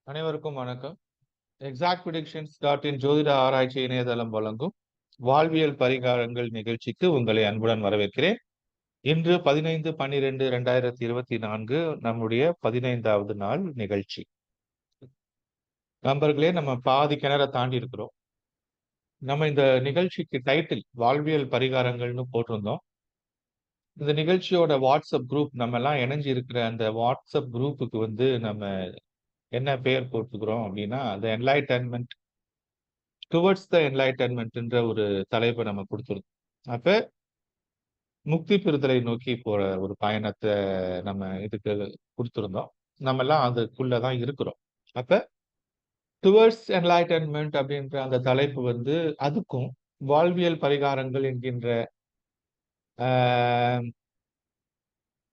அனைவருக்கும் வணக்கம். Exact predictions dot in ஜோதிட ஆராய்ச்சி இணையதளம் வழங்கும் வாழ்வியல் பரிகாரங்கள் நிகழ்ச்சிக்கு உங்களை அன்புடன் வரவேற்கிறேன். இன்று 15/12/2024 நம்முடைய 15வது நாள் நிகழ்ச்சி. நண்பர்களே, நம்ம பாதி கிணற தாண்டி இருக்கிறோம். நம்ம இந்த நிகழ்ச்சிக்கு டைட்டில் வாழ்வியல் பரிகாரங்கள்னு போட்டிருந்தோம். இந்த நிகழ்ச்சியோட வாட்ஸ்அப் குரூப் நம்ம எல்லாம் இணைஞ்சு இருக்கிற அந்த வாட்ஸ்அப் குரூப்புக்கு நம்ம என்ன பெயர் போட்டுக்கிறோம் அப்படின்னா, த என்லைட்டன்மென்ட் டுவர்ட்ஸ் த என்லைட்டன்மென்ட்ன்ற ஒரு தலைப்பை நம்ம கொடுத்துருக்கோம். அப்ப முக்தி பெறுதலை நோக்கி போற ஒரு பயணத்தை நம்ம இதுக்கு கொடுத்துருந்தோம். நம்ம எல்லாம் அதுக்குள்ளதான் இருக்கிறோம். அப்ப டுவர்ட்ஸ் என்லைட்டன்மென்ட் அப்படின்ற அந்த தலைப்பு அதுக்கும் வாழ்வியல் பரிகாரங்கள் என்கின்ற ஆஹ்,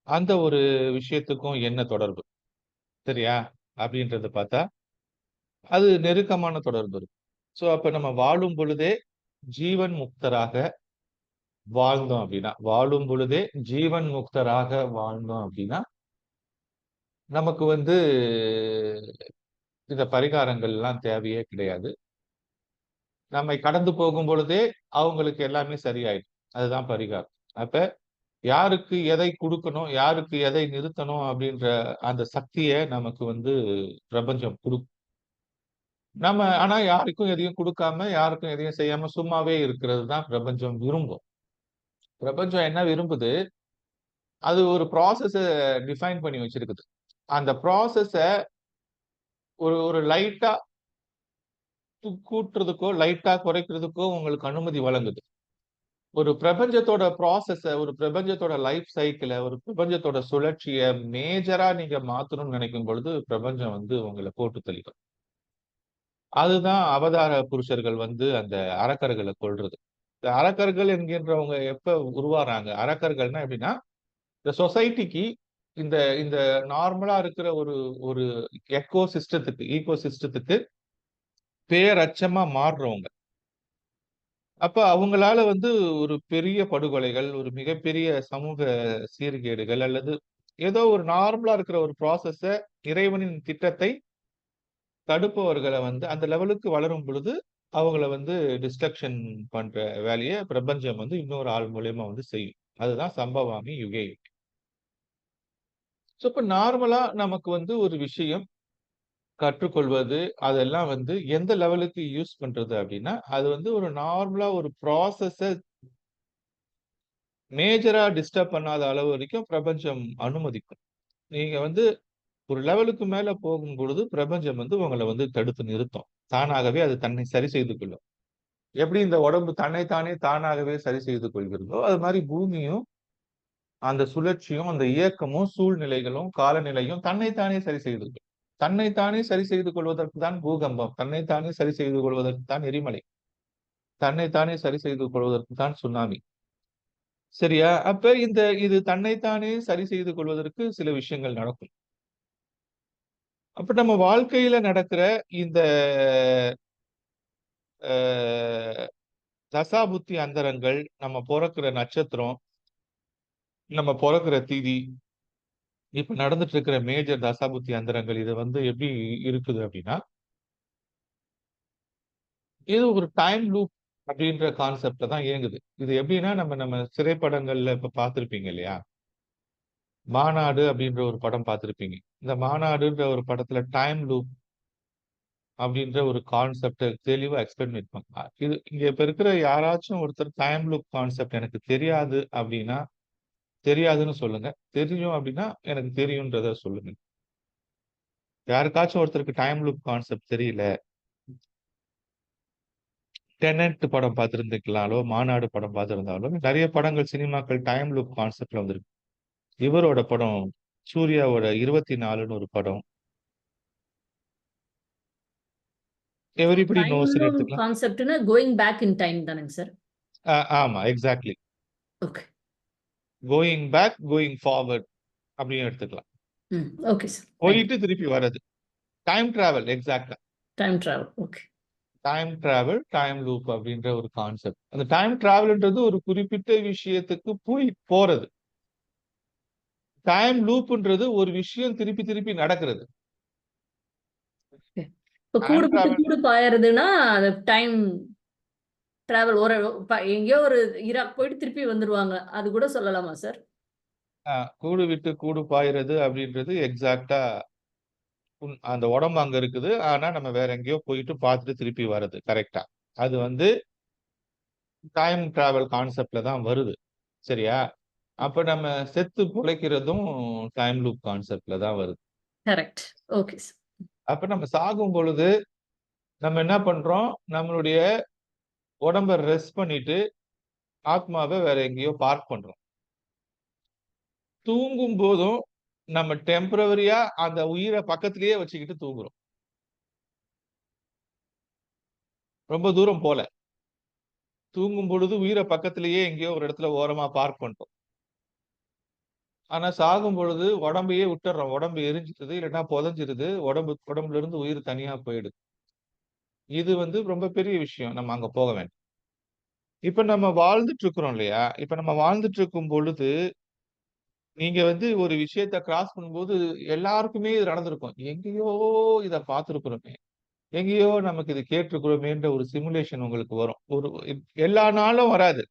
அந்த ஒரு விஷயத்துக்கும் என்ன தொடர்பு, சரியா? அப்படின்றத பார்த்தா அது நெருக்கமான தொடர்பு இருக்கு. சோ அப்ப நம்ம வாழும் பொழுதே ஜீவன் முக்தராக வாழ்ந்தோம் அப்படின்னா, வாழும் பொழுதே ஜீவன் முக்தராக வாழ்ந்தோம் அப்படின்னா, நமக்கு இந்த பரிகாரங்கள் எல்லாம் தேவையே கிடையாது. நம்மை கடந்து போகும் பொழுதே அவங்களுக்கு எல்லாமே சரியாயிடும். அதுதான் பரிகாரம். அப்ப யாருக்கு எதை குடுக்கணும், யாருக்கு எதை நிறுத்தணும் அப்படின்ற அந்த சக்திய நமக்கு பிரபஞ்சம் குடுக்கும். நம்ம ஆனா யாருக்கும் எதையும் குடுக்காம, யாருக்கும் எதையும் செய்யாம சும்மாவே இருக்கிறது தான் பிரபஞ்சம் விரும்பும். பிரபஞ்சம் என்ன விரும்புது? அது ஒரு ப்ராசஸ டிஃபைன் பண்ணி வச்சிருக்குது. அந்த ப்ராசஸ ஒரு ஒரு லைட்டா கூட்டுறதுக்கோ, லைட்டா குறைக்கிறதுக்கோ உங்களுக்கு அனுமதி வழங்குது. ஒரு பிரபஞ்சத்தோட ப்ராசஸ, ஒரு பிரபஞ்சத்தோட லைஃப் சைக்கிள, ஒரு பிரபஞ்சத்தோட சுழற்சிய மேஜரா நீங்க மாத்தணும்னு நினைக்கும் பொழுது, பிரபஞ்சம் உங்கள போட்டு தள்ளிடும். அதுதான் அவதார புருஷர்கள் அந்த அரக்கர்கள கொல்றது. இந்த அரக்கர்கள் என்கின்றவங்க எப்ப உருவாறாங்க? அரக்கர்கள்னா எப்படின்னா, இந்த சொசைட்டிக்கு இந்த இந்த நார்மலா இருக்கிற ஒரு ஒரு ஈகோ சிஸ்டத்துக்கு பேரச்சமா மாறுறவங்க. அப்ப அவங்களால ஒரு பெரிய படுகொலைகள், ஒரு மிகப்பெரிய சமூக சீர்கேடுகள் அல்லது ஏதோ ஒரு நார்மலா இருக்கிற ஒரு ப்ராசஸ இறைவனின் திட்டத்தை தடுப்பவர்கள அந்த லெவலுக்கு வளரும் பொழுது, அவங்கள டிஸ்ட்ரக்ஷன் பண்ற வேலைய பிரபஞ்சம் இன்னொரு ஆள் மூலியமா செய்யும். அதுதான் சம்பவாமி யுகே. சோ இப்ப நார்மலா நமக்கு ஒரு விஷயம் கற்றுக்கொள்வது, அதெல்லாம் எந்த லெவலுக்கு யூஸ் பண்றது அப்டின்னா, அது ஒரு நார்மலா ஒரு ப்ராசஸ மேஜரா டிஸ்டர்ப் பண்ணாத அளவு வரைக்கும் பிரபஞ்சம் அனுமதிக்கும். நீங்க ஒரு லெவலுக்கு மேல போகும்பொழுது, பிரபஞ்சம் உங்கள தடுத்து நிறுத்தும். தானாகவே அது தன்னை சரி செய்து கொள்ளும். எப்படி இந்த உடம்பு தன்னை தானே தானாகவே சரி செய்து கொள்கிறதோ, அது மாரி பூமியும், அந்த சுழற்சியும், அந்த இயக்கமும், சூழ்நிலைகளும், காலநிலையும் தன்னை தானே சரி செய்து கொள்ளும். தன்னை தானே சரி செய்து கொள்வதற்கு தான் பூகம்பம். தன்னை தானே சரி செய்து கொள்வதற்கு தான் எரிமலை. தன்னை தானே சரி செய்து கொள்வதற்கு தான் சுனாமி. சரியா? அப்ப இது தன்னைத்தானே சரி செய்து கொள்வதற்கு சில விஷயங்கள் நடக்கும். அப்ப நம்ம வாழ்க்கையில நடக்கிற இந்த அ தசாபுத்தி அந்தரங்கள், நம்ம பொறக்கிற நட்சத்திரம், நம்ம பொறக்கிற திதி, இப்ப நடந்துட்டு இருக்கிற மேஜர் தசாபுத்தி அந்தரங்கள் இது எப்படி இருக்குது அப்படின்னா, இது ஒரு டைம் லூப் அப்படின்ற கான்செப்ட்ல தான் இயங்குது. இது எப்படின்னா, நம்ம நம்ம திரைப்படங்கள்ல இப்ப பார்த்திருப்பீங்க இல்லையா? மாநாடு அப்படின்ற ஒரு படம் பார்த்திருப்பீங்க. இந்த மாநாடுன்ற ஒரு படத்துல டைம் லூப் அப்படின்ற ஒரு கான்செப்ட தெளிவா எக்ஸ்பிளைன் பண்ணியிருப்பாங்க. இது இங்க இப்ப இருக்கிற யாராச்சும் ஒருத்தர் டைம் லூப் கான்செப்ட் எனக்கு தெரியாது அப்படின்னா, தெரியாதுன்னு சொல்லுங்க. தெரியும் அப்படின்னா, எனக்கு தெரியும்ன்றத சொல்லுங்க. யாருக்காச்சும் ஒருத்தருக்கு டைம் லூப் கான்செப்ட் தெரியல. டெனன்ட் படம் பார்த்திருந்துக்கலாலோ, மாநாடு படம் பார்த்திருந்தாலோ, நெறைய படங்கள் சினிமாக்கள் டைம் லூப் கான்செப்ட்ல வந்திருக்கு. இவரோட படம், சூர்யாவோட 24ன்னு ஒரு படம். ஸோ எவரிபடி டைம் நோஸ்ன்னு லூப் எடுத்துக்கலாம். கான்செப்ட்னா கோயிங் பேக் இன் டைம் தானேங்க சார்? ஆமா, exactly. Okay. Going back, going forward அப்படின்னு எடுத்துக்கலாம். Okay sir. Thank you. போயிட்டு திருப்பி வர்றது. டைம் டிராவல் எக்ஸாக்ட்டா. Time travel. Okay. Time travel, time loop அப்படின்ற ஒரு கான்செப்ட். அந்த டைம் டிராவல்ன்றது ஒரு குறிப்பிட்ட விஷயத்துக்கு போறது. டைம் லூப்ன்றது ஒரு விஷயம் திருப்பி திருப்பி நடக்கிறது. இப்ப டைம் கூடு விட்டு டிராவல் கூடு பாயறதுன்னா அது டைம் டிராவல் ஒரு எங்கேயோ ஒரு ஈராக் போயிட்டு திருப்பி வந்துருவாங்க. அது கூட சொல்லலாமா சார்? கூடு விட்டு கூடு பாயிறது அப்படின்றது எக்ஸாக்ட்டா அந்த உடம்பு அங்க இருக்குது. ஆனா நம்ம வேற எங்கேயோ போயிட்டு பார்த்துட்டு திருப்பி வர்றது. கரெக்ட்டா. அது வந்து டைம் டிராவல் கான்செப்ட்ல தான் வருது. சரியா? அப்ப நம்ம செத்து பொழைக்கிறதும் டைம் லூப் கான்செப்ட்ல தான் வருது. கரெக்ட். Okay sir. அப்ப நம்ம சாகும் பொழுது நம்ம என்ன பண்றோம்? நம்மளுடைய உடம்ப ரெஸ்ட் பண்ணிட்டு, ஆத்மாவ வேற எங்கேயோ பார்க் பண்றோம். தூங்கும் போதும் நம்ம டெம்பரவரியா அந்த உயிர பக்கத்திலேயே வச்சுக்கிட்டு தூங்குறோம். ரொம்ப தூரம் போல. தூங்கும் பொழுது உயிர பக்கத்திலேயே எங்கேயோ ஒரு இடத்துல ஓரமா பார்க் பண்றோம். ஆனா சாகும் பொழுது உடம்பையே விட்டுர்றோம். உடம்பு எரிஞ்சிடுது, இல்லன்னா புதைஞ்சிருது. உடம்புல இருந்து உயிர் தனியா போயிடுது. இது வந்து ரொம்ப பெரிய விஷயம். நம்ம அங்க போக வேண்டாம். இப்ப நம்ம வாழ்ந்துட்டு இருக்கிறோம் இல்லையா? இப்ப நம்ம வாழ்ந்துட்டு இருக்கும் பொழுது, நீங்க வந்து ஒரு விஷயத்த கிராஸ் பண்ணும்போது எல்லாருக்குமே இது நடந்திருக்கும். எங்கேயோ இத பார்த்திருக்கிறோமே! எங்கேயோ நமக்கு இது கேட்டுருக்கிறோமேன்ற ஒரு சிமுலேஷன் உங்களுக்கு வரும். எல்லா நாளும் வராது.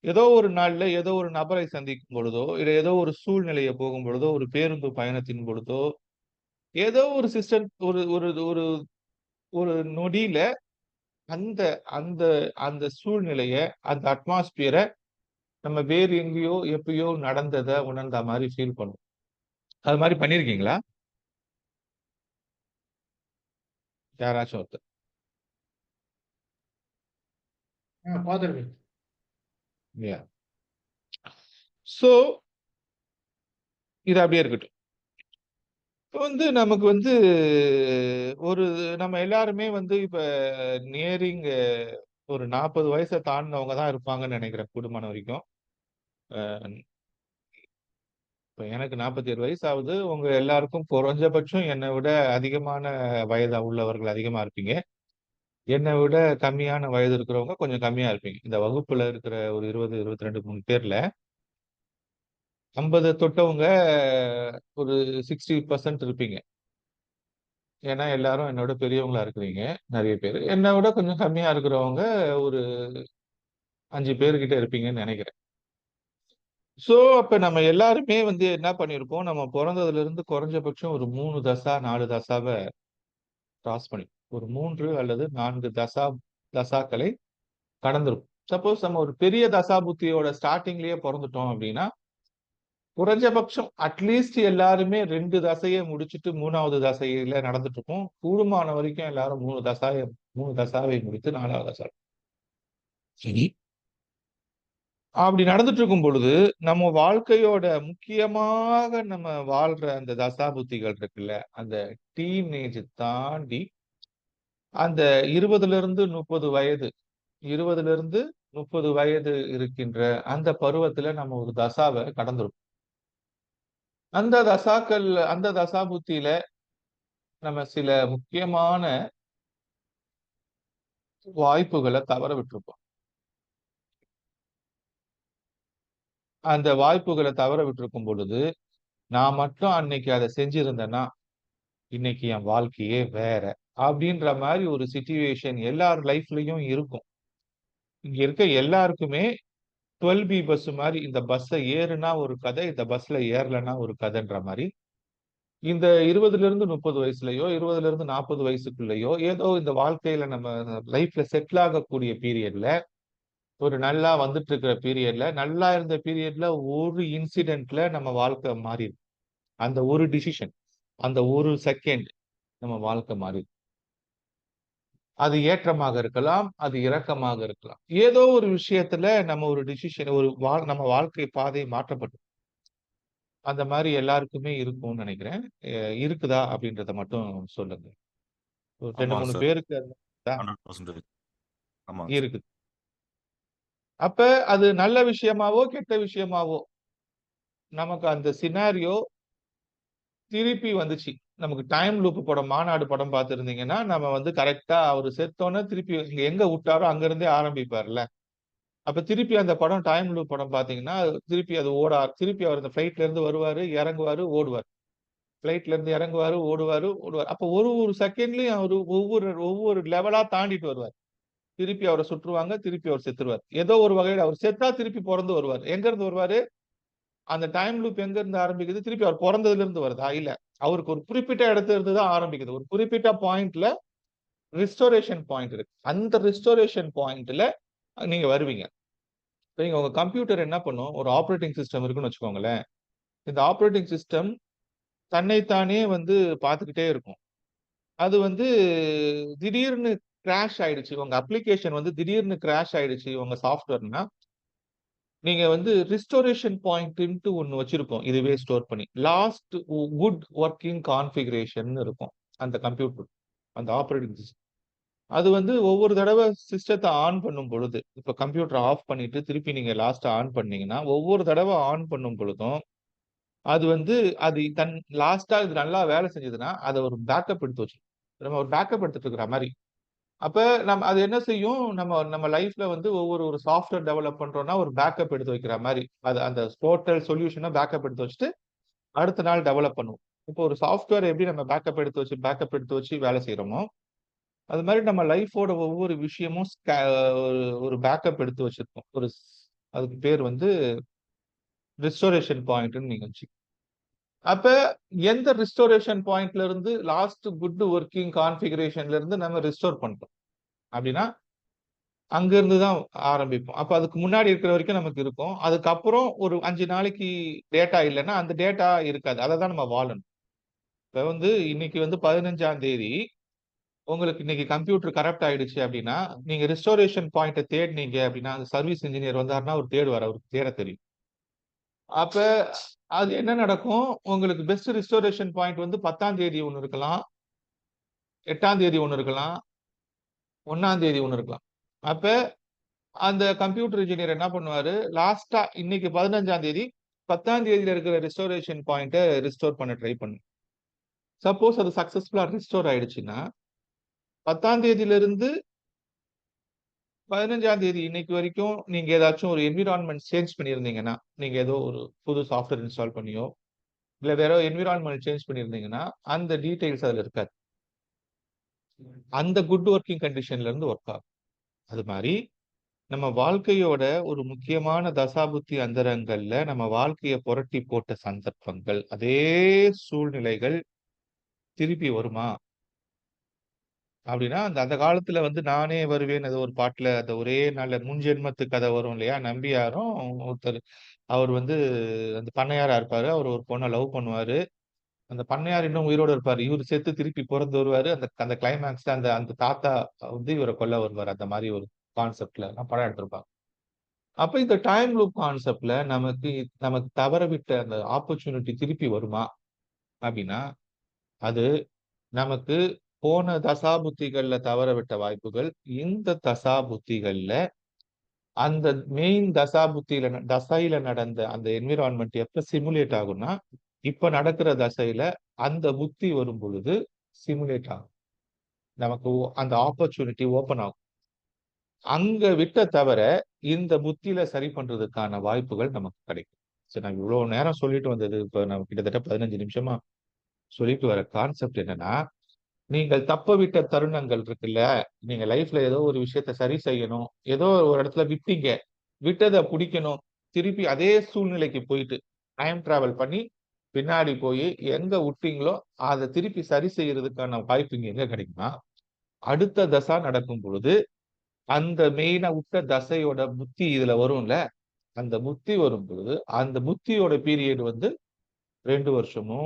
ஏதோ ஒரு நாள்ல ஏதோ ஒரு நபரை சந்திக்கும் பொழுதோ, இல்ல ஏதோ ஒரு சூழ்நிலைய போகும் பொழுதோ, ஒரு பேருந்து பயணத்தின் பொழுதோ, ஏதோ ஒரு சிஸ்டம் ஒரு ஒரு ஒரு ஒரு நொடியில அந்த அந்த அந்த சூழ்நிலைய, அந்த அட்மாஸ்பியர நம்ம வேறு எங்கேயோ, எப்பயோ நடந்தத உணர்ந்த மாரி ஃபீல் பண்ணுவோம். அது மாரி பண்ணியிருக்கீங்களா? யாராச்சும் ஒருத்தர். பார்த்துருக்கேன். இல்லையா? சோ, இது அப்படியே இருக்கட்டும். இப்ப வந்து நமக்கு வந்து ஒரு நம்ம எல்லாருமே வந்து இப்ப நியரிங் ஒரு 40 வயச தாண்டுனவங்க தான் இருப்பாங்கன்னு நெனைக்கிறேன் கூடுமான வரைக்கும். அ இப்ப எனக்கு 47 வயசு ஆகுது. உங்க எல்லாருக்கும் குறைஞ்சபட்சம் என்ன விட அதிகமான வயது உள்ளவர்கள் அதிகமா இருப்பீங்க. என்ன விட கம்மியான வயது இருக்கிறவங்க கொஞ்சம் கம்மியா இருப்பீங்க. இந்த வகுப்புல இருக்கிற ஒரு 20, 22, 3 பேர்ல 50 தொட்டவங்க ஒரு 60% இருப்பீங்க. ஏன்னா எல்லாரும் என்ன விட பெரியவங்களா இருக்கிறீங்க, நெறைய பேரு. என்ன விட கொஞ்சம் கம்மியா இருக்கிறவங்க ஒரு 5 பேர்கிட்ட இருப்பீங்கன்னு நெனைக்கிறேன். சோ, அப்ப நம்ம எல்லாருமே வந்து என்ன பண்ணியிருப்போம், நம்ம பொறந்ததிலிருந்து குறைஞ்சபட்சம் ஒரு 3 தசா, 4 தசாவ கிராஸ் பண்ணி ஒரு 3 அல்லது 4 தசாக்களை கடந்திருப்போம். சப்போஸ் நம்ம ஒரு பெரிய தசாபுத்தியோட ஸ்டார்ட்டிங்லயே பொறந்துட்டோம் அப்டின்னா, குறைஞ்சபட்சம் அட்லீஸ்ட் எல்லாருமே 2 தசைய முடிச்சுட்டு 3வது தசையில நடந்துட்டுருப்போம். கூடுமான வரைக்கும் எல்லாரும் 3 தசாவை முடித்து 4வது தசா. சரி. அப்படி நடந்துட்டு இருக்கும் பொழுது, நம்ம வாழ்க்கையோட முக்கியமாக நம்ம வாழ்ற அந்த தசாபுத்திகள் இருக்குல்ல, அந்த டீனேஜ் தாண்டி அந்த 20லிருந்து 30 வயது 20லிருந்து 30 வயது இருக்கின்ற அந்த பருவத்தில நம்ம ஒரு தசாவ கடந்துருப்போம். அந்த தசாபுத்தியில நம்ம சில முக்கியமான வாய்ப்புகள தவற விட்டுருப்போம். அந்த வாய்ப்புகள தவற விட்டுருக்கும் பொழுது, நான் மட்டும் அன்னைக்கு அத செஞ்சிருந்தேன்னா, இன்னைக்கு என் வாழ்க்கையே வேற. அப்படின்ற மாரி ஒரு சிச்சுவேஷன் எல்லார் லைஃப்லயும் இருக்கும். இங்க இருக்க எல்லாருக்குமே 12 பஸ் மாரி இந்த பஸ்ஸ ஏறுனா ஒரு கதை, இந்த பஸ்ல ஏறலன்னா ஒரு கதைன்ற மாரி, இந்த 20லிருந்து 30 வயசுலயோ, 20லிருந்து 40 வயசுக்குள்ளேயோ, ஏதோ இந்த வாழ்க்கையில நம்ம லைஃப்ல செட்டில் ஆகக்கூடிய பீரியட்ல, ஒரு நல்லா வந்துட்டு இருக்கிற பீரியட்ல, நல்லா இருந்த பீரியட்ல ஒரு இன்சிடென்ட்ல நம்ம வாழ்க்கை மாறிரும். அந்த ஒரு டிசிஷன், அந்த ஒரு செகண்ட் நம்ம வாழ்க்கை மாறிரும். அது ஏற்றமாக இருக்கலாம், அது இறக்கமாக இருக்கலாம். ஏதோ ஒரு விஷயத்துல நம்ம ஒரு டிசிஷன் நம்ம வாழ்க்கை பாதை மாற்றப்படும். அந்த மாரி எல்லாருக்குமே இருக்கும்னு நெனைக்கிறேன். இருக்குதா? அப்படின்றத மட்டும் சொல்லுங்க. ஒரு 2, ஆமாங்க 3 சார். பேருக்கு அது இருக்குதா? 100% ஆமாங்க சார். இருக்குது. அப்ப அது நல்ல விஷயமாவோ, கெட்ட விஷயமாவோ, நமக்கு அந்த சினாரியோ திருப்பி வந்துச்சு. நமக்கு டைம் லூப் படம், மாநாடு படம் பார்த்திருந்தீங்கன்னா, நம்ம வந்து கரெக்ட்டா அவரு செத்தோனே திருப்பி இங்க எங்க வுட்டாரோ அங்க இருந்தே ஆரம்பிப்பார்ல. அப்ப திருப்பி அந்த படம் டைம் லூப் படம் பார்த்தீங்கன்னா, திருப்பி அது திருப்பி அவர் அந்த ஃப்ளைட்ல இருந்து வருவாரு, இறங்குவாரு, ஓடுவாரு. ஃபிளைட்ல இருந்து இறங்குவாரு, ஓடுவாரு. அப்ப ஒரு ஒரு செகண்ட்லயும் அவரு ஒவ்வொரு ஒவ்வொரு லெவலா தாண்டிட்டு வருவார். திருப்பி அவர சுட்டுருவாங்க. திருப்பி அவர் செத்துருவார். ஏதோ ஒரு வகையில அவர் செத்தா திருப்பி பொறந்து வருவார். எங்க இருந்து வருவாரு? அந்த டைம் லூப் எங்க இருந்து ஆரம்பிக்குது? திருப்பி அவர் பொறந்ததுல இருந்து வருதா? இல்ல. அவருக்கு ஒரு குறிப்பிட்ட இடத்துல இருந்து தான் ஆரம்பிக்குது. ஒரு குறிப்பிட்ட பாயிண்ட்ல ரிஸ்டோரேஷன் பாயிண்ட் இருக்கு. அந்த ரிஸ்டோரேஷன் பாயிண்ட்ல நீங்க வருவீங்க. இப்ப நீங்க உங்க கம்ப்யூட்டர் என்ன பண்ணும்? ஒரு ஆப்பரேட்டிங் சிஸ்டம் இருக்குன்னு வச்சுக்கோங்களேன். இந்த ஆப்பரேட்டிங் சிஸ்டம் தன்னைத்தானே வந்து பார்த்துக்கிட்டே இருக்கும். அது வந்து திடீர்னு கிராஷ் ஆயிடுச்சு. உங்க அப்ளிகேஷன் வந்து திடீர்னு கிராஷ் ஆயிடுச்சு உங்க சாஃப்ட்வேர்னா, நீங்க வந்து ரிஸ்டோரேஷன் பாயிண்ட்ன்ட்டு ஒண்ணு வச்சிருக்கோம். இதுவே ஸ்டோர் பண்ணி. லாஸ்ட் குட் வொர்க்கிங் கான்ஃபிகரேஷன் இருக்கும். அந்த கம்ப்யூட்டர். அந்த ஆப்பரேட்டிங் சிஸ்டம். அது வந்து ஒவ்வொரு தடவ சிஸ்டத்த ஆன் பண்ணும் பொழுது, இப்ப கம்ப்யூட்டர ஆஃப் பண்ணிட்டு திருப்பி நீங்க லாஸ்ட்டா ஆன் பண்ணீங்கன்னா, ஒவ்வொரு தடவ ஆன் பண்ணும் பொழுதும், அது வந்து அது தன் லாஸ்ட்டா இது நல்லா வேலை செஞ்சதுன்னா, அத ஒரு பேக்கப் எடுத்து வச்சுரும். நம்ம ஒரு பேக்கப் எடுத்துட்டு இருக்கிற மாரி. அப்ப அது என்ன செய்யும்? நம்ம நம்ம லைஃப்ல வந்து ஒரு சாஃப்ட்வேர் டெவலப் பண்றோம்னா, ஒரு பேக்கப் எடுத்து வைக்கிற மாரி. அது அந்த டோட்டல் சொல்யூஷன பேக்கப் எடுத்து வச்சுட்டு, அடுத்த நாள் டெவலப் பண்ணுவோம். இப்போ ஒரு சாஃப்ட்வேர் எப்படி நம்ம பேக்கப் எடுத்து வச்சு வேலை செய்றோமோ, அது மாரி நம்ம லைஃபோட ஒவ்வொரு விஷயமும் ஒரு பேக்கப் எடுத்து வச்சிருப்போம். அதுக்கு பேர் வந்து ரிஸ்டோரேஷன் பாயிண்ட்ன்னு நீங்க வச்சுக்கணும். அப்ப எந்த ரிஸ்டோரேஷன் பாயிண்ட்ல இருந்து லாஸ்ட் குட் வொர்க்கிங் கான்ஃபிகரேஷன்ல இருந்து நம்ம ரிஸ்டோர் பண்றோம். அப்படின்னா, அங்க இருந்து தான் ஆரம்பிப்போம். அப்ப அதுக்கு முன்னாடி இருக்கிற வரைக்கும் நமக்கு இருக்கும். அதுக்கப்புறம் ஒரு 5 நாளைக்கு டேட்டா இல்லன்னா, அந்த டேட்டா இருக்காது. அத தான் நம்ம வாழணும். இப்ப வந்து இன்னைக்கு வந்து 15ஆம் தேதி உங்களுக்கு இன்னைக்கு கம்ப்யூட்டர் கரப்ட் ஆயிடுச்சு அப்படின்னா, நீங்க ரிஸ்டோரேஷன் பாயிண்ட்ட தேடுனீங்க அப்படின்னா, அந்த சர்விஸ் இன்ஜினியர் வந்தாருன்னா, அவரு தேடுவாரு. அவருக்கு தேட தெரியும். அப்ப அது என்ன நடக்கும்? உங்களுக்கு பெஸ்ட் ரிஸ்டோரேஷன் பாயிண்ட் வந்து 10ஆம் தேதி ஒண்ணு இருக்கலாம். 8ஆம் தேதி ஒண்ணு இருக்கலாம். 1ஆம் தேதி ஒண்ணு இருக்கலாம். அப்ப அந்த கம்ப்யூட்டர் இன்ஜினியர் என்ன பண்ணுவாரு, லாஸ்ட்டா இன்னைக்கு 15ஆம் தேதி 10ஆம் தேதியில இருக்கிற ரிஸ்டோரேஷன் பாயிண்ட்ட ரிஸ்டோர் பண்ண ட்ரை பண்ணும். சப்போஸ் அது சக்சஸ்ஃபுல்லா ரிஸ்டோர் ஆயிடுச்சுன்னா, 10ஆம் தேதியிலிருந்து 15ஆம் தேதி இன்னைக்கு வரைக்கும் நீங்க ஏதாச்சும் ஒரு என்விரான்மென்ட் சேஞ்ச் பண்ணியிருந்தீங்கன்னா, நீங்க ஏதோ ஒரு புது சாஃப்ட்வேர் இன்ஸ்டால் பண்ணியோ, இல்ல வேற என்விரான்மென்ட் சேஞ்ச் பண்ணியிருந்தீங்கன்னா, அந்த டீடைல்ஸ் அதுல இருக்காது. அந்த குட் வொர்க்கிங் கண்டிஷன்ல இருந்து ஒர்க் ஆகும். அது மாரி நம்ம வாழ்க்கையோட ஒரு முக்கியமான தசாபுத்தி அந்தரங்கள்ல நம்ம வாழ்க்கைய புரட்டி போட்ட சந்தர்ப்பங்கள், அதே சூழ்நிலைகள் திருப்பி வருமா? அப்படின்னா, அந்த அந்த காலத்துல வந்து நானே வருவேன் அது ஒரு பாட்டுல அந்த ஒரே நாள்ல முன்ஜென்மத்து கதை வரும் இல்லையா? நம்பியாரும் ஒருத்தர் அவர் வந்து அந்த பண்ணையாரா இருப்பாரு. அவர் ஒரு பொண்ண லவ் பண்ணுவாரு. அந்த பண்ணையார் இன்னும் உயிரோட இருப்பாரு. இவரு செத்து திருப்பி பொறந்து வருவாரு. அந்த அந்த கிளைமாக்ஸ்ல அந்த அந்த தாத்தா வந்து இவர கொல்ல வருவாரு. அந்த மாரி ஒரு கான்செப்ட்ல எல்லாம் படம் எடுத்திருப்பாங்க. அப்ப இந்த டைம் லூப் கான்செப்ட்ல நமக்கு தவறவிட்ட அந்த ஆப்பர்ச்சுனிட்டி திருப்பி வருமா? அப்படின்னா, அது நமக்கு போன தசாபுத்திகள்ல தவறவிட்ட வாய்ப்புகள், இந்த தசாபுத்திகள்ல அந்த மெயின் தசையில நடந்த அந்த என்விரான்மென்ட் எப்ப சிமுலேட் ஆகும்னா, இப்ப நடக்கிற தசையில அந்த புத்தி வரும் பொழுது சிமுலேட் ஆகும். நமக்கு அந்த ஆப்பர்ச்சுனிட்டி ஓப்பன் ஆகும். அங்க விட்ட தவற இந்த புத்தியில சரி பண்றதுக்கான வாய்ப்புகள் நமக்கு கிடைக்கும். சரி, நான் இவ்வளவு நேரம் சொல்லிட்டு வந்தது, இப்ப நம்ம கிட்டத்தட்ட 15 நிமிஷமா சொல்லிட்டு வர கான்செப்ட் என்னன்னா, நீங்கள் தப்பவிட்ட தருணங்கள் இருக்குல்ல, நீங்க லைஃப்ல ஏதோ ஒரு விஷயத்த சரி செய்யணும். ஏதோ ஒரு இடத்துல விட்டீங்க. விட்டத புடிக்கணும். திருப்பி அதே சூழ்நிலைக்கு போயிட்டு, டைம் டிராவல் பண்ணி, பின்னாடி போயி எங்க விட்டீங்களோ, அத திருப்பி சரி செய்யறதுக்கான வாய்ப்பு இங்க எங்க கிடைக்கும்னா, அடுத்த தசா நடக்கும் பொழுது, அந்த மெயினா விட்ட தசையோட புத்தி இதுல வரும்ல, அந்த புத்தி வரும் பொழுது, அந்த புத்தியோட பீரியட் வந்து 2 வருஷமோ,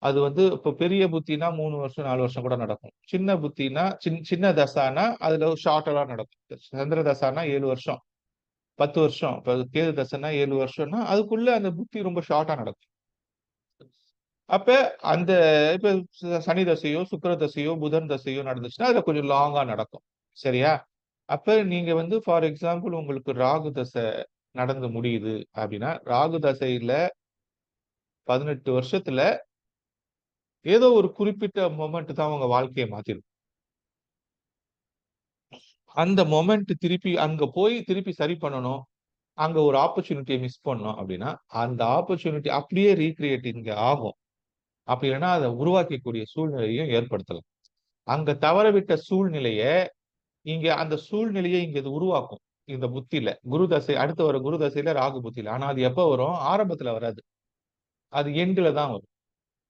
அது வந்து இப்ப பெரிய புத்தினா 3 வருஷம், 4 வருஷம் கூட நடக்கும். சின்ன புத்தினா சின்ன தசானா அதுல ஷார்ட்டா நடக்கும். சந்திர தசானா 7 வருஷம், 10 வருஷம். இப்ப கேது தசைனா 7 வருஷம்னா, அதுக்குள்ள அந்த புத்தி ரொம்ப ஷார்ட்டா நடக்கும். அப்ப அந்த இப்ப சனி தசையோ, சுக்கிர தசையோ, புதன் தசையோ நடந்துச்சுன்னா, அதுல கொஞ்சம் லாங்கா நடக்கும். சரியா? அப்ப நீங்க வந்து ஃபார் எக்ஸாம்பிள் உங்களுக்கு ராகு தசை நடந்து முடியுது அப்படின்னா, ராகு தசையில 18 வருஷத்துல ஏதோ ஒரு குறிப்பிட்ட மொமெண்ட் தான் உங்க வாழ்க்கைய மாத்திரும். அந்த மொமெண்ட் திருப்பி அங்க போய் திருப்பி சரி பண்ணணும். அங்க ஒரு ஆப்பர்ச்சுனிட்டிய மிஸ் பண்ணோம் அப்படின்னா, அந்த ஆப்பர்ச்சுனிட்டி அப்படியே ரீகிரியேட் இங்க ஆகும். அப்படி இல்லைன்னா அதை உருவாக்கக்கூடிய சூழ்நிலையும் ஏற்படுத்தலாம். அங்க தவறவிட்ட சூழ்நிலைய இங்க அந்த சூழ்நிலையை இங்க இது உருவாக்கும். இந்த புத்தியில குரு தசை அடுத்து வர குரு தசையில ராகு புத்தியில. ஆனா அது எப்ப வரும்? ஆரம்பத்துல வராது. அது எண்டுல தான் வரும்.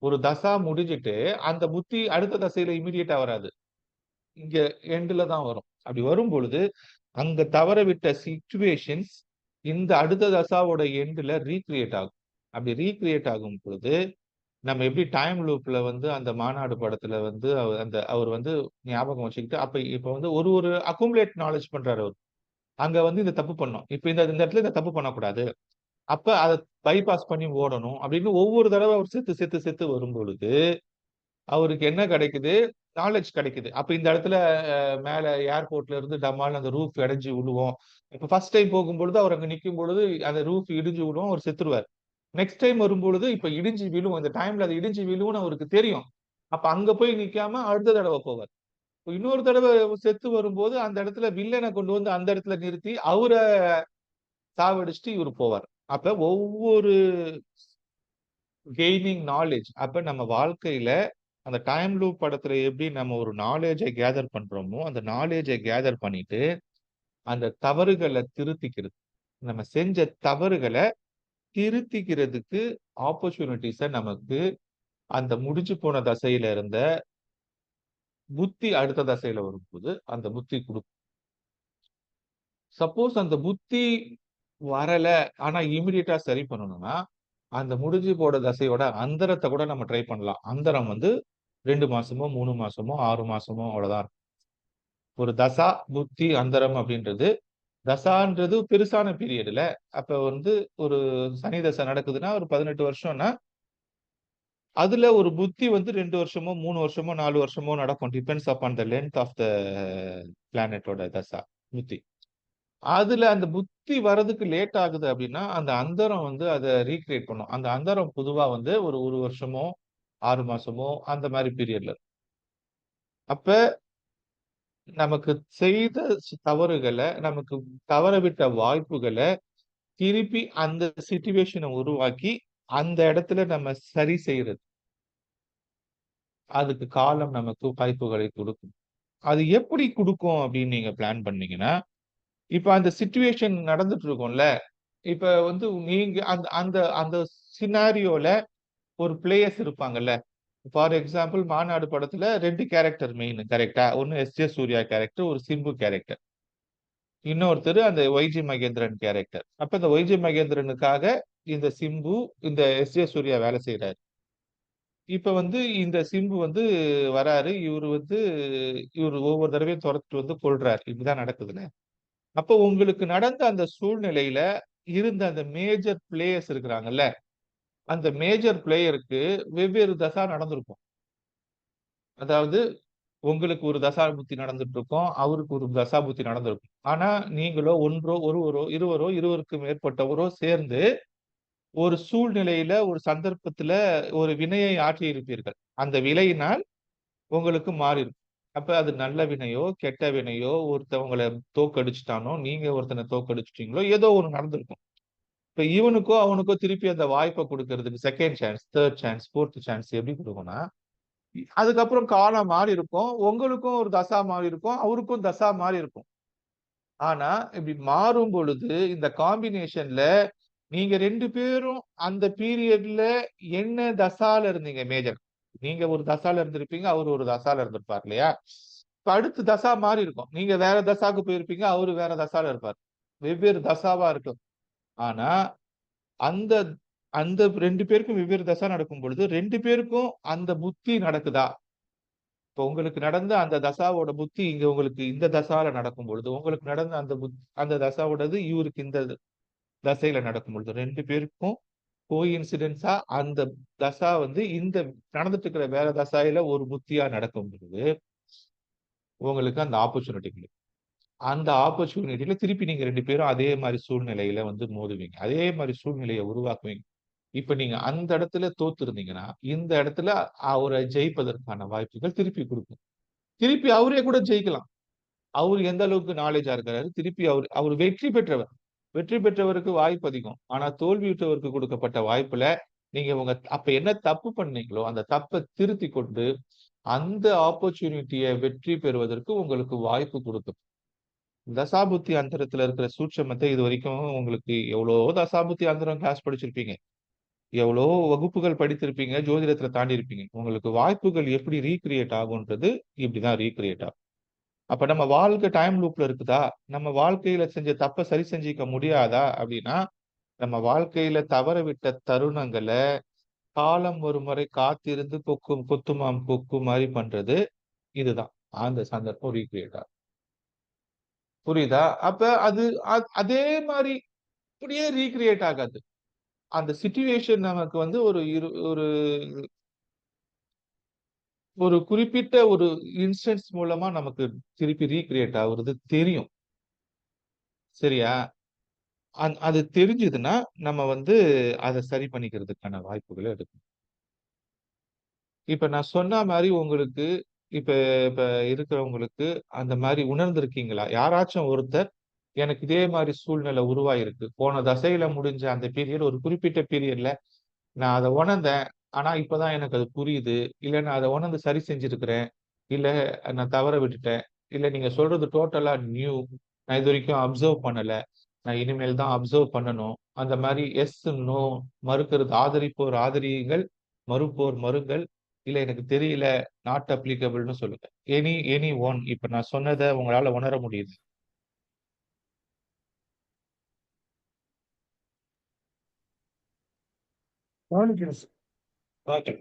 ஒரு தசா முடிஞ்சிட்டு அந்த புத்தி அடுத்த தசையில இமிடியேட்டா வராது. இங்க எண்டுல தான் வரும். அப்படி வரும் பொழுது அங்க தவறவிட்ட சிச்சுவேஷன்ஸ் இந்த அடுத்த தசாவோட எண்டுல ரீகிரியேட் ஆகும். அப்படி ரீகிரியேட் ஆகும் பொழுது நம்ம எப்படி டைம் லூப்ல வந்து அந்த மாநாடு படத்துல வந்து அவர் வந்து ஞாபகம் வச்சுக்கிட்டு அப்ப இப்ப வந்து ஒரு ஒரு அக்குமுலேட் நாலேஜ் பண்றாரு அவர். அங்க வந்து இந்த தப்பு பண்ணோம். இப்ப இந்த இந்த இடத்துல இந்த தப்பு பண்ணக்கூடாது. அப்ப அத பைபாஸ் பண்ணி ஓடணும் அப்படின்னு ஒவ்வொரு தடவை அவர் சேர்த்து சேர்த்து சேர்த்து வரும் பொழுது அவருக்கு என்ன கிடைக்குது? நாலேட்ஜ் கிடைக்குது. அப்ப இந்த இடத்துல மேல ஏர்போர்ட்ல இருந்து டமால்னு அந்த ரூஃப் இடிஞ்சு விழுவும். இப்ப ஃபர்ஸ்ட் டைம் போகும்பொழுது அவர் அங்க நிக்கும் பொழுது அந்த ரூஃப் இடிஞ்சு விழுவும். அவர் செத்துருவார். நெக்ஸ்ட் டைம் வரும்பொழுது இப்ப இடிஞ்சு விழும். இந்த டைம்ல அது இடிஞ்சு விழுவும்னு அவருக்கு தெரியும். அப்ப அங்க போய் நிக்காம அடுத்த தடவை போவார். இப்ப இன்னொரு தடவை செத்து வரும்போது அந்த இடத்துல வில்லனை கொண்டு வந்து அந்த இடத்துல நிறுத்தி அவர சாவடிச்சுட்டு இவரு போவார். அப்ப ஒவ்வொரு கெய்னிங் நாலேட்ஜ் அப்ப நம்ம வாழ்க்கையில அந்த டைம் லூப் படத்துல எப்படி நம்ம ஒரு நாலேஜை கேதர் பண்றோமோ அந்த நாலேஜை கேதர் பண்ணிட்டு அந்த தவறுகளை திருத்திக்கிறது. நம்ம செஞ்ச தவறுகளை திருத்திக்கிறதுக்கு ஆப்பர்ச்சுனிட்டிஸ நமக்கு அந்த முடிஞ்சு போன தசையில இருந்த புத்தி அடுத்த தசையில வரும்போது அந்த புத்தி கொடுக்கும். சப்போஸ் அந்த புத்தி வரல ஆனா இமிடியேட்டா சரி பண்ணணும்னா அந்த முடிஞ்சு போன தசையோட அந்தரத்தை கூட நம்ம ட்ரை பண்ணலாம். அந்தரம் வந்து 2 மாசமோ 3 மாசமோ 6 மாசமோ அவ்வளவுதான். ஒரு தசா புத்தி அந்தரம் அப்படின்றது தசான்றது பெருசான பீரியட்ல அப்ப வந்து ஒரு சனி தசை நடக்குதுன்னா ஒரு 18 வருஷம்னா அதுல ஒரு புத்தி வந்து 2 வருஷமோ 3 வருஷமோ 4 வருஷமோ நடக்கும். Depends upon the length of the பிளானட்டோட தசா புத்தி. அதுல அந்த புத்தி வர்றதுக்கு லேட் ஆகுது அப்படின்னா அந்த அந்தரம் வந்து அதை ரீக்ரியேட் பண்ணும். அந்த அந்தரம் பொதுவா வந்து ஒரு 1 வருஷமோ 6 மாசமோ அந்த மாதிரி பீரியட்ல. அப்ப நமக்கு செய்த தவறுகளை நமக்கு தவறவிட்ட வாய்ப்புகளை திருப்பி அந்த சிச்சுவேஷனை உருவாக்கி அந்த இடத்துல நம்ம சரி செய்யறது. அதுக்கு காலம் நமக்கு வாய்ப்புகளை கொடுக்கும். அது எப்படி கொடுக்கும் அப்படின்னு நீங்க பிளான் பண்ணீங்கன்னா இப்ப அந்த சிச்சுவேஷன் நடந்துட்டு இருக்கும்ல இப்ப வந்து நீங்க அந்த அந்த அந்த சினாரியோல ஒரு பிளேயர்ஸ் இருப்பாங்கல்ல. ஃபார் எக்ஸாம்பிள் மாநாடு படத்துல 2 கேரக்டர் மெயின் கரெக்டா? ஒன்னு எஸ்.ஜே. சூர்யா கேரக்டர், ஒரு சிம்பு கேரக்டர். இன்னொருத்தர் அந்த ஒய்ஜி மகேந்திரன் கேரக்டர். அப்ப இந்த ஒய்ஜி மகேந்திரனுக்காக இந்த சிம்பு இந்த எஸ்.ஜே. சூர்யா வேலை செய்யறாரு. இப்ப வந்து இந்த சிம்பு வந்து வராரு. இவரு ஒவ்வொரு தடவையும் துரத்துட்டு வந்து கொல்றாரு. இப்படிதான் நடக்குதுல்ல. அப்ப உங்களுக்கு நடந்த அந்த சூழ்நிலையில இருந்த அந்த மேஜர் பிளேயர்ஸ் இருக்கிறாங்கல்ல, அந்த மேஜர் பிளேயருக்கு வெவ்வேறு தசா நடந்திருக்கும். அதாவது உங்களுக்கு ஒரு தசா புத்தி நடந்துட்டு இருக்கும். அவருக்கு ஒரு தசா புத்தி நடந்திருக்கும். ஆனா நீங்களோ ஒன்றோ ஒருவரோ இருவரோ இருவருக்கு மேற்பட்டவரோ சேர்ந்து ஒரு சூழ்நிலையில ஒரு சந்தர்ப்பத்துல ஒரு வினையை ஆற்றி இருப்பீர்கள். அந்த வினையினால் உங்களுக்கு மாறி இருக்கும். அப்ப அது நல்ல வினையோ கெட்ட வினையோ ஒருத்தவங்களை தோக்கடிச்சுட்டானோ நீங்க ஒருத்தனை தோக்கடிச்சிட்டீங்களோ ஏதோ ஒண்ணு நடந்திருக்கும். இப்ப இவனுக்கோ அவனுக்கோ திருப்பி அந்த வாய்ப்பை கொடுக்கறதுக்கு second chance, third chance, fourth chance எப்படி கொடுக்கும்னா அதுக்கப்புறம் காலம் மாறி இருக்கும். உங்களுக்கும் ஒரு தசா மாறி இருக்கும். அவருக்கும் தசா மாறி இருக்கும். ஆனா இப்படி மாறும் பொழுது இந்த காம்பினேஷன்ல நீங்க 2 பேரும் அந்த பீரியட்ல என்ன தசால இருந்தீங்க மேஜர்? நீங்க ஒரு தசால இருந்திருப்பீங்க. அவர் ஒரு தசால இருந்திருப்பார் இல்லையா? இப்ப அடுத்து தசா மாறி இருக்கும். நீங்க வேற தசாக்கு போயிருப்பீங்க. அவரு வேற தசால இருப்பார். வெவ்வேறு தசாவா இருக்கும். ஆனா அந்த அந்த 2 பேருக்கும் வெவ்வேறு தசா நடக்கும் பொழுது 2 பேருக்கும் அந்த புத்தி நடக்குதா? இப்ப உங்களுக்கு நடந்த அந்த தசாவோட புத்தி இங்க உங்களுக்கு இந்த தசால நடக்கும் பொழுது உங்களுக்கு நடந்த அந்த தசாவோடது இவருக்கு இந்த தசையில நடக்கும் பொழுது 2 பேருக்கும் கோஇன்சிடென்ஸா அந்த தசா வந்து இந்த நடந்துட்டு இருக்கிற வேற தசாயில ஒரு புத்தியா நடக்கும் பொழுது உங்களுக்கு அந்த ஆப்பர்ச்சுனிட்டி கிடைக்கும். அந்த ஆப்பர்ச்சுனிட்டியில திருப்பி நீங்க 2 பேரும் அதே மாதிரி சூழ்நிலையில வந்து மோதுவீங்க. அதே மாதிரி சூழ்நிலையை உருவாக்குவீங்க. இப்ப நீங்க அந்த இடத்துல தோத்து இருந்தீங்கன்னா இந்த இடத்துல அவரை ஜெயிப்பதற்கான வாய்ப்புகள் திருப்பி கொடுக்கும். திருப்பி அவரே கூட ஜெயிக்கலாம். அவரு எந்த அளவுக்கு நாலேஜா இருக்கிறாரு. திருப்பி அவர் வெற்றி பெற்றவர். வெற்றி பெற்றவருக்கு வாய்ப்பு அதிகம். ஆனா தோல்வியுற்றவருக்கு கொடுக்கப்பட்ட வாய்ப்புல நீங்க அப்ப என்ன தப்பு பண்ணீங்களோ அந்த தப்பை திருத்தி கொண்டு அந்த ஆப்பர்ச்சுனிட்டியை வெற்றி பெறுவதற்கு உங்களுக்கு வாய்ப்பு கொடுக்கும். தசாபுத்தி அந்தரத்துல இருக்கிற சூட்சமத்தை இது வரைக்கும் உங்களுக்கு எவ்வளோ தசாபுத்தி அந்தரம் கிளாஸ் படிச்சிருப்பீங்க, எவ்வளோ வகுப்புகள் படித்திருப்பீங்க, ஜோதிடத்துல தாண்டி இருப்பீங்க. உங்களுக்கு வாய்ப்புகள் எப்படி ரீக்ரியேட் ஆகுன்றது இப்படிதான் ரீக்ரியேட் ஆகும். அப்ப நம்ம வாழ்க்கை டைம் லூப்ல இருக்குதா, நம்ம வாழ்க்கையில செஞ்ச தப்ப சரி செஞ்சுக்க முடியாதா அப்படின்னா, நம்ம வாழ்க்கையில தவற விட்ட தருணங்களை காலம் ஒரு முறை காத்திருந்து கொத்துமாம் கொக்கு மாதிரி பண்றது இதுதான். அந்த சந்தர்ப்பம் ரீக்ரியேட் ஆகும். புரியுதா? அப்ப அது அதே மாதிரி இப்படியே ரீக்ரியேட் ஆகாது. அந்த சிச்சுவேஷன் நமக்கு வந்து ஒரு ஒரு குறிப்பிட்ட ஒரு இன்ஸ்டன்ஸ் மூலமா நமக்கு திருப்பி ரீக்ரியேட் ஆகுறது தெரியும். சரியா? அது தெரிஞ்சதுன்னா நம்ம வந்து அதை சரி பண்ணிக்கிறதுக்கான வாய்ப்புகளை எடுக்கணும். இப்ப நான் சொன்ன மாதிரி உங்களுக்கு இப்ப இப்ப இருக்கிறவங்களுக்கு அந்த மாதிரி உணர்ந்திருக்கீங்களா? யாராச்சும் ஒருத்தர் எனக்கு இதே மாதிரி சூழ்நிலை உருவாயிருக்கு, போன தசையில முடிஞ்ச அந்த பீரியட் ஒரு குறிப்பிட்ட பீரியட்ல நான் அதை உணர்ந்தேன், ஆனா இப்பதான் எனக்கு அது புரியுது, இல்ல நான் அதை உணர்ந்து சரி செஞ்சிருக்கிறேன், இல்ல நான் தவற விட்டுட்டேன், இல்ல நீங்க சொல்றது டோட்டலா நியூ, நான் இது வரைக்கும் அப்சர்வ் பண்ணல, நான் இனிமேல் தான் அப்சர்வ் பண்ணணும். அந்த மாதிரி எஸ் நோ, மறுக்கிறது ஆதரிப்போர் ஆதரியுங்கள், மறுப்போர் மறுங்கள், இல்ல எனக்கு தெரியல, நாட் அப்ளிகபிள்னு சொல்லுங்க. Any one. இப்ப நான் சொன்னதை உங்களால உணர முடியுது. கவனிக்கிறேன் சார். ஓகே.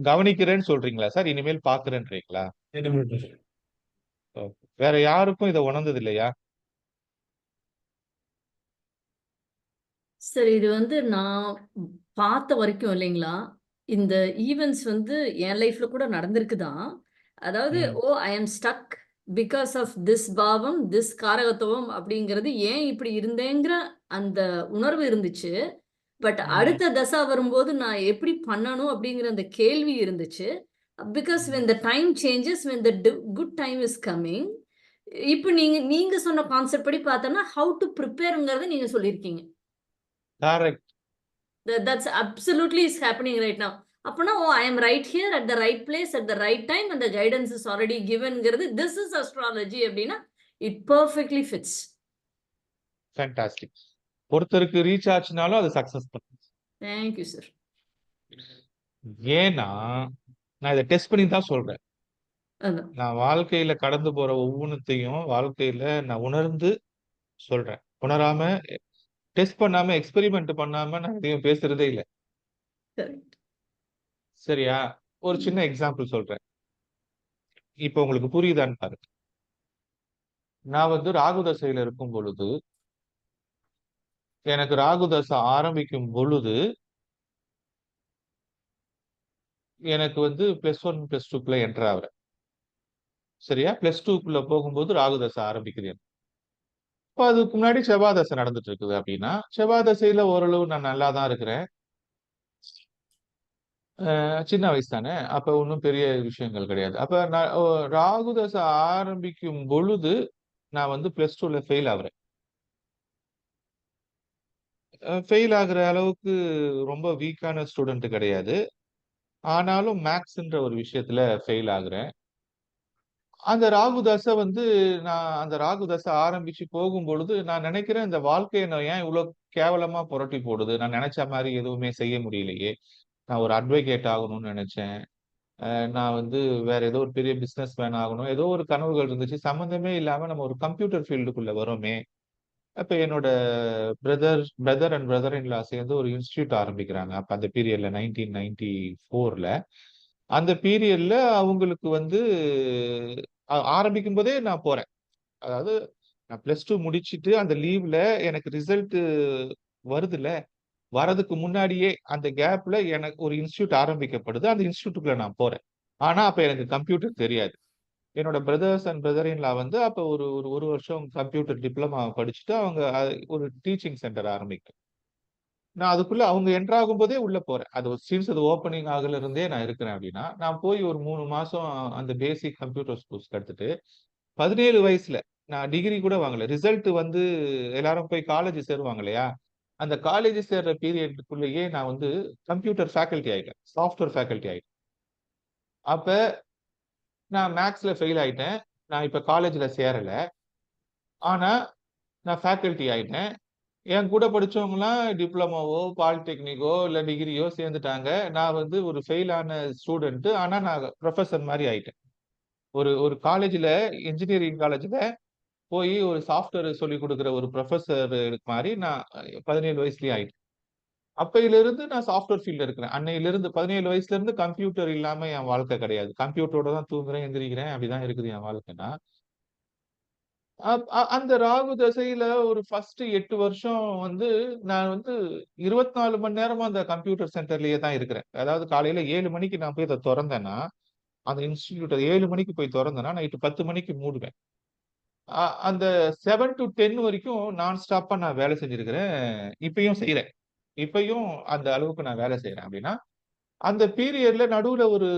கவனிக்கிறேன்னு சொல்றீங்களா சார்? இனிமேல் பாக்குறேன்றீங்களா? இனிமேல் சார். வேற யாருக்கும் இதை உணர்ந்தது இல்லையா? சரி, இது வந்து நான் பார்த்த வரைக்கும் இல்லைங்களா, இந்த ஈவென்ட்ஸ் வந்து என் லைஃப்ல கூட நடந்திருக்குதான். அதாவது ம். ஐ அம் ஸ்டக் பிகாஸ் ஆஃப் திஸ் பாவம், திஸ் காரகத்துவம் அப்படிங்கிறது ஏன் இப்படி இருந்தேங்கிற அந்த உணர்வு இருந்துச்சு. பட் ம். அடுத்த தசா வரும்போது நான் எப்படி பண்ணணும் அப்படிங்கிற அந்த கேள்வி இருந்துச்சு. Because when the time changes, when the good time is coming. இப்போ நீங்க சொன்ன கான்செப்ட் படி பார்த்தோம்னா how to prepareங்கிறத நீங்க சொல்லியிருக்கீங்க. Correct. That's absolutely is happening right now. அப்பனா I am right here at the right place at the right time and the guidance is already givenங்கிறது this is astrology அப்படின்னா it perfectly fits. Fantastic. ஒருத்தருக்கு reach ஆச்சுனாலும் அது success பண்ணும். Thank you, sir. ஏன்னா நான் இதை test பண்ணி தான் சொல்றேன். அதான். நான் வாழ்க்கையில கடந்து போற ஒவ்வொன்றுத்தையும் வாழ்க்கையில நான் உணர்ந்து சொல்றேன். உணராம டெஸ்ட் பண்ணாம எக்ஸ்பெரிமெண்ட் பண்ணாம நான் எதையும் பேசுறதே இல்லை. Correct. சரியா? ஒரு சின்ன எக்ஸாம்பிள் சொல்றேன். இப்ப உங்களுக்கு புரியுதான்னு பாருங்க. நான் வந்து ராகு தசையில இருக்கும் பொழுது, எனக்கு ராகு தசை ஆரம்பிக்கும் பொழுது எனக்கு வந்து +1 +2க்குள்ள என்டர் ஆகுறேன். சரியா? +2க்குள்ள போகும்போது ராகு தசை ஆரம்பிக்குது எனக்கு. இப்ப அதுக்கு முன்னாடி செவ்வாய் தசை நடந்துட்டு இருக்குது அப்படின்னா, செவ்வாய் தசையில ஓரளவு நான் நல்லா தான் இருக்கிறேன். சின்ன வயசு தானே. அப்ப ஒண்ணும் பெரிய விஷயங்கள் கிடையாது. அப்ப நான் ராகு தசை ஆரம்பிக்கும் பொழுது நான் வந்து +2ல ஃபெயில் ஆகுறேன். ஃபெயில் ஆகுற அளவுக்கு ரொம்ப வீக்கான ஸ்டூடண்ட் கிடையாது. ஆனாலும் மேத்ஸ்ன்ற ஒரு விஷயத்துல ஃபெயில் ஆகுறேன். அந்த ராகு தசை வந்து நான் அந்த ராகு தசை ஆரம்பிச்சு போகும்பொழுது, நான் நினைக்கிறேன் இந்த வாழ்க்கைய நான் ஏன் இவ்ளோ கேவலமா புரட்டி போடுது? நான் நினைச்ச மாரி எதுவுமே செய்ய முடியலையே! நான் ஒரு அட்வொகேட் ஆகணும்னு நினைச்சேன். நான் வந்து வேற ஏதோ ஒரு பெரிய பிசினஸ் மேன் ஆகணும். ஏதோ ஒரு கனவுகள் இருந்துச்சு. சம்மந்தமே இல்லாம நம்ம ஒரு கம்ப்யூட்டர் ஃபீல்டுக்குள்ள வரோமே! அப்ப என்னோட பிரதர் அண்ட் பிரதர் இன் லா சேர்ந்து ஒரு இன்ஸ்டிடியூட் ஆரம்பிக்கிறாங்க. அப்ப அந்த பீரியட்ல 1994ல. அந்த பீரியட்ல அவங்களுக்கு வந்து ஆரம்பிக்கும் போதே நான் போறேன். அதாவது நான் +2 முடிச்சுட்டு அந்த லீவ்ல எனக்கு ரிசல்ட் வருதுல்ல. வரதுக்கு முன்னாடியே அந்த கேப்ல எனக்கு ஒரு இன்ஸ்டிடியூட் ஆரம்பிக்கப்படுது. அந்த இன்ஸ்டிடியூட்குள்ள நான் போறேன். ஆனா அப்ப எனக்கு கம்ப்யூட்டர் தெரியாது. என்னோட பிரதர்ஸ் அண்ட் பிரதர் இன் லா வந்து அப்ப ஒரு ஒரு 1 வருஷம் கம்ப்யூட்டர் டிப்ளமா படிச்சுட்டு அவங்க ஒரு டீச்சிங் சென்டர் ஆரம்பிக்கிறேன். நான் அதுக்குள்ள அவங்க என்டர் ஆகும்போதே உள்ள போறேன். அது சின்ஸ் அது ஓப்பனிங் ஆகல இருந்தே நான் இருக்கிறேன் அப்படின்னா, நான் போய் ஒரு 3 மாசம் அந்த பேசிக் கம்ப்யூட்டர் கோர்ஸ் கத்துட்டு 17 வயசுல நான் டிகிரி கூட வாங்கல. ரிசல்ட் வந்து எல்லாரும் போய் காலேஜ் சேருவாங்க இல்லையா? அந்த காலேஜ் சேர்ற பீரியடுக்குள்ளேயே நான் வந்து கம்ப்யூட்டர் ஃபேக்கல்டி ஆயிட்டேன். சாஃப்ட்வேர் ஃபேக்கல்டி ஆயிட்டேன். அப்ப நான் மேத்ஸ்ல ஃபெயில் ஆயிட்டேன். நான் இப்ப காலேஜ்ல சேரல. ஆனா, நான் ஃபேக்கல்டி ஆயிட்டேன். என் கூட படிச்சவங்கலாம் டிப்ளமோவோ, பாலிடெக்னிக்கோ இல்ல டிகிரியோ சேர்ந்துட்டாங்க. நான் வந்து ஒரு ஃபெயில் ஆன ஸ்டூடண்ட். ஆனா நான் புரொஃபசர் மாரி ஆயிட்டேன். ஒரு ஒரு காலேஜ்ல இன்ஜினியரிங் காலேஜ்ல போய் ஒரு சாஃப்ட்வேர் சொல்லிக் குடுக்குற ஒரு புரொஃபசர் மாரி நான் 17 வயசுலயே ஆயிட்டேன். அப்பயிலிருந்து நான் சாஃப்ட்வேர் ஃபீல்ட்ல இருக்கிறேன். அன்னையிலிருந்து 17 வயசுல இருந்து கம்ப்யூட்டர் இல்லாம என் வாழ்க்கை கிடையாது. கம்ப்யூட்டரோட தான் தூங்குறேன், எந்திரிக்கிறேன். அப்படிதான் இருக்குது என் வாழ்க்கைன்னா. அந்த ராகு தசையில ஒரு ஃபர்ஸ்ட் 8 வருஷம் வந்து நான் வந்து 24 மணி நேரமும் அந்த கம்ப்யூட்டர் சென்டர்லயே தான் இருக்கிறேன். அதாவது காலையில 7 மணிக்கு நான் போய் அத தொறந்தேன்னா, அந்த இன்ஸ்டிடியூட்ட 7 மணிக்கு போய் தொறந்தேன்னா, நைட் 10 மணிக்கு மூடுவேன். அந்த 7 டூ 10 வரைக்கும் நான் ஸ்டாப்பா நான் வேலை செஞ்சிருக்கிறேன். இப்பயும் செய்றேன். இப்பயும் அந்த அளவுக்கு நான் வேலை செய்றேன் அப்படின்னா, அந்த பீரியட்ல நடுவுல ஒரு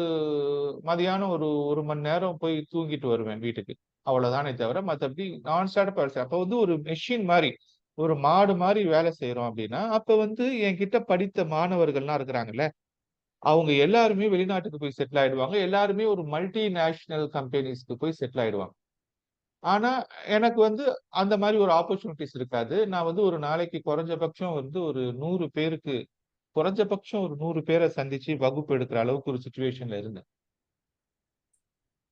மதியானம் ஒரு 1 மணி நேரம் போய் தூங்கிட்டு வருவேன் வீட்டுக்கு. அவ்வளவுதானே தவிர, மத்தபடி நான் ஸ்டாப்பா வேலை செய்றேன். அப்ப வந்து ஒரு மெஷின் மாரி, ஒரு மாடு மாரி வேலை செய்றோம் அப்படின்னா, அப்ப வந்து என்கிட்ட படித்த மாணவர்கள்லாம் இருக்கிறாங்கல்ல, அவங்க எல்லாருமே வெளிநாட்டுக்கு போய் செட்டில் ஆயிடுவாங்க. எல்லாருமே ஒரு மல்டிநேஷனல் கம்பெனிஸ்க்கு போய் செட்டில் ஆயிடுவாங்க. ஆனா, எனக்கு வந்து அந்த மாரி ஒரு ஆப்பர்ச்சுனிட்டீஸ் இருக்காது. நான் வந்து ஒரு நாளைக்கு குறைஞ்சபட்சம் வந்து ஒரு 100 பேருக்கு குறைஞ்சபட்சம் ஒரு 100 பேர சந்திச்சு வகுப்பு எடுக்கிற அளவுக்கு ஒரு சிச்சுவேஷன்ல இருந்தேன்.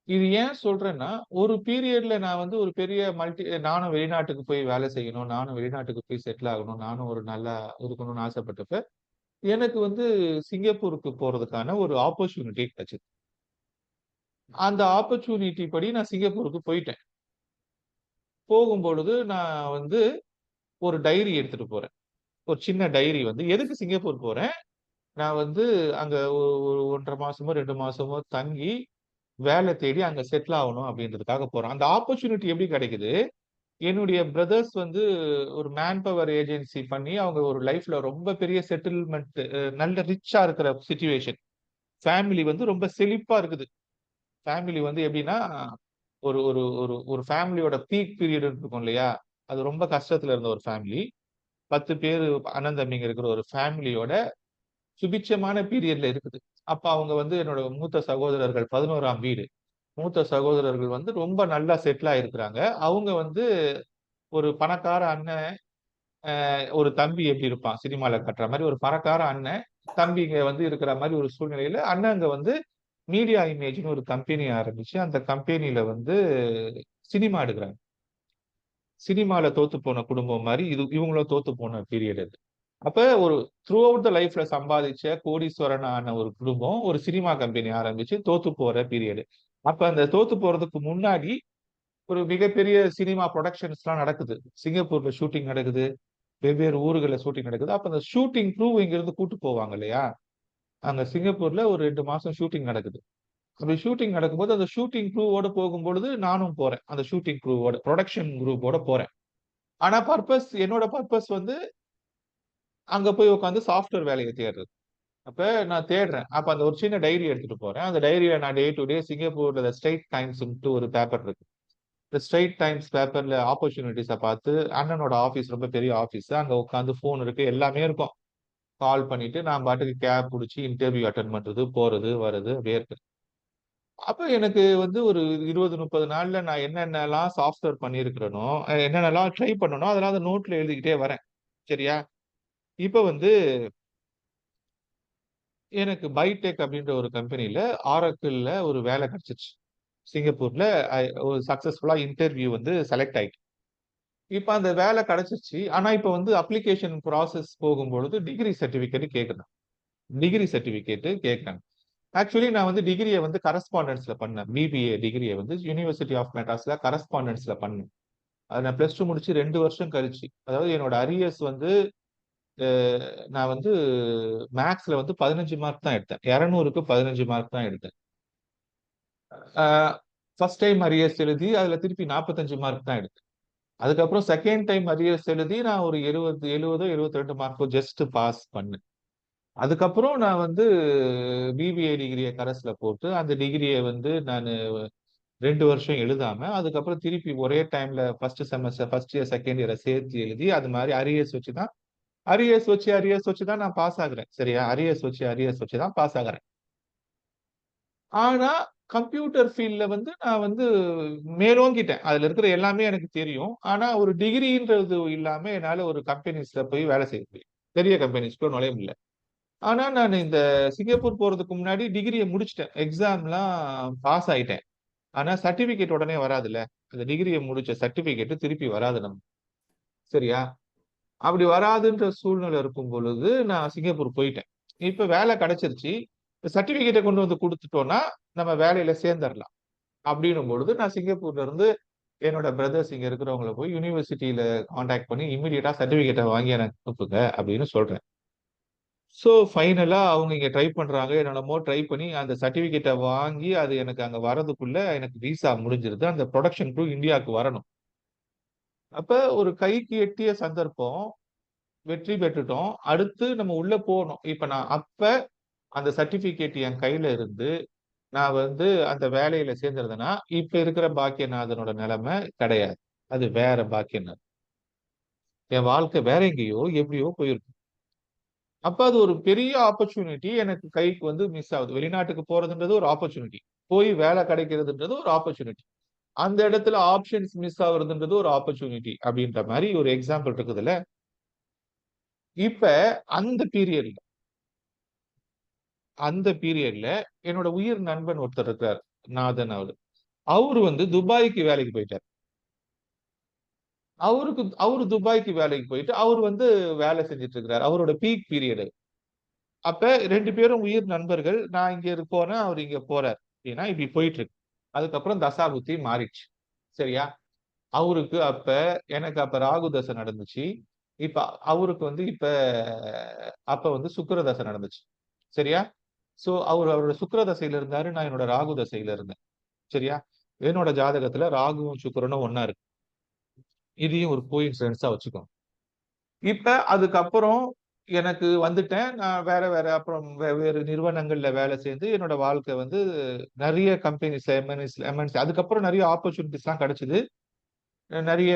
இது ஏன் சொல்றேன்னா, ஒரு பீரியட்ல நான் வந்து ஒரு பெரிய நானும் வெளிநாட்டுக்கு போய் வேலை செய்யணும். நானும் வெளிநாட்டுக்கு போய் செட்டில் ஆகணும். நானும் ஒரு நல்லா இருக்கணும்னு ஆசைப்பட்டப்ப, எனக்கு வந்து சிங்கப்பூருக்கு போறதுக்கான ஒரு ஆப்பர்ச்சுனிட்டி கிடைச்சது. அந்த ஆப்பர்ச்சுனிட்டி படி நான் சிங்கப்பூருக்கு போயிட்டேன். போகும்பொழுது நான் வந்து ஒரு டைரி எடுத்துட்டு போறேன். ஒரு சின்ன டைரி வந்து எதுக்கு சிங்கப்பூர் போறேன்? நான் வந்து அங்க ஒரு 1 1/2 மாசமோ, 2 மாசமோ தங்கி, வேலை தேடி அங்க செட்டில் ஆவணும் அப்படின்றதுக்காக போறேன். அந்த ஆப்பர்ச்சுனிட்டி எப்படி கிடைக்குது? என்னுடைய பிரதர்ஸ் வந்து ஒரு மேன் பவர் ஏஜென்சி பண்ணி, அவங்க ஒரு லைஃப்ல ரொம்ப பெரிய செட்டில்மென்ட் நல்ல ரிச்சா இருக்கிற சிச்சுவேஷன். ஃபேமிலி வந்து ரொம்ப செழிப்பா இருக்குது. ஃபேமிலி வந்து எப்படின்னா, ஒரு ஒரு ஒரு ஒரு ஃபேமிலியோட பீக் பீரியட் இருக்கும் இல்லையா? அது ரொம்ப கஷ்டத்துல இருந்த ஒரு ஃபேமிலி. 10 பேரு அண்ணன், தம்பிங்க இருக்கிற ஒரு ஃபேமிலியோட சுபிட்சமான பீரியட்ல இருக்குது. அப்ப அவங்க வந்து என்னோட மூத்த சகோதரர்கள் 11ஆம் வீடு. மூத்த சகோதரர்கள் வந்து ரொம்ப நல்லா செட்டில் ஆயிருக்கிறாங்க. அவங்க வந்து ஒரு பணக்கார அண்ணன், ஒரு தம்பி எப்படி இருப்பான் சினிமால காட்டுற மாரி ஒரு பணக்கார அண்ணன், தம்பிங்க வந்து இருக்கிற மாரி ஒரு சூழ்நிலையில அண்ணங்க வந்து மீடியா இமேஜ்ன்னு ஒரு கம்பெனி ஆரம்பிச்சு, அந்த கம்பெனில வந்து சினிமா எடுக்குறாங்க. சினிமால தோத்து போன குடும்பம் மாரி இவங்களும் தோத்து போன பீரியட் அது. அப்ப ஒரு த்ரூ அவுட் த லைஃப்ல சம்பாதிச்ச கோடீஸ்வரன் ஆன ஒரு குடும்பம், ஒரு சினிமா கம்பெனி ஆரம்பிச்சு தோத்து போற பீரியடு. அப்ப அந்த தோத்து போறதுக்கு முன்னாடி ஒரு மிகப்பெரிய சினிமா புரொடக்ஷன்ஸ்லாம் நடக்குது. சிங்கப்பூர்ல ஷூட்டிங் நடக்குது. வெவ்வேறு ஊர்கள்ல ஷூட்டிங் நடக்குது. அப்ப அந்த ஷூட்டிங் க்ரூ இங்கிருந்து கூட்டு போவாங்க இல்லையா? அங்க சிங்கப்பூர்ல ஒரு 2 மாசம் ஷூட்டிங் நடக்குது. அப்படி ஷூட்டிங் நடக்கும்போது, அந்த ஷூட்டிங் க்ரூவோட போகும்பொழுது நானும் போறேன். அந்த ஷூட்டிங் க்ரூவோட, புரொடக்ஷன் குரூப்போட போறேன். ஆனா என்னோட பர்ப்பஸ் வந்து அங்க போய் உட்கார்ந்து சாஃப்ட்வேர் வேலைய தேடுறது. அப்ப நான் தேடுறேன். அப்ப அந்த ஒரு சின்ன டைரி எடுத்துட்டு போறேன். அந்த டைரியில நான் டே டு டே சிங்கப்பூர்ல ஸ்ட்ரெய்ட் டைம்ஸ்ன்ட்டு ஒரு பேப்பர் இருக்கு. இந்த ஸ்ட்ரெய்ட் டைம்ஸ் பேப்பர்ல ஆப்பர்ச்சுனிட்டீஸ பார்த்து அண்ணனோட ஆபீஸ் ரொம்ப பெரிய ஆபீஸ். அங்க உட்கார்ந்து ஃபோன் இருக்கு. எல்லாமே இருக்கும். கால் பண்ணிட்டு நான் பாட்டுக்கு கேப் புடிச்சு இன்டர்வியூ அட்டெண்ட் பண்றது, போறது, வர்றது அப்படியே இருக்கு. அப்ப எனக்கு வந்து ஒரு 20, 30 நாள்ல நான் என்னென்னலாம் சாஃப்ட்வேர் பண்ணியிருக்கிறேனோ, என்னென்னலாம் ட்ரை பண்ணனோ, அதெல்லாம் அந்த நோட்ல எழுதிக்கிட்டே வரேன். சரியா? இப்ப வந்து எனக்கு பைடெக் அப்படின்ற ஒரு கம்பெனில ஆரக்கிள்ல ஒரு வேலை கிடைச்சுச்சு. சிங்கப்பூர்ல ஒரு சக்சஸ்ஃபுல்லா இன்டர்வியூ வந்து செலக்ட் ஆயிட்டேன். இப்ப அந்த வேலை கிடைச்சிருச்சு. ஆனா இப்ப வந்து அப்ளிகேஷன் ப்ராசஸ் போகும்பொழுது டிகிரி சர்டிபிகேட் கேட்குறாங்க. டிகிரி சர்டிபிகேட் கேட்குறாங்க. ஆக்சுவலி நான் வந்து டிகிரிய வந்து கரஸ்பாண்டன்ஸ்ல பண்ணேன். பிபிஏ டிகிரிய வந்து யுனிவர்சிட்டி ஆஃப் மெட்ராஸ்ல கரஸ்பாண்டன்ஸ்ல பண்ணேன். அது நான் பிளஸ் 2 முடிச்சு 2 வருஷம் கழிச்சு. அதாவது என்னோட அரியர்ஸ் வந்து அ நான் வந்து மேத்ஸ்ல வந்து 15 மார்க் தான் எடுத்தேன். 200க்கு 15 மார்க் தான் எடுத்தேன். ஆ ஃபர்ஸ்ட் டைம் அரியர்ஸ் எழுதி அதுல திருப்பி 45 மார்க் தான் எடுத்தேன். அதுக்கப்புறம் செகண்ட் டைம் அரியர்ஸ் எழுதி நான் ஒரு 70 72 மார்க்கோ ஜஸ்ட் பாஸ் பண்ணேன். அதுக்கப்புறம் நான் வந்து பிபிஏ டிகிரிய கரஸ்ல போட்டு, அந்த டிகிரிய வந்து நானு 2 வருஷம் எழுதாம, அதுக்கப்புறம் திருப்பி ஒரே டைம்ல first semester, first year, second இயர சேர்த்து எழுதி, அது மாரி அரியர்ஸ் வச்சு தான் அரியர்ஸ் வச்சு தான் நான் பாஸ் ஆகுறேன். சரியா? அரியர்ஸ் வச்சு தான் பாஸ் ஆகுறேன். ஆனா கம்ப்யூட்டர் ஃபீல்ட்ல வந்து நான் வந்து மேலோங்கிட்டேன். அதுல இருக்கிற எல்லாமே எனக்கு தெரியும். ஆனா ஒரு டிகிரின்றது இல்லாம என்னால ஒரு கம்பெனிஸ்ல போய் வேலை செய்ய முடியும். பெரிய கம்பெனிஸ்க்குள்ள நுழைய முடியல. ஆனா நான் இந்த சிங்கப்பூர் போறதுக்கு முன்னாடி டிகிரிய முடிச்சுட்டேன். எக்ஸாம்லாம் பாஸ் ஆயிட்டேன். ஆனா சர்டிபிகேட் உடனே வராதுல்ல. அந்த டிகிரிய முடிச்ச சர்டிபிகேட் திருப்பி வராது நமக்கு. சரியா? அப்படி வராதுன்ற சூழ்நிலை இருக்கும் பொழுது நான் சிங்கப்பூர் போயிட்டேன். இப்ப வேலை கிடைச்சிருச்சு. சர்டிபிகேட்ட கொண்டு வந்து குடுத்துட்டோம்னா, நம்ம வேலையில சேர்ந்துரலாம். அப்படின்னும் பொழுது நான் சிங்கப்பூர்ல இருந்து என்னோட பிரதர்ஸ் இங்க இருக்கிறவங்கள போய் யுனிவர்சிட்டியில கான்டாக்ட் பண்ணி இமிடியேட்டா சர்டிபிகேட்ட வாங்கி எனக்கு அனுப்புங்க அப்படின்னு சொல்றேன். சோ ஃபைனலா அவங்க இங்க ட்ரை பண்றாங்க. என்னென்னமோ ட்ரை பண்ணி அந்த சர்டிபிகேட்ட வாங்கி அது எனக்கு அங்க வரதுக்குள்ள எனக்கு விசா முடிஞ்சிருது. அந்த புரொடக்ஷன் க்ரூ இந்தியாவுக்கு வரணும். அப்ப ஒரு கைக்கு எட்டிய சந்தர்ப்பம். வெற்றி பெற்றுட்டோம். அடுத்து நம்ம உள்ள போணும். இப்ப நான் அப்ப அந்த சர்டிபிகேட் என் கையில இருந்து நான் வந்து அந்த வேலையில சேர்ந்திருந்தேன்னா, இப்ப இருக்கிற பாக்கியநாதனோட நிலைமை கிடையாது. அது வேற பாக்கியநாதன். என் வாழ்க்கை வேற எங்கேயோ, எப்படியோ போயிருக்கும். அப்ப அது ஒரு பெரிய ஆப்பர்ச்சுனிட்டி எனக்கு கைக்கு வந்து மிஸ் ஆகுது. வெளிநாட்டுக்கு போறதுன்றது ஒரு ஆப்பர்ச்சுனிட்டி. போய் வேலை கிடைக்கிறதுன்றது ஒரு ஆப்பர்ச்சுனிட்டி. அந்த இடத்துல ஆப்ஷன்ஸ் மிஸ் ஆகுறதுன்றது ஒரு ஆப்பர்ச்சுனிட்டி அப்படின்ற மாரி ஒரு எக்ஸாம்பிள் இருக்குதுல்ல. இப்ப அந்த பீரியட்ல அந்த பீரியட்ல என்னோட உயிர் நண்பன் ஒருத்தர் இருக்காரு. நாதன் அவரு. அவரு வந்து துபாய்க்கு வேலைக்கு போயிட்டாரு. அவரு துபாய்க்கு வேலைக்கு போயிட்டு, அவரு வந்து வேலை செஞ்சுட்டு இருக்கிறாரு. அவரோட பீக் பீரியடு. அப்ப 2 பேரும் உயிர் நண்பர்கள். நான் இங்க போறேன், அவரு இங்க போறார். ஏன்னா இப்படி போயிட்டு இருக்கு. அதுக்கப்புறம் தசாபுத்தி மாறிடுச்சு. சரியா? அவருக்கு அப்ப எனக்கு அப்ப ராகு தசை நடந்துச்சு. இப்ப அவருக்கு வந்து அப்ப வந்து சுக்கிர தசை நடந்துச்சு. சரியா? சோ அவரோட சுக்கிர தசையில இருந்தாரு. நான் என்னோட ராகு தசையில இருந்தேன். சரியா? என்னோட ஜாதகத்துல ராகுவும் சுக்கிரனும் ஒண்ணா இருக்கு. இதையும் ஒரு கோஇன்சிடென்ஸா வச்சுக்கோங்க. இப்ப அதுக்கப்புறம் எனக்கு வந்துட்டேன். நான் வேற வேற அப்புறம் வெவ்வேறு நிறுவனங்கள்ல வேலை செய்து என்னோட வாழ்க்கை வந்து நெறைய கம்பெனிஸ் எம்என்சி அதுக்கப்புறம் நெறைய ஆப்பர்ச்சுனிட்டிஸ்லாம் கிடைச்சது. நெறைய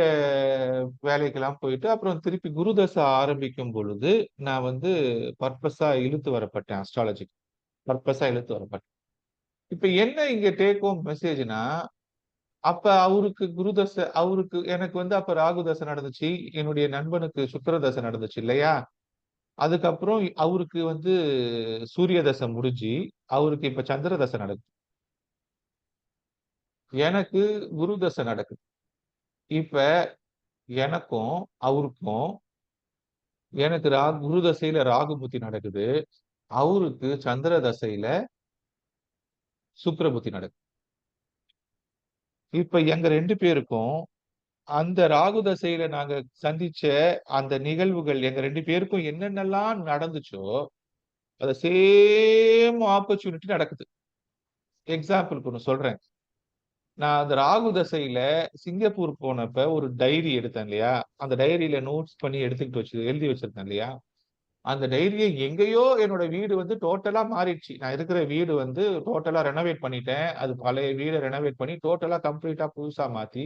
வேலைக்கெல்லாம் போயிட்டு அப்புறம் திருப்பி குரு தசை ஆரம்பிக்கும் பொழுது, நான் வந்து பர்ப்பஸா இழுத்து வரப்பட்டேன் அஸ்ட்ராலஜிக்கு. பர்ப்பஸா இழுத்து வரப்பட்டேன். இப்ப என்ன இங்க டேக் ஹோம் மெசேஜ்னா, அப்ப அவருக்கு எனக்கு வந்து அப்ப ராகு தசை நடந்துச்சு. என்னுடைய நண்பனுக்கு சுக்கிர தசை நடந்துச்சு இல்லையா? அதுக்கப்புறம் அவருக்கு வந்து சூரிய தசை முடிஞ்சு, அவருக்கு இப்ப சந்திர தசை நடக்குது. எனக்கு குரு தசை நடக்குது. இப்ப எனக்கும், அவருக்கும் எனக்கு குரு தசையில ராகு புத்தி நடக்குது. அவருக்கு சந்திர தசையில சுக்கிர புத்தி நடக்குது. இப்ப எங்க 2 பேருக்கும் அந்த ராகு தசையில நாங்க சந்திச்ச அந்த நிகழ்வுகள் எங்க 2 பேருக்கும் என்னென்னலாம் நடந்துச்சோ, அத சேம் ஆப்பர்ச்சுனிட்டி நடக்குது. எக்ஸாம்பிள்க்கு ஒண்ணு சொல்றேன். நான் அந்த ராகு தசையில சிங்கப்பூர் போனப்ப ஒரு டைரி எடுத்தேன் இல்லையா? அந்த டைரியில நோட்ஸ் பண்ணி எழுதி வச்சிருந்தேன் இல்லையா? அந்த டைரிய எங்கேயோ என்னோட வீடு வந்து டோட்டலா மாறிடுச்சு. நான் இருக்கிற வீடு வந்து டோட்டலா ரெனோவேட் பண்ணிட்டேன். அது பழைய வீட ரெனோவேட் பண்ணி டோட்டலா கம்ப்ளீட்டா புதுசா மாத்தி,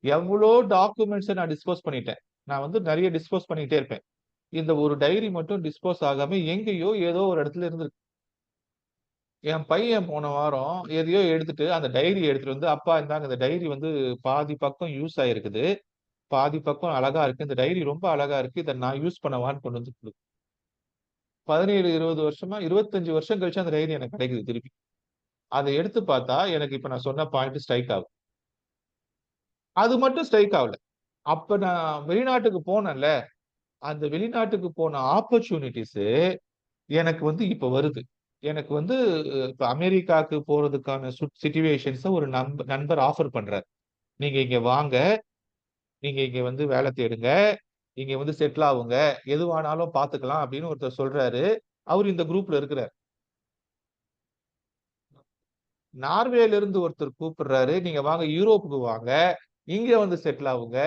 எவ்ளோ டாக்குமெண்ட்ஸ நான் டிஸ்போஸ் பண்ணிட்டேன். நான் வந்து நெறைய டிஸ்போஸ் பண்ணிட்டே இருப்பேன். இந்த ஒரு டைரி மட்டும் டிஸ்போஸ் ஆகாம எங்கேயோ ஏதோ ஒரு இடத்துல இருந்திருக்கு. என் பையன் போன வாரம் எதையோ எடுத்துட்டு அந்த டைரிய எடுத்துட்டு வந்து, "அப்பா இந்தாங்க இந்த டைரி வந்து பாதி பக்கம் யூஸ் ஆயிருக்குது. பாதி பக்கம் அழகா இருக்கு. இந்த டைரி ரொம்ப அழகா இருக்கு. இத நான் யூஸ் பண்ணவான்னு" கொண்டு வந்து 17, 20 வருஷமா 25 வருஷம் கழிச்சு அந்த டைரி எனக்கு கிடைக்குது திருப்பி. அத எடுத்து பார்த்தா, எனக்கு இப்ப நான் சொன்ன பாயிண்ட் ஸ்ட்ரைக் ஆகுது. அது மட்டும் ஸ்ட்ரைக் ஆகல. அப்ப நான் வெளிநாட்டுக்கு போனேன்ல, அந்த வெளிநாட்டுக்கு போன ஆப்பர்ச்சுனிட்டீஸ் எனக்கு வந்து இப்ப வருது. எனக்கு வந்து இப்ப அமெரிக்காக்கு போறதுக்கான சிட்யூவேஷன்ஸ ஒரு நண்பர் ஆஃபர் பண்றாரு. "நீங்க இங்க வாங்க. நீங்க இங்க வந்து வேலை தேடுங்க. இங்க வந்து செட்டில் ஆவுங்க. எதுவானாலும் பார்த்துக்கலாம்" அப்படின்னு ஒருத்தர் சொல்றாரு. அவரு இந்த குரூப்ல இருக்கிறார். நார்வேல இருந்து ஒருத்தர் கூப்பிடுறாரு. "நீங்க வாங்க யூரோப்புக்கு வாங்க. இங்க வந்து செட்டில் ஆவுங்க.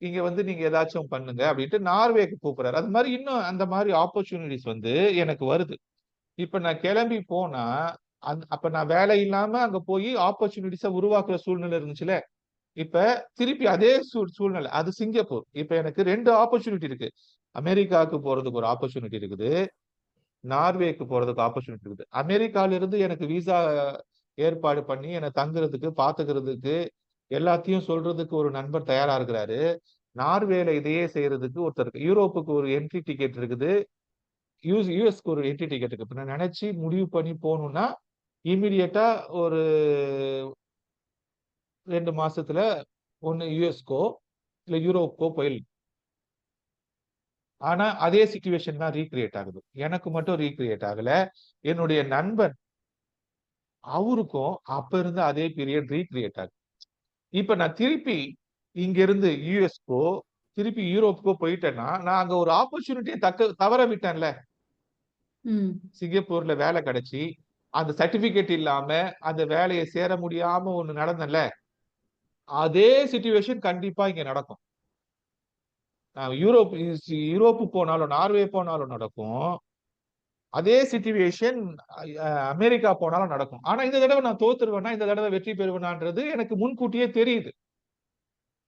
இங்க வந்து நீங்க ஏதாச்சும் பண்ணுங்க" அப்படின்ட்டு நார்வேக்கு கூப்பிடுறாரு. அது மாரி இன்னும் அந்த மாரி ஆப்பர்ச்சுனிட்டீஸ் வந்து எனக்கு வருது. இப்ப நான் கிளம்பி போனா, அப்ப நான் வேலை இல்லாம அங்க போயி ஆப்பர்ச்சுனிட்டீஸ உருவாக்குற சூழ்நிலை இருந்துச்சுல்ல. இப்ப திருப்பி அதே சூழ்நிலை. அது சிங்கப்பூர். இப்ப எனக்கு 2 ஆப்பர்ச்சுனிட்டி இருக்கு. அமெரிக்காவுக்கு போறதுக்கு ஒரு ஆப்பர்ச்சுனிட்டி இருக்குது, நார்வேக்கு போறதுக்கு ஆப்பர்ச்சுனிட்டி இருக்குது. அமெரிக்கால இருந்து எனக்கு விசா ஏற்பாடு பண்ணி என்னை தங்குறதுக்கு பாத்துக்கிறதுக்கு எல்லாத்தையும் சொல்றதுக்கு ஒரு நண்பர் தயாரா இருக்கிறாரு. நார்வேல இதையே செய்யறதுக்கு ஒருத்தர் இருக்கு. யூரோப்புக்கு ஒரு என்ட்ரி டிக்கெட் இருக்குது, யூஎஸ்க்கு ஒரு என்ட்ரி டிக்கெட் இருக்கு. இப்ப நான் நினைச்சு முடிவு பண்ணி போகணும்னா இமிடியேட்டா ஒரு 2 மாசத்துல ஒண்ணு யுஎஸ்கோ இல்ல யூரோப்கோ போயிடலாம். ஆனா அதே சிச்சுவேஷன் தான் ரீக்ரியேட் ஆகுது. எனக்கு மட்டும் ரீக்ரியேட் ஆகல, என்னுடைய நண்பன் அவருக்கும் அப்ப இருந்து அதே பீரியட் ரீக்ரியேட் ஆகுது. இப்ப நான் திருப்பி இங்க இருந்து யுஎஸ்கோ திருப்பி யூரோப்புக்கோ போயிட்டேன்னா நான் அங்க ஒரு ஆப்பர்ச்சுனிட்டியை தவற விட்டேன்ல. ம் சிங்கப்பூர்ல வேலை கிடைச்சி அந்த சர்டிபிகேட் இல்லாம அந்த வேலையை சேர முடியாம ஒண்ணு நடந்தல, அதே சிச்சுவேஷன் கண்டிப்பா இங்க நடக்கும். நான் யூரோப்பு போனாலும் நார்வே போனாலும் நடக்கும். அதே சிச்சுவேஷன் அமெரிக்கா போனாலும் நடக்கும். ஆனா இந்த தடவை நான் தோத்துருவேனா இந்த தடவை வெற்றி பெறுவேனான்றது எனக்கு முன்கூட்டியே தெரியுது.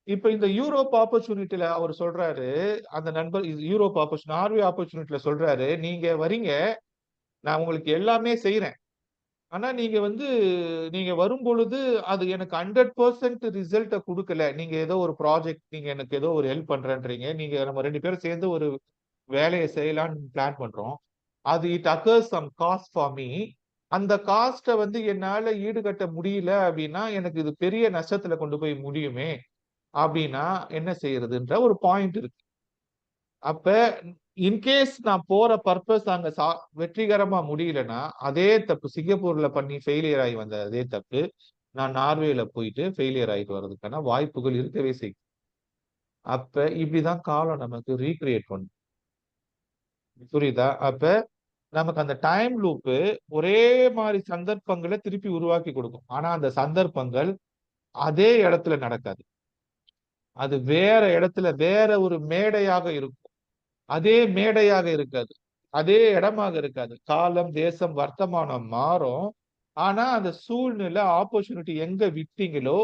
இப்ப இந்த யூரோப் ஆப்பர்ச்சுனிட்டில அவர் சொல்றாரு, அந்த நண்பர் யூரோப் ஆப்பர்ச்சுனிட்டி நார்வே ஆப்பர்ச்சுனிட்டில சொல்றாரு, நீங்க வரீங்க, நான் உங்களுக்கு எல்லாமே செய்யறேன். ஆனா நீங்க வரும் பொழுது அது எனக்கு 100% ரிசல்ட்ட கொடுக்கல. நீங்க ஏதோ ஒரு ப்ராஜெக்ட் நீங்க எனக்கு ஏதோ ஒரு ஹெல்ப் பண்றேன்றீங்க. நீங்க நம்ம 2 பேரும் சேர்ந்து ஒரு வேலையை செய்யலாம்னு பிளான் பண்றோம். அது it occurs some cost for me. அந்த காஸ்ட்டை என்னால ஈடுகட்ட முடியல அப்படின்னா எனக்கு இது பெரிய நஷ்டத்துல கொண்டு போய் முடியுமே அப்படின்னா என்ன செய்யறதுன்ற ஒரு பாயிண்ட் இருக்கு. அப்ப இன்கேஸ் நான் போற பர்பஸ் அங்க வெற்றிகரமா முடியலன்னா அதே தப்பு சிங்கப்பூர்ல பண்ணி ஃபெயிலியர் ஆகி வந்த அதே தப்பு நான் நார்வேல போயிட்டு ஃபெயிலியர் ஆயிட்டு வர்றதுக்கான வாய்ப்புகள் இருக்கவே செய்யும். அப்ப இப்படிதான் காலம் நமக்கு ரீக்ரியேட் பண்ணும். புரியுதா? அப்ப நமக்கு அந்த டைம் லூப்பு ஒரே மாதிரி சந்தர்ப்பங்களை திருப்பி உருவாக்கி கொடுக்கும். ஆனா அந்த சந்தர்ப்பங்கள் அதே இடத்துல நடக்காது. அது வேற இடத்துல வேற ஒரு மேடையாக இருக்கும். அதே மேடையாக இருக்காது, அதே இடமாக இருக்காது. காலம், தேசம், வர்த்தமானம் மாறும். ஆனா அந்த சூழ்நிலை ஆப்பர்ச்சுனிட்டி எங்க விட்டீங்களோ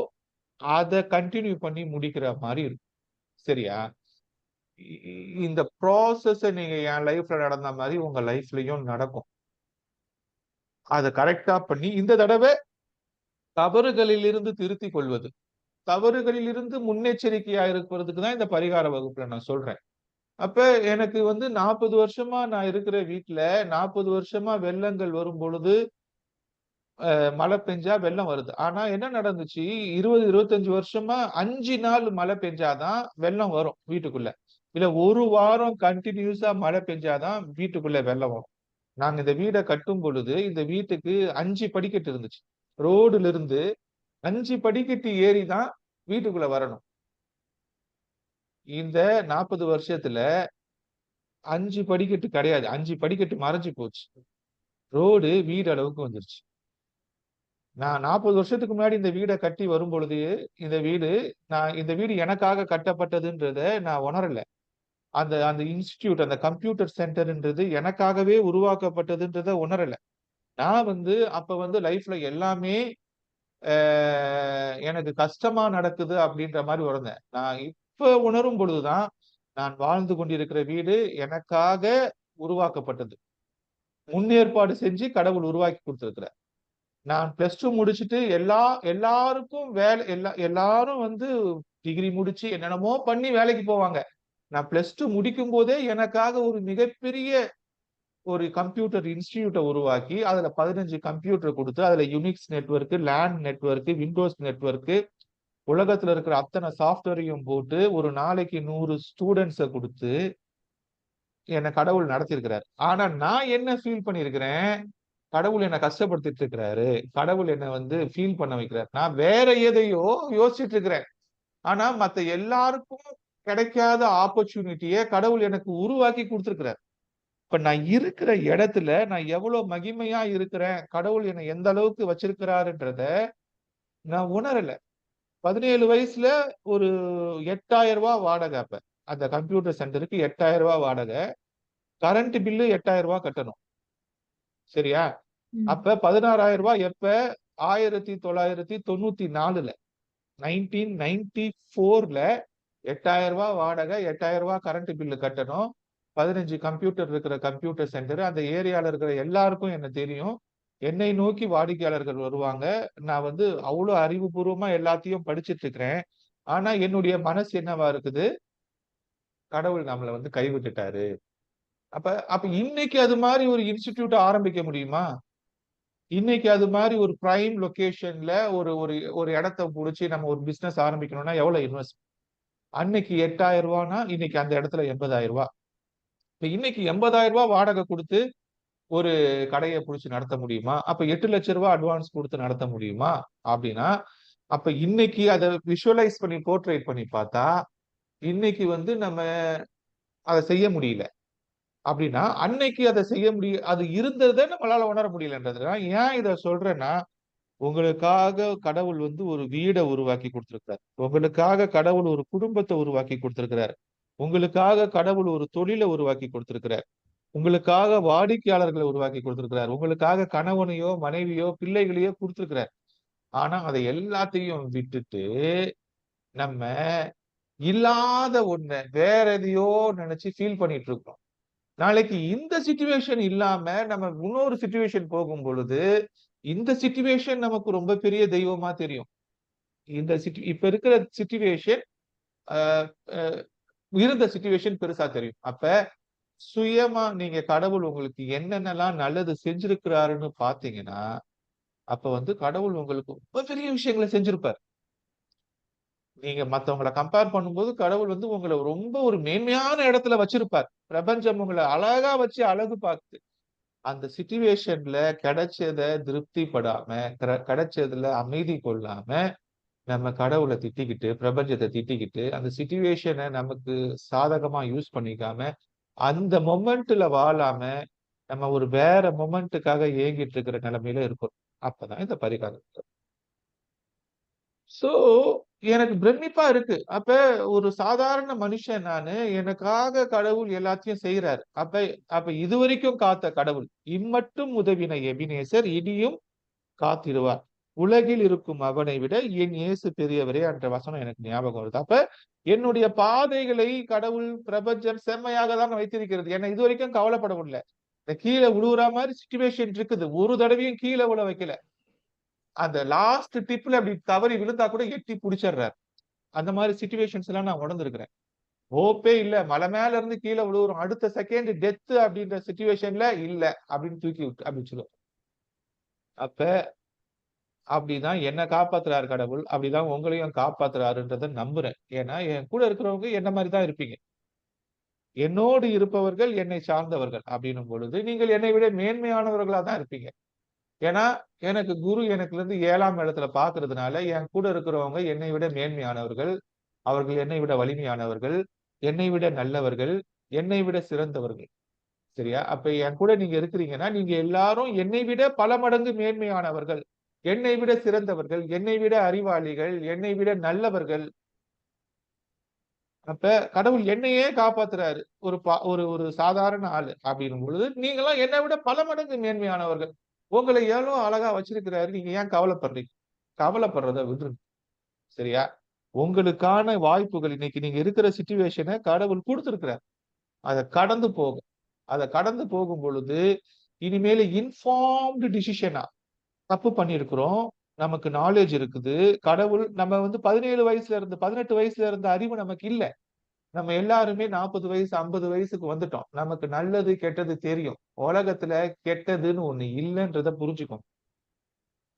அதை கண்டினியூ பண்ணி முடிக்கிற மாதிரி இருக்கும். சரியா? இந்த ப்ராசஸ் நீங்க என் லைஃப்ல நடந்த மாதிரி உங்க லைஃப்லயும் நடக்கும். அதை கரெக்டா பண்ணி இந்த தடவை தவறுகளில் இருந்து திருத்திக் கொள்வது, தவறுகளில் இருந்து முன்னெச்சரிக்கையா இருக்கிறதுக்கு தான் இந்த பரிகார வகுப்புல நான் சொல்றேன். அப்ப எனக்கு 40 வருஷமா நான் இருக்கிற வீட்டுல 40 வருஷமா வெள்ளங்கள் வரும் பொழுது மழை பெஞ்சா வெள்ளம் வருது. ஆனா என்ன நடந்துச்சு, 20-25 வருஷமா 5 நாள் மழை பெஞ்சாதான் வெள்ளம் வரும் வீட்டுக்குள்ள. இல்ல ஒரு வாரம் கண்டினியூஸா மழை பெஞ்சாதான் வீட்டுக்குள்ள வெள்ளம் வரும். நாங்க இந்த வீடை கட்டும் பொழுது இந்த வீட்டுக்கு 5 படிக்கட்டு இருந்துச்சு. ரோடுல இருந்து 5 படிக்கட்டு ஏறிதான் வீட்டுக்குள்ள வரணும். இந்த 40 வருஷத்துல 5 படிக்கட்டு கிடையாது, 5 படிக்கட்டு மறைஞ்சு போச்சு. ரோடு வீடு அளவுக்கு வந்துருச்சு. நான் 40 வருஷத்துக்கு முன்னாடி இந்த வீடை கட்டி வரும் பொழுது இந்த வீடு எனக்காக கட்டப்பட்டதுன்றத நான் உணரல. அந்த அந்த இன்ஸ்டிடியூட் அந்த கம்ப்யூட்டர் சென்டர்ன்றது எனக்காகவே உருவாக்கப்பட்டதுன்றத உணரல. நான் அப்ப லைஃப்ல எல்லாமே எனக்கு கஷ்டமா நடக்குது அப்படின்ற மாதிரி உணர்ந்தேன். நான் இப்ப உணரும் பொழுதுதான் நான் வாழ்ந்து கொண்டிருக்கிற வீடு எனக்காக உருவாக்கப்பட்டது. முன்னேற்பாடு செஞ்சு கடவுள் உருவாக்கி கொடுத்திருக்கிறார். நான் +2 முடிச்சுட்டு எல்லாருக்கும் வேலை எல்லாரும் டிகிரி முடிச்சு என்னென்னமோ பண்ணி வேலைக்கு போவாங்க. நான் +2 முடிக்கும் போதே எனக்காக ஒரு மிகப்பெரிய ஒரு கம்ப்யூட்டர் இன்ஸ்டிடியூட்டை உருவாக்கி அதுல 15 கம்ப்யூட்டர் கொடுத்து அதுல Unix network, land network, Windows network, உலகத்துல இருக்கிற அத்தனை சாஃப்ட்வேரையும் போட்டு ஒரு நாளைக்கு 100 ஸ்டூடெண்ட்ஸை கொடுத்து என்னை கடவுள் நடத்திருக்கிறார். ஆனா நான் என்ன ஃபீல் பண்ணிருக்கிறேன், கடவுள் என்னை கஷ்டப்படுத்திட்டு இருக்கிறாரு, கடவுள் என்னை ஃபீல் பண்ண வைக்கிறார். நான் வேற எதையோ யோசிச்சுட்டு இருக்கிறேன். ஆனா மத்த எல்லாருக்கும் கிடைக்காத ஆப்பர்ச்சுனிட்டியை கடவுள் எனக்கு உருவாக்கி கொடுத்திருக்கிறார். இப்ப நான் இருக்கிற இடத்துல நான் எவ்வளவு மகிமையா இருக்கிறேன், கடவுள் என்னை எந்த அளவுக்கு வச்சிருக்கிறாருன்றத நான் உணரல. 17 வயசுல ஒரு 8000 ரூபாய் வாடகை. அப்ப அந்த கம்ப்யூட்டர் சென்டருக்கு 8000 ரூபாய் வாடகை, கரண்ட் பில்லு 8000 ரூபாய் கட்டணும். சரியா? அப்ப 16,000 ரூபாய் எப்ப 1994ல 1994ல 8000 ரூபாய் வாடகை, 8000 ரூபாய் கரண்ட் பில்லு கட்டணும். 15 கம்ப்யூட்டர் இருக்கிற கம்ப்யூட்டர் சென்டர். அந்த ஏரியால இருக்கிற எல்லாருக்கும் என்ன தெரியும். என்னை நோக்கி வாடிக்கையாளர்கள் வருவாங்க. நான் வந்து அவ்வளோ அறிவுபூர்வமா எல்லாத்தையும் படிச்சுட்டு இருக்கிறேன். ஆனா என்னுடைய மனசு என்னவா இருக்குது? கடவுள் நம்மள வந்து கைவிட்டுட்டாரு. அப்ப அப்ப இன்னைக்கு அது மாரி ஒரு இன்ஸ்டிடியூட் ஆரம்பிக்க முடியுமா? இன்னைக்கு அது மாரி ஒரு பிரைம் லொகேஷன்ல ஒரு ஒரு ஒரு இடத்த புடிச்சு நம்ம ஒரு பிசினஸ் ஆரம்பிக்கணும்னா எவ்வளவு இன்வெஸ்ட்? அன்னைக்கு ரூ. 8,000னா இன்னைக்கு அந்த இடத்துல ரூ. 80,000. இப்ப இன்னைக்கு ரூ. 80,000 வாடகை குடுத்து ஒரு கடைய புடிச்சு நடத்த முடியுமா? அப்ப ரூ. 8,00,000 அட்வான்ஸ் குடுத்து நடத்த முடியுமா? அப்படின்னா, அப்ப இன்னைக்கு அத விஷுவலைஸ் பண்ணி போர்ட்ரேட் பண்ணி பார்த்தா, இன்னைக்கு வந்து நம்ம அத செய்ய முடியல. அப்படின்னா, அன்னைக்கு அத செய்ய அது இருந்தத நம்மளால உணர முடியலன்றதுதான். ஏன் இத சொல்றேன்னா, உங்களுக்காக கடவுள் வந்து ஒரு வீட உருவாக்கி குடுத்திருக்கிறார். உங்களுக்காக கடவுள் ஒரு குடும்பத்த உருவாக்கி குடுத்திருக்கிறார். உங்களுக்காக கடவுள் ஒரு தொழில உருவாக்கி குடுத்திருக்கிறார். உங்களுக்காக வாடிக்கையாளர்கள உருவாக்கி குடுத்திருக்கிறார். உங்களுக்காக கணவனையோ, மனைவியோ, பிள்ளைகளையோ குடுத்திருக்கிறார். ஆனா, அதை எல்லாத்தையும் விட்டுட்டு, நம்ம இல்லாத ஒண்ண வேற எதையோ நெனச்சு ஃபீல் பண்ணிட்டு இருக்கோம். நாளைக்கு இந்த சிச்சுவேஷன் இல்லாம நம்ம இன்னொரு சிச்சுவேஷன் போகும்பொழுது, இந்த சிச்சுவேஷன் நமக்கு ரொம்ப பெரிய தெய்வமா தெரியும். இப்ப இருக்கிற சிச்சுவேஷன் அ அ இருந்த சிச்சுவேஷன் பெருசா தெரியும். அப்ப சுயமா நீங்க கடவுள் உங்களுக்கு என்னென்னலாம் நல்லது செஞ்சிருக்கிறாருன்னு பார்த்தீங்கன்னா, அப்ப வந்து கடவுள் உங்களுக்கு ரொம்ப பெரிய விஷயங்கள செஞ்சிருப்பார். நீங்க மத்தவங்கள கம்பேர் பண்ணும்போது கடவுள் வந்து உங்கள ரொம்ப ஒரு மேன்மையான இடத்துல வச்சிருப்பார். பிரபஞ்சம் உங்கள அழகா வச்சு அழகு பார்க்குது. அந்த சிச்சுவேஷன்ல கிடைச்சத திருப்திப்படாம, கிடைச்சதுல அமைதி கொள்ளாம, நம்ம கடவுள திட்டிக்கிட்டு, பிரபஞ்சத்த திட்டிக்கிட்டு, அந்த சிச்சுவேஷன நமக்கு சாதகமா யூஸ் பண்ணிக்காம, அந்த மொமெண்ட்ல வாழாம, நம்ம ஒரு வேற மொமெண்ட்டுக்காக ஏங்கிட்டு இருக்கிற நிலைமையில இருக்கோம். அப்பதான் இந்த பரிகாரம். சோ, எனக்கு பிரமிப்பா இருக்கு. அப்ப ஒரு சாதாரண மனுஷன் நானு. எனக்காக கடவுள் எல்லாத்தையும் செய்றாரு. அப்ப அப்ப இதுவரைக்கும் காத்த கடவுள், இம்மட்டும் உதவின எபினேசர் இனியும் காத்திடுவார். உலகில் இருக்கும் அவனை விட என் இயேசு பெரியவரே என்ற வசனம் எனக்கு ஞாபகம் வருது. அப்ப என்னுடைய பாதைகளை கடவுள், பிரபஞ்சம் செம்மையாக தான் வைத்திருக்கிறது. என்னை இதுவரைக்கும் கவலைப்பட விடல. இந்த கீழ விழுவுற மாரி சிச்சுவேஷன் இருக்குது. ஒரு தடவையும் கீழ விழ வைக்கல. அந்த லாஸ்ட் டிப்ல அப்படி தவறி விழுந்தா கூட எட்டி புடிச்சிடுறாரு. அந்த மாரி சிச்சுவேஷன்ஸ் எல்லாம் நான் உணர்ந்திருக்கிறேன். ஹோப்பே இல்ல. மலை மேல இருந்து கீழ விழுவுறோம். அடுத்த செகண்ட் டெத் அப்படின்ற சிச்சுவேஷன்ல இல்ல அப்படின்னு தூக்கி விட்டு அனுப்பிச்சுருவார். அப்ப அப்படிதான் என்ன காப்பாத்துறாரு கடவுள். அப்படிதான் உங்களையும் காப்பாத்துறாருன்றத நம்புறேன். ஏன்னா என் கூட இருக்கிறவங்க என்ன மாரி தான் இருப்பீங்க. என்னோடு இருப்பவர்கள் என்னை சார்ந்தவர்கள் அப்படின்னும் பொழுது, நீங்கள் என்னை விட மேன்மையானவர்களா தான் இருப்பீங்க. ஏன்னா, எனக்கு குரு எனக்குல இருந்து 7ஆம் இடத்துல பார்க்கிறதுனால, என் கூட இருக்கிறவங்க என்னை விட மேன்மையானவர்கள். அவர்கள் என்னை விட வலிமையானவர்கள், என்னை விட நல்லவர்கள், என்னை விட சிறந்தவர்கள். சரியா? அப்ப என் கூட நீங்க இருக்கிறீங்கன்னா, நீங்க எல்லாரும் என்னை விட பல மடங்கு மேன்மையானவர்கள். என்னை விட சிறந்தவர்கள், என்னை விட அறிவாளிகள், என்னை விட நல்லவர்கள். அப்ப கடவுள் என்னையே காப்பாத்துறாரு. ஒரு ஒரு சாதாரண ஆளு அப்படின்னும் பொழுது, நீங்கலாம் என்னை விட பல மடங்கு மேன்மையானவர்கள். உங்கள எவ்வளோ அழகா வச்சிருக்கிறாரு. நீங்க ஏன் கவலைப்படுறீங்க? கவலைப்படுறத விட்டுருங்க. சரியா? உங்களுக்கான வாய்ப்புகள் இன்னைக்கு நீங்க இருக்கிற சிச்சுவேஷன கடவுள் குடுத்திருக்கிறார். அத கடந்து போக. அத கடந்து போகும் பொழுது, இனிமேலு இன்ஃபார்ம்டு டிசிஷனா தப்பு பண்ணியிருக்கிறோம். நமக்கு நாலேட்ஜ் இருக்குது. கடவுள் நம்ம வந்து 17 வயசுல இருந்து 18 வயசுல இருந்த அறிவு நமக்கு இல்ல. நம்ம எல்லாருமே 40 வயசு, 50 வயசுக்கு வந்துட்டோம். நமக்கு நல்லது, கெட்டது தெரியும். உலகத்துல கெட்டதுன்னு ஒண்ணு இல்லன்றத புரிஞ்சுக்கோங்க.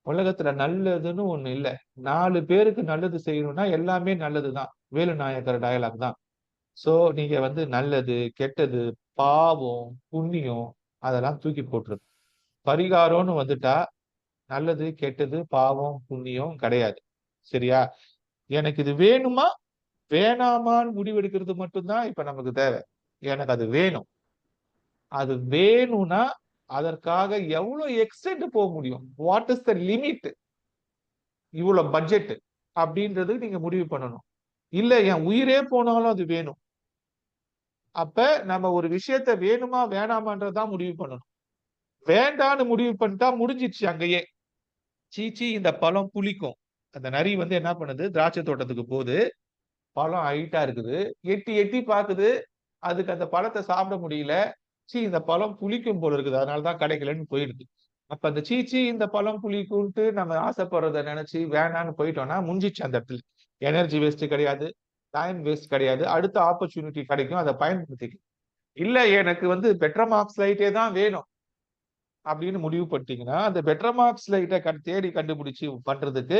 உலகத்துல நல்லதுன்னு ஒண்ணு இல்ல. 4 பேருக்கு நல்லது செய்யணும்னா எல்லாமே நல்லதுதான். வேலு நாயக்கர் டயலாக் தான். சோ நீங்க வந்து நல்லது, கெட்டது, பாவம், புண்ணியம் அதெல்லாம் தூக்கி போட்டுருங்க. பரிகாரம்னு வந்துட்டா நல்லது, கெட்டது, பாவம், புண்ணியம் கிடையாது. சரியா? எனக்கு இது வேணுமா? வேணாமான்னு முடிவெடுக்கிறது மட்டும் தான் இப்ப நமக்கு தேவை. எனக்கு அது வேணும். அது வேணும்னா, அதற்காக எவ்வளவு எக்ஸ்டெண்ட் போ முடியும்? What is the limit? இவ்வளவு பட்ஜெட் அப்படின்றது நீங்க முடிவு பண்ணணும். இல்ல என் உயிரே போனாலும் அது வேணும். அப்ப நம்ம ஒரு விஷயத்த வேணுமா, வேணாமான்றதான் முடிவு பண்ணணும். வேண்டான்னு முடிவு பண்ணிட்டா முடிஞ்சிருச்சு அங்கேயே. சீ இந்த பழம் புளிக்கும். அந்த நரி வந்து என்ன பண்ணுது? திராட்சை தோட்டத்துக்கு போகுது. பழம் ஹைட்டா இருக்குது. எட்டி எட்டி பாக்குது. அதுக்கு அந்த பழத்தை சாப்பிட முடியல. இந்த பழம் புளிக்கும் போல இருக்குது, அதனாலதான் கிடைக்கலன்னு போயிடுது. அப்ப அந்த இந்த பழம் புளிக்கும்ட்டு நம்ம ஆசைப்படுறத நினைச்சு வேணான்னு போயிட்டோம்னா முடிஞ்சிச்சு அந்த இடத்துல. எனர்ஜி வேஸ்ட் கிடையாது, டைம் வேஸ்ட் கிடையாது. அடுத்த ஆப்பர்ச்சுனிட்டி கிடைக்கும், அதை பயன்படுத்திக்க. இல்ல எனக்கு வந்து பெட்ரோமாக்ஸ் லைட்டே தான் வேணும் அப்படின்னு முடிவு பண்ணிட்டீங்கன்னா, அந்த பெட்ரோமாக்ஸ் லைட்டை தேடி கண்டுபிடிச்சு பண்றதுக்கு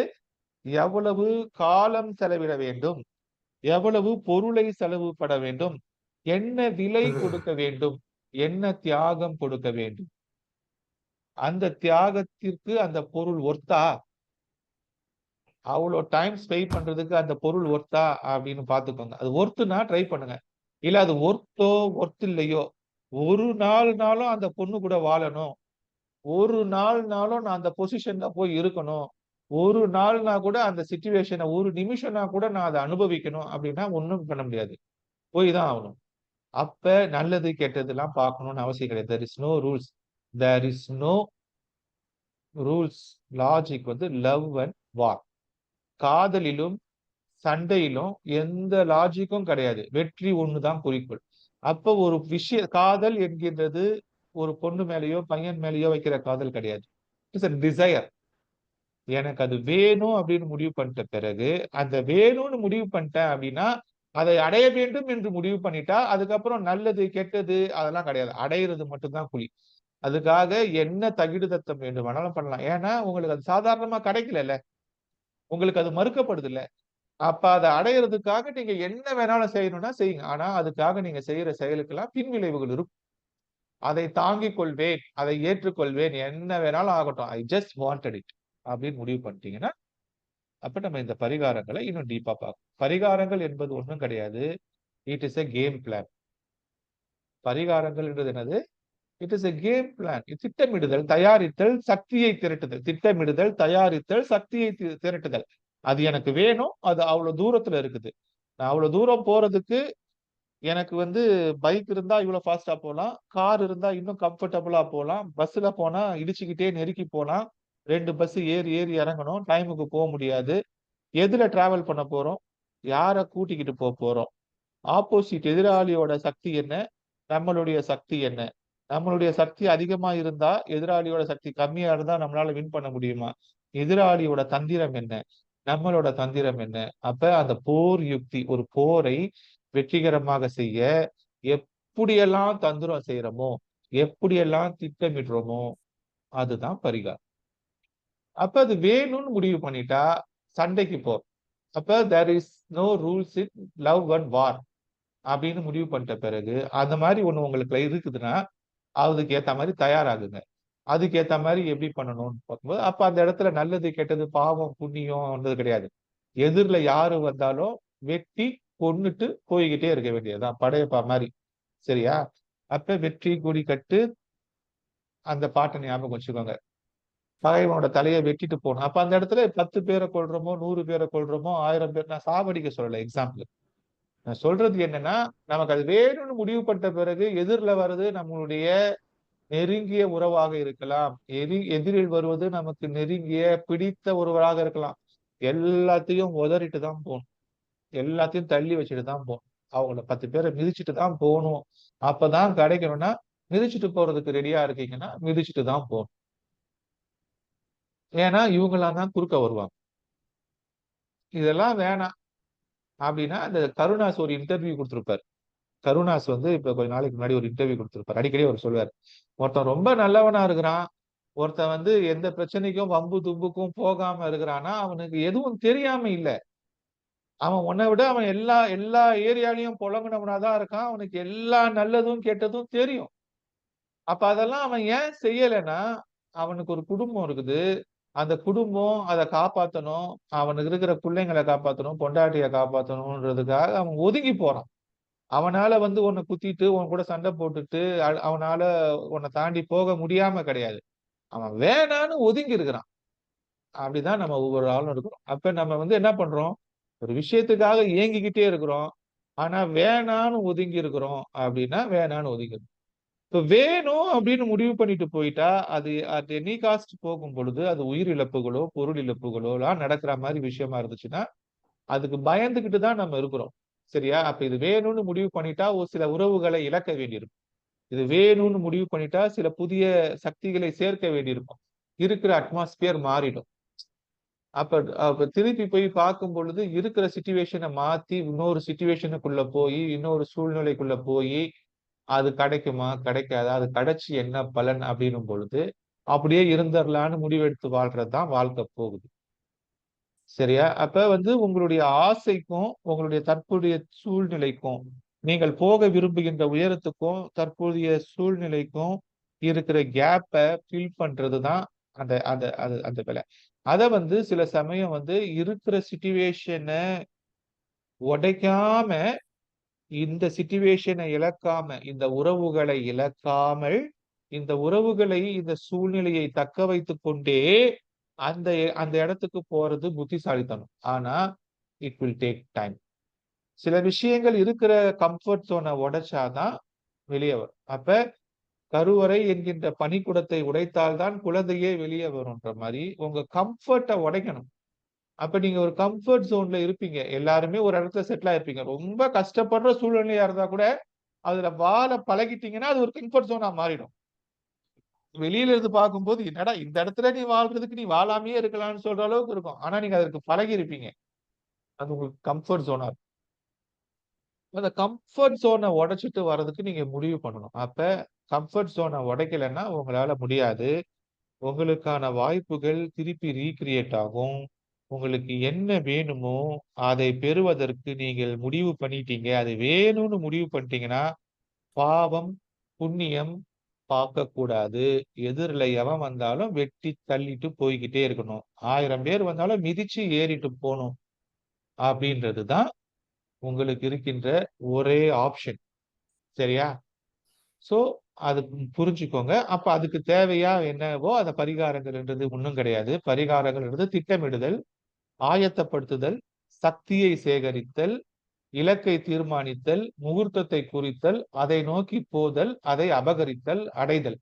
எவ்வளவு காலம் செலவிட வேண்டும், எவ்வளவு பொருளை செலவுபட வேண்டும், என்ன விலை கொடுக்க வேண்டும், என்ன தியாகம் கொடுக்க வேண்டும், அந்த தியாகத்திற்கு அந்த பொருள் ஒர்த்தா, அவ்வளவு டைம் ஸ்பெண்ட் பண்றதுக்கு அந்த பொருள் ஒர்த்தா அப்படின்னு பாத்துக்கோங்க. அது ஒர்த்துனா ட்ரை பண்ணுங்க. இல்ல அது ஒர்த்தோ ஒர்த் இல்லையோ, ஒரு நாளும் அந்த பொண்ணு கூட வாழணும், ஒரு நாளும் நான் அந்த பொசிஷன்ல போய் இருக்கணும், ஒரு நாள்னா கூட அந்த சிச்சுவேஷனை ஒரு நிமிஷம்னா கூட நான் அதை அனுபவிக்கணும் அப்படின்னா ஒண்ணும் பண்ண முடியாது, போய் தான் ஆகணும். அப்ப நல்லது கெட்டது எல்லாம் பார்க்கணும்னு அவசியம் கிடையாது. there is no rules, there is no rules. Logic வந்து லவ் அண்ட் வார். காதலிலும் சண்டையிலும் எந்த லாஜிக்கும் கிடையாது, வெற்றி ஒண்ணுதான் குறிக்கோள். அப்ப ஒரு காதல் என்கின்றது ஒரு பொண்ணு மேலேயோ பையன் மேலேயோ வைக்கிற காதல் கிடையாது. It's a desire. எனக்கு அது வேணும் அப்படின்னு முடிவு பண்ணிட்ட பிறகு, அந்த வேணும்னு முடிவு பண்ணிட்டேன் அப்படின்னா அதை அடைய வேண்டும் என்று முடிவு பண்ணிட்டா, அதுக்கப்புறம் நல்லது கெட்டது அதெல்லாம் கிடையாது, அடையிறது மட்டும்தான் குறி. அதுக்காக என்ன தகிடு தத்தம் வேண்டுமானாலும் பண்ணலாம். ஏன்னா உங்களுக்கு அது சாதாரணமா கிடைக்கல, உங்களுக்கு அது மறுக்கப்படுது இல்ல. அப்ப அதை அடையிறதுக்காக நீங்க என்ன வேணாலும் செய்யணும்னா செய்யுங்க. ஆனா அதுக்காக நீங்க செய்யற செயலுக்கெல்லாம் பின்விளைவுகள் இருக்கும். அதை தாங்கிக் கொள்வேன், அதை ஏற்றுக்கொள்வேன், என்ன வேணாலும் ஆகட்டும், ஐ ஜஸ்ட் வாண்டட் இட் அப்படின்னு முடிவு பண்ணிட்டீங்கன்னா, அப்ப நம்ம இந்த பரிகாரங்களை இன்னும் டீப்பா பார்க்கணும். பரிகாரங்கள் என்பது ஒண்ணும் கிடையாது, it is a game plan. பரிகாரங்கள் என்றது என்னது? It is a game plan. திட்டமிடுதல், தயாரித்தல், சக்தியை திரட்டுதல். திட்டமிடுதல், தயாரித்தல், சக்தியை திரட்டுதல். அது எனக்கு வேணும், அது அவ்வளவு தூரத்துல இருக்குது. நான் அவ்வளவு தூரம் போறதுக்கு எனக்கு வந்து பைக் இருந்தா இவ்வளவு ஃபாஸ்டா போலாம், கார் இருந்தா இன்னும் கம்ஃபர்டபுளா போலாம், பஸ்ல போனா இடிச்சுக்கிட்டே நெருக்கி போலாம், 2 பஸ் ஏறி ஏறி இறங்கணும், டைமுக்கு போக முடியாது. எதுல டிராவல் பண்ண போறோம், யார கூட்டிக்கிட்டு போறோம், ஆப்போசிட் எதிராளியோட சக்தி என்ன, நம்மளுடைய சக்தி என்ன, நம்மளுடைய சக்தி அதிகமா இருந்தா எதிராளியோட சக்தி கம்மியா இருந்தா நம்மளால வின் பண்ண முடியுமா, எதிராளியோட தந்திரம் என்ன, நம்மளோட தந்திரம் என்ன. அப்ப அந்த போர் யுக்தி, ஒரு போரை வெற்றிகரமாக செய்ய எப்படியெல்லாம் தந்திரம் செய்யறோமோ, எப்படியெல்லாம் திட்டமிடுறோமோ, அதுதான் பரிகாரம். அப்ப அது வேணும்னு முடிவு பண்ணிட்டா சண்டைக்கு போறோம். அப்ப there is no rules in love and war அப்படின்னு முடிவு பண்ணிட்ட பிறகு, அந்த மாதிரி ஒண்ணு உங்களுக்கு இருக்குதுன்னா அதுக்கு ஏத்த மாதிரி தயாராகுங்க. அதுக்கு ஏத்த மாதிரி எப்படி பண்ணணும்னு பார்க்கும்போது, அப்ப அந்த இடத்துல நல்லது கெட்டது பாவம் புண்ணியம் வந்தது கிடையாது. எதிரில யாரு வந்தாலும் வெட்டி கொன்னுட்டு போய்கிட்டே இருக்க வேண்டியதுதான், படையப்பா மாதிரி. சரியா? அப்ப வெற்றி கொடி கட்டு, அந்த பாட்டை ஞாபகம் வச்சுக்கோங்க. பகைவனோட தலையை வெட்டிட்டு போகணும். அப்ப அந்த இடத்துல 10 பேரை கொள்றோமோ 100 பேரை கொள்றோமோ 1000 பேர், நான் சாவடிக்க சொல்லல, எக்ஸாம்பிள். நான் சொல்றது என்னன்னா, நமக்கு அது வேணும்னு முடிவு பண்ணிட்ட பிறகு எதிரில வர்றது நம்மளுடைய நெருங்கிய உறவாக இருக்கலாம், எதிரில் வருவது நமக்கு நெருங்கிய பிடித்த ஒருவராக இருக்கலாம். எல்லாத்தையும் உதறிட்டு தான் போகணும், எல்லாத்தையும் தள்ளி வச்சுட்டு தான் போகணும். அவங்கள 10 பேரை மிதிச்சுட்டு தான் போகணும். அப்பதான் கிடைக்கணும்னா, மிதிச்சுட்டு போறதுக்கு ரெடியா இருக்கீங்கன்னா மிதிச்சுட்டு தான் போகணும். ஏன்னா இவங்களாம் தான் குறுக்க வருவாங்க. இதெல்லாம் வேணாம் அப்படின்னா, அந்த கருணாஸ் ஒரு இன்டர்வியூ கொடுத்திருப்பாரு. கருணாஸ் வந்து இப்ப கொஞ்ச நாளைக்கு முன்னாடி ஒரு இன்டர்வியூ கொடுத்திருப்பாரு. அடிக்கடி அவர் சொல்லுவார், ஒருத்தன் ரொம்ப நல்லவனா இருக்கிறான், ஒருத்தன் வந்து எந்த பிரச்சனைக்கும் வம்பு தும்புக்கும் போகாம இருக்கிறான்னா அவனுக்கு எதுவும் தெரியாம இல்ல. அவன் உன்னை விட அவன் எல்லா ஏரியாலையும் புலங்குனவனாதான் இருக்கான். அவனுக்கு எல்லா நல்லதும் கெட்டதும் தெரியும். அப்ப அதெல்லாம் அவன் ஏன் செய்யலைன்னா, அவனுக்கு ஒரு குடும்பம் இருக்குது, அந்த குடும்பம் அதை காப்பாத்தணும், அவனுக்கு இருக்கிற பிள்ளைங்களை காப்பாத்தணும், பொண்டாட்டிய காப்பாத்தணும்ன்றதுக்காக அவன் ஒதுங்கி போறான். அவனால வந்து உன்னை குத்திட்டு உன் கூட சண்டை போட்டுட்டு அவனால உன்னை தாண்டி போக முடியாம கிடையாது, அவன் வேணான்னு ஒதுங்கி இருக்கிறான். அப்படிதான் நம்ம ஒவ்வொரு ஆளும் இருக்கிறோம். அப்ப நம்ம வந்து என்ன பண்றோம், ஒரு விஷயத்துக்காக ஏங்கிக்கிட்டே இருக்கிறோம், ஆனா வேணான்னு ஒதுங்கி இருக்கிறோம். அப்படின்னா வேணான்னு ஒதுங்கி, இப்ப வேணும் அப்படின்னு முடிவு பண்ணிட்டு போயிட்டா அது அட் எனி காஸ்ட் போகும் பொழுது அது உயிர் இழப்புகளோ பொருள் இழப்புகளோ எல்லாம் நடக்கிற மாதிரி விஷயமா இருந்துச்சுன்னா அதுக்கு பயந்துகிட்டு தான் நம்ம இருக்கிறோம். சரியா? அப்ப இது வேணும்னு முடிவு பண்ணிட்டா ஒரு சில உறவுகளை இழக்க வேண்டியிருக்கும். இது வேணும்னு முடிவு பண்ணிட்டா சில புதிய சக்திகளை சேர்க்க வேண்டியிருக்கும். இருக்கிற அட்மாஸ்பியர் மாறிடும். அப்ப அப்ப திருப்பி போய் பார்க்கும் பொழுது இருக்கிற சிச்சுவேஷனை மாத்தி இன்னொரு சிச்சுவேஷனுக்குள்ள போய் இன்னொரு சூழ்நிலைக்குள்ள போய் அது கிடைக்குமா கிடைக்காதா, அது கிடைச்சு என்ன பலன் அப்படின்னும் பொழுது அப்படியே இருந்துடலான்னு முடிவெடுத்து வாழ்றதுதான் வாழ்க்கை போகுது. சரியா? அப்ப வந்து உங்களுடைய ஆசைக்கும் உங்களுடைய தற்போதைய சூழ்நிலைக்கும் நீங்கள் போக விரும்புகின்ற உயரத்துக்கும் தற்போதைய சூழ்நிலைக்கும் இருக்கிற கேப்பை ஃபில் பண்றதுதான் அந்த அந்த அது அந்த வேலை. அத வந்து சில சமயம் வந்து இருக்கிற சிச்சுவேஷனை உடைக்காம இந்த சிச்சுவேஷனை இழக்காம இந்த உறவுகளை இழக்காமல் இந்த உறவுகளை இந்த சூழ்நிலையை தக்க வைத்துக் கொண்டே அந்த அந்த இடத்துக்கு போறது புத்திசாலித்தனம். ஆனா இட் வில் டேக் டைம். சில விஷயங்கள் இருக்கிற கம்ஃபர்ட் ஜோனை உடைச்சாதான் வெளியே வரும். அப்ப கருவறை என்கின்ற பனிக்குடத்தை உடைத்தால்தான் குழந்தையே வெளியே வரும்ன்ற மாதிரி உங்க கம்ஃபர்ட்டை உடைக்கணும். அப்ப நீங்க ஒரு கம்ஃபர்ட் ஜோன்ல இருப்பீங்க. எல்லாருமே ஒரு இடத்துல செட்டில் ஆயிருப்பீங்க. ரொம்ப கஷ்டப்படுற சூழ்நிலையா இருந்தா கூட அதுல வாழ பழகிட்டீங்கன்னா அது ஒரு கம்ஃபர்ட் ஜோனா மாறிடும். வெளியில இருந்து பார்க்கும்போது என்னடா இந்த இடத்துல நீ வாழ்றதுக்கு நீ வாழாமையே இருக்கலாம்னு சொல்ற அளவுக்கு இருக்கும். ஆனா நீங்க அதற்கு பழகி இருப்பீங்க. அது உங்களுக்கு கம்ஃபர்ட் ஜோனா இருக்கும். அந்த கம்ஃபர்ட் ஜோனை உடைச்சிட்டு வர்றதுக்கு நீங்க முடிவு பண்ணணும். அப்ப கம்ஃபர்ட் ஜோனை உடைக்கலைன்னா உங்களால முடியாது. உங்களுக்கான வாய்ப்புகள் திருப்பி ரீகிரியேட் ஆகும். உங்களுக்கு என்ன வேணுமோ அதை பெறுவதற்கு நீங்கள் முடிவு பண்ணிட்டீங்க. அது வேணும்னு முடிவு பண்ணிட்டீங்கன்னா பாவம், புண்ணியம் பார்க்கக்கூடாது. எதிரில எவன் வந்தாலும் வெட்டி தள்ளிட்டு போய்க்கிட்டே இருக்கணும். 1000 பேர் வந்தாலும் மிதிச்சு ஏறிட்டு போணும். அப்படின்றதுதான் உங்களுக்கு இருக்கின்ற ஒரே ஆப்ஷன். சரியா? சோ அது புரிஞ்சுக்கோங்க. அப்ப அதுக்கு தேவையா என்னவோ அந்த பரிகாரங்கள்ன்றது ஒண்ணும் கிடையாது. பரிகாரங்கள்ன்றது திட்டமிடுதல், ஆயத்தப்படுத்துதல், சக்தியை சேகரித்தல், இலக்கை தீர்மானித்தல், முகூர்த்தத்தை குறித்தல், அதை நோக்கி போதல், அதை அபகரித்தல், அடைதல்.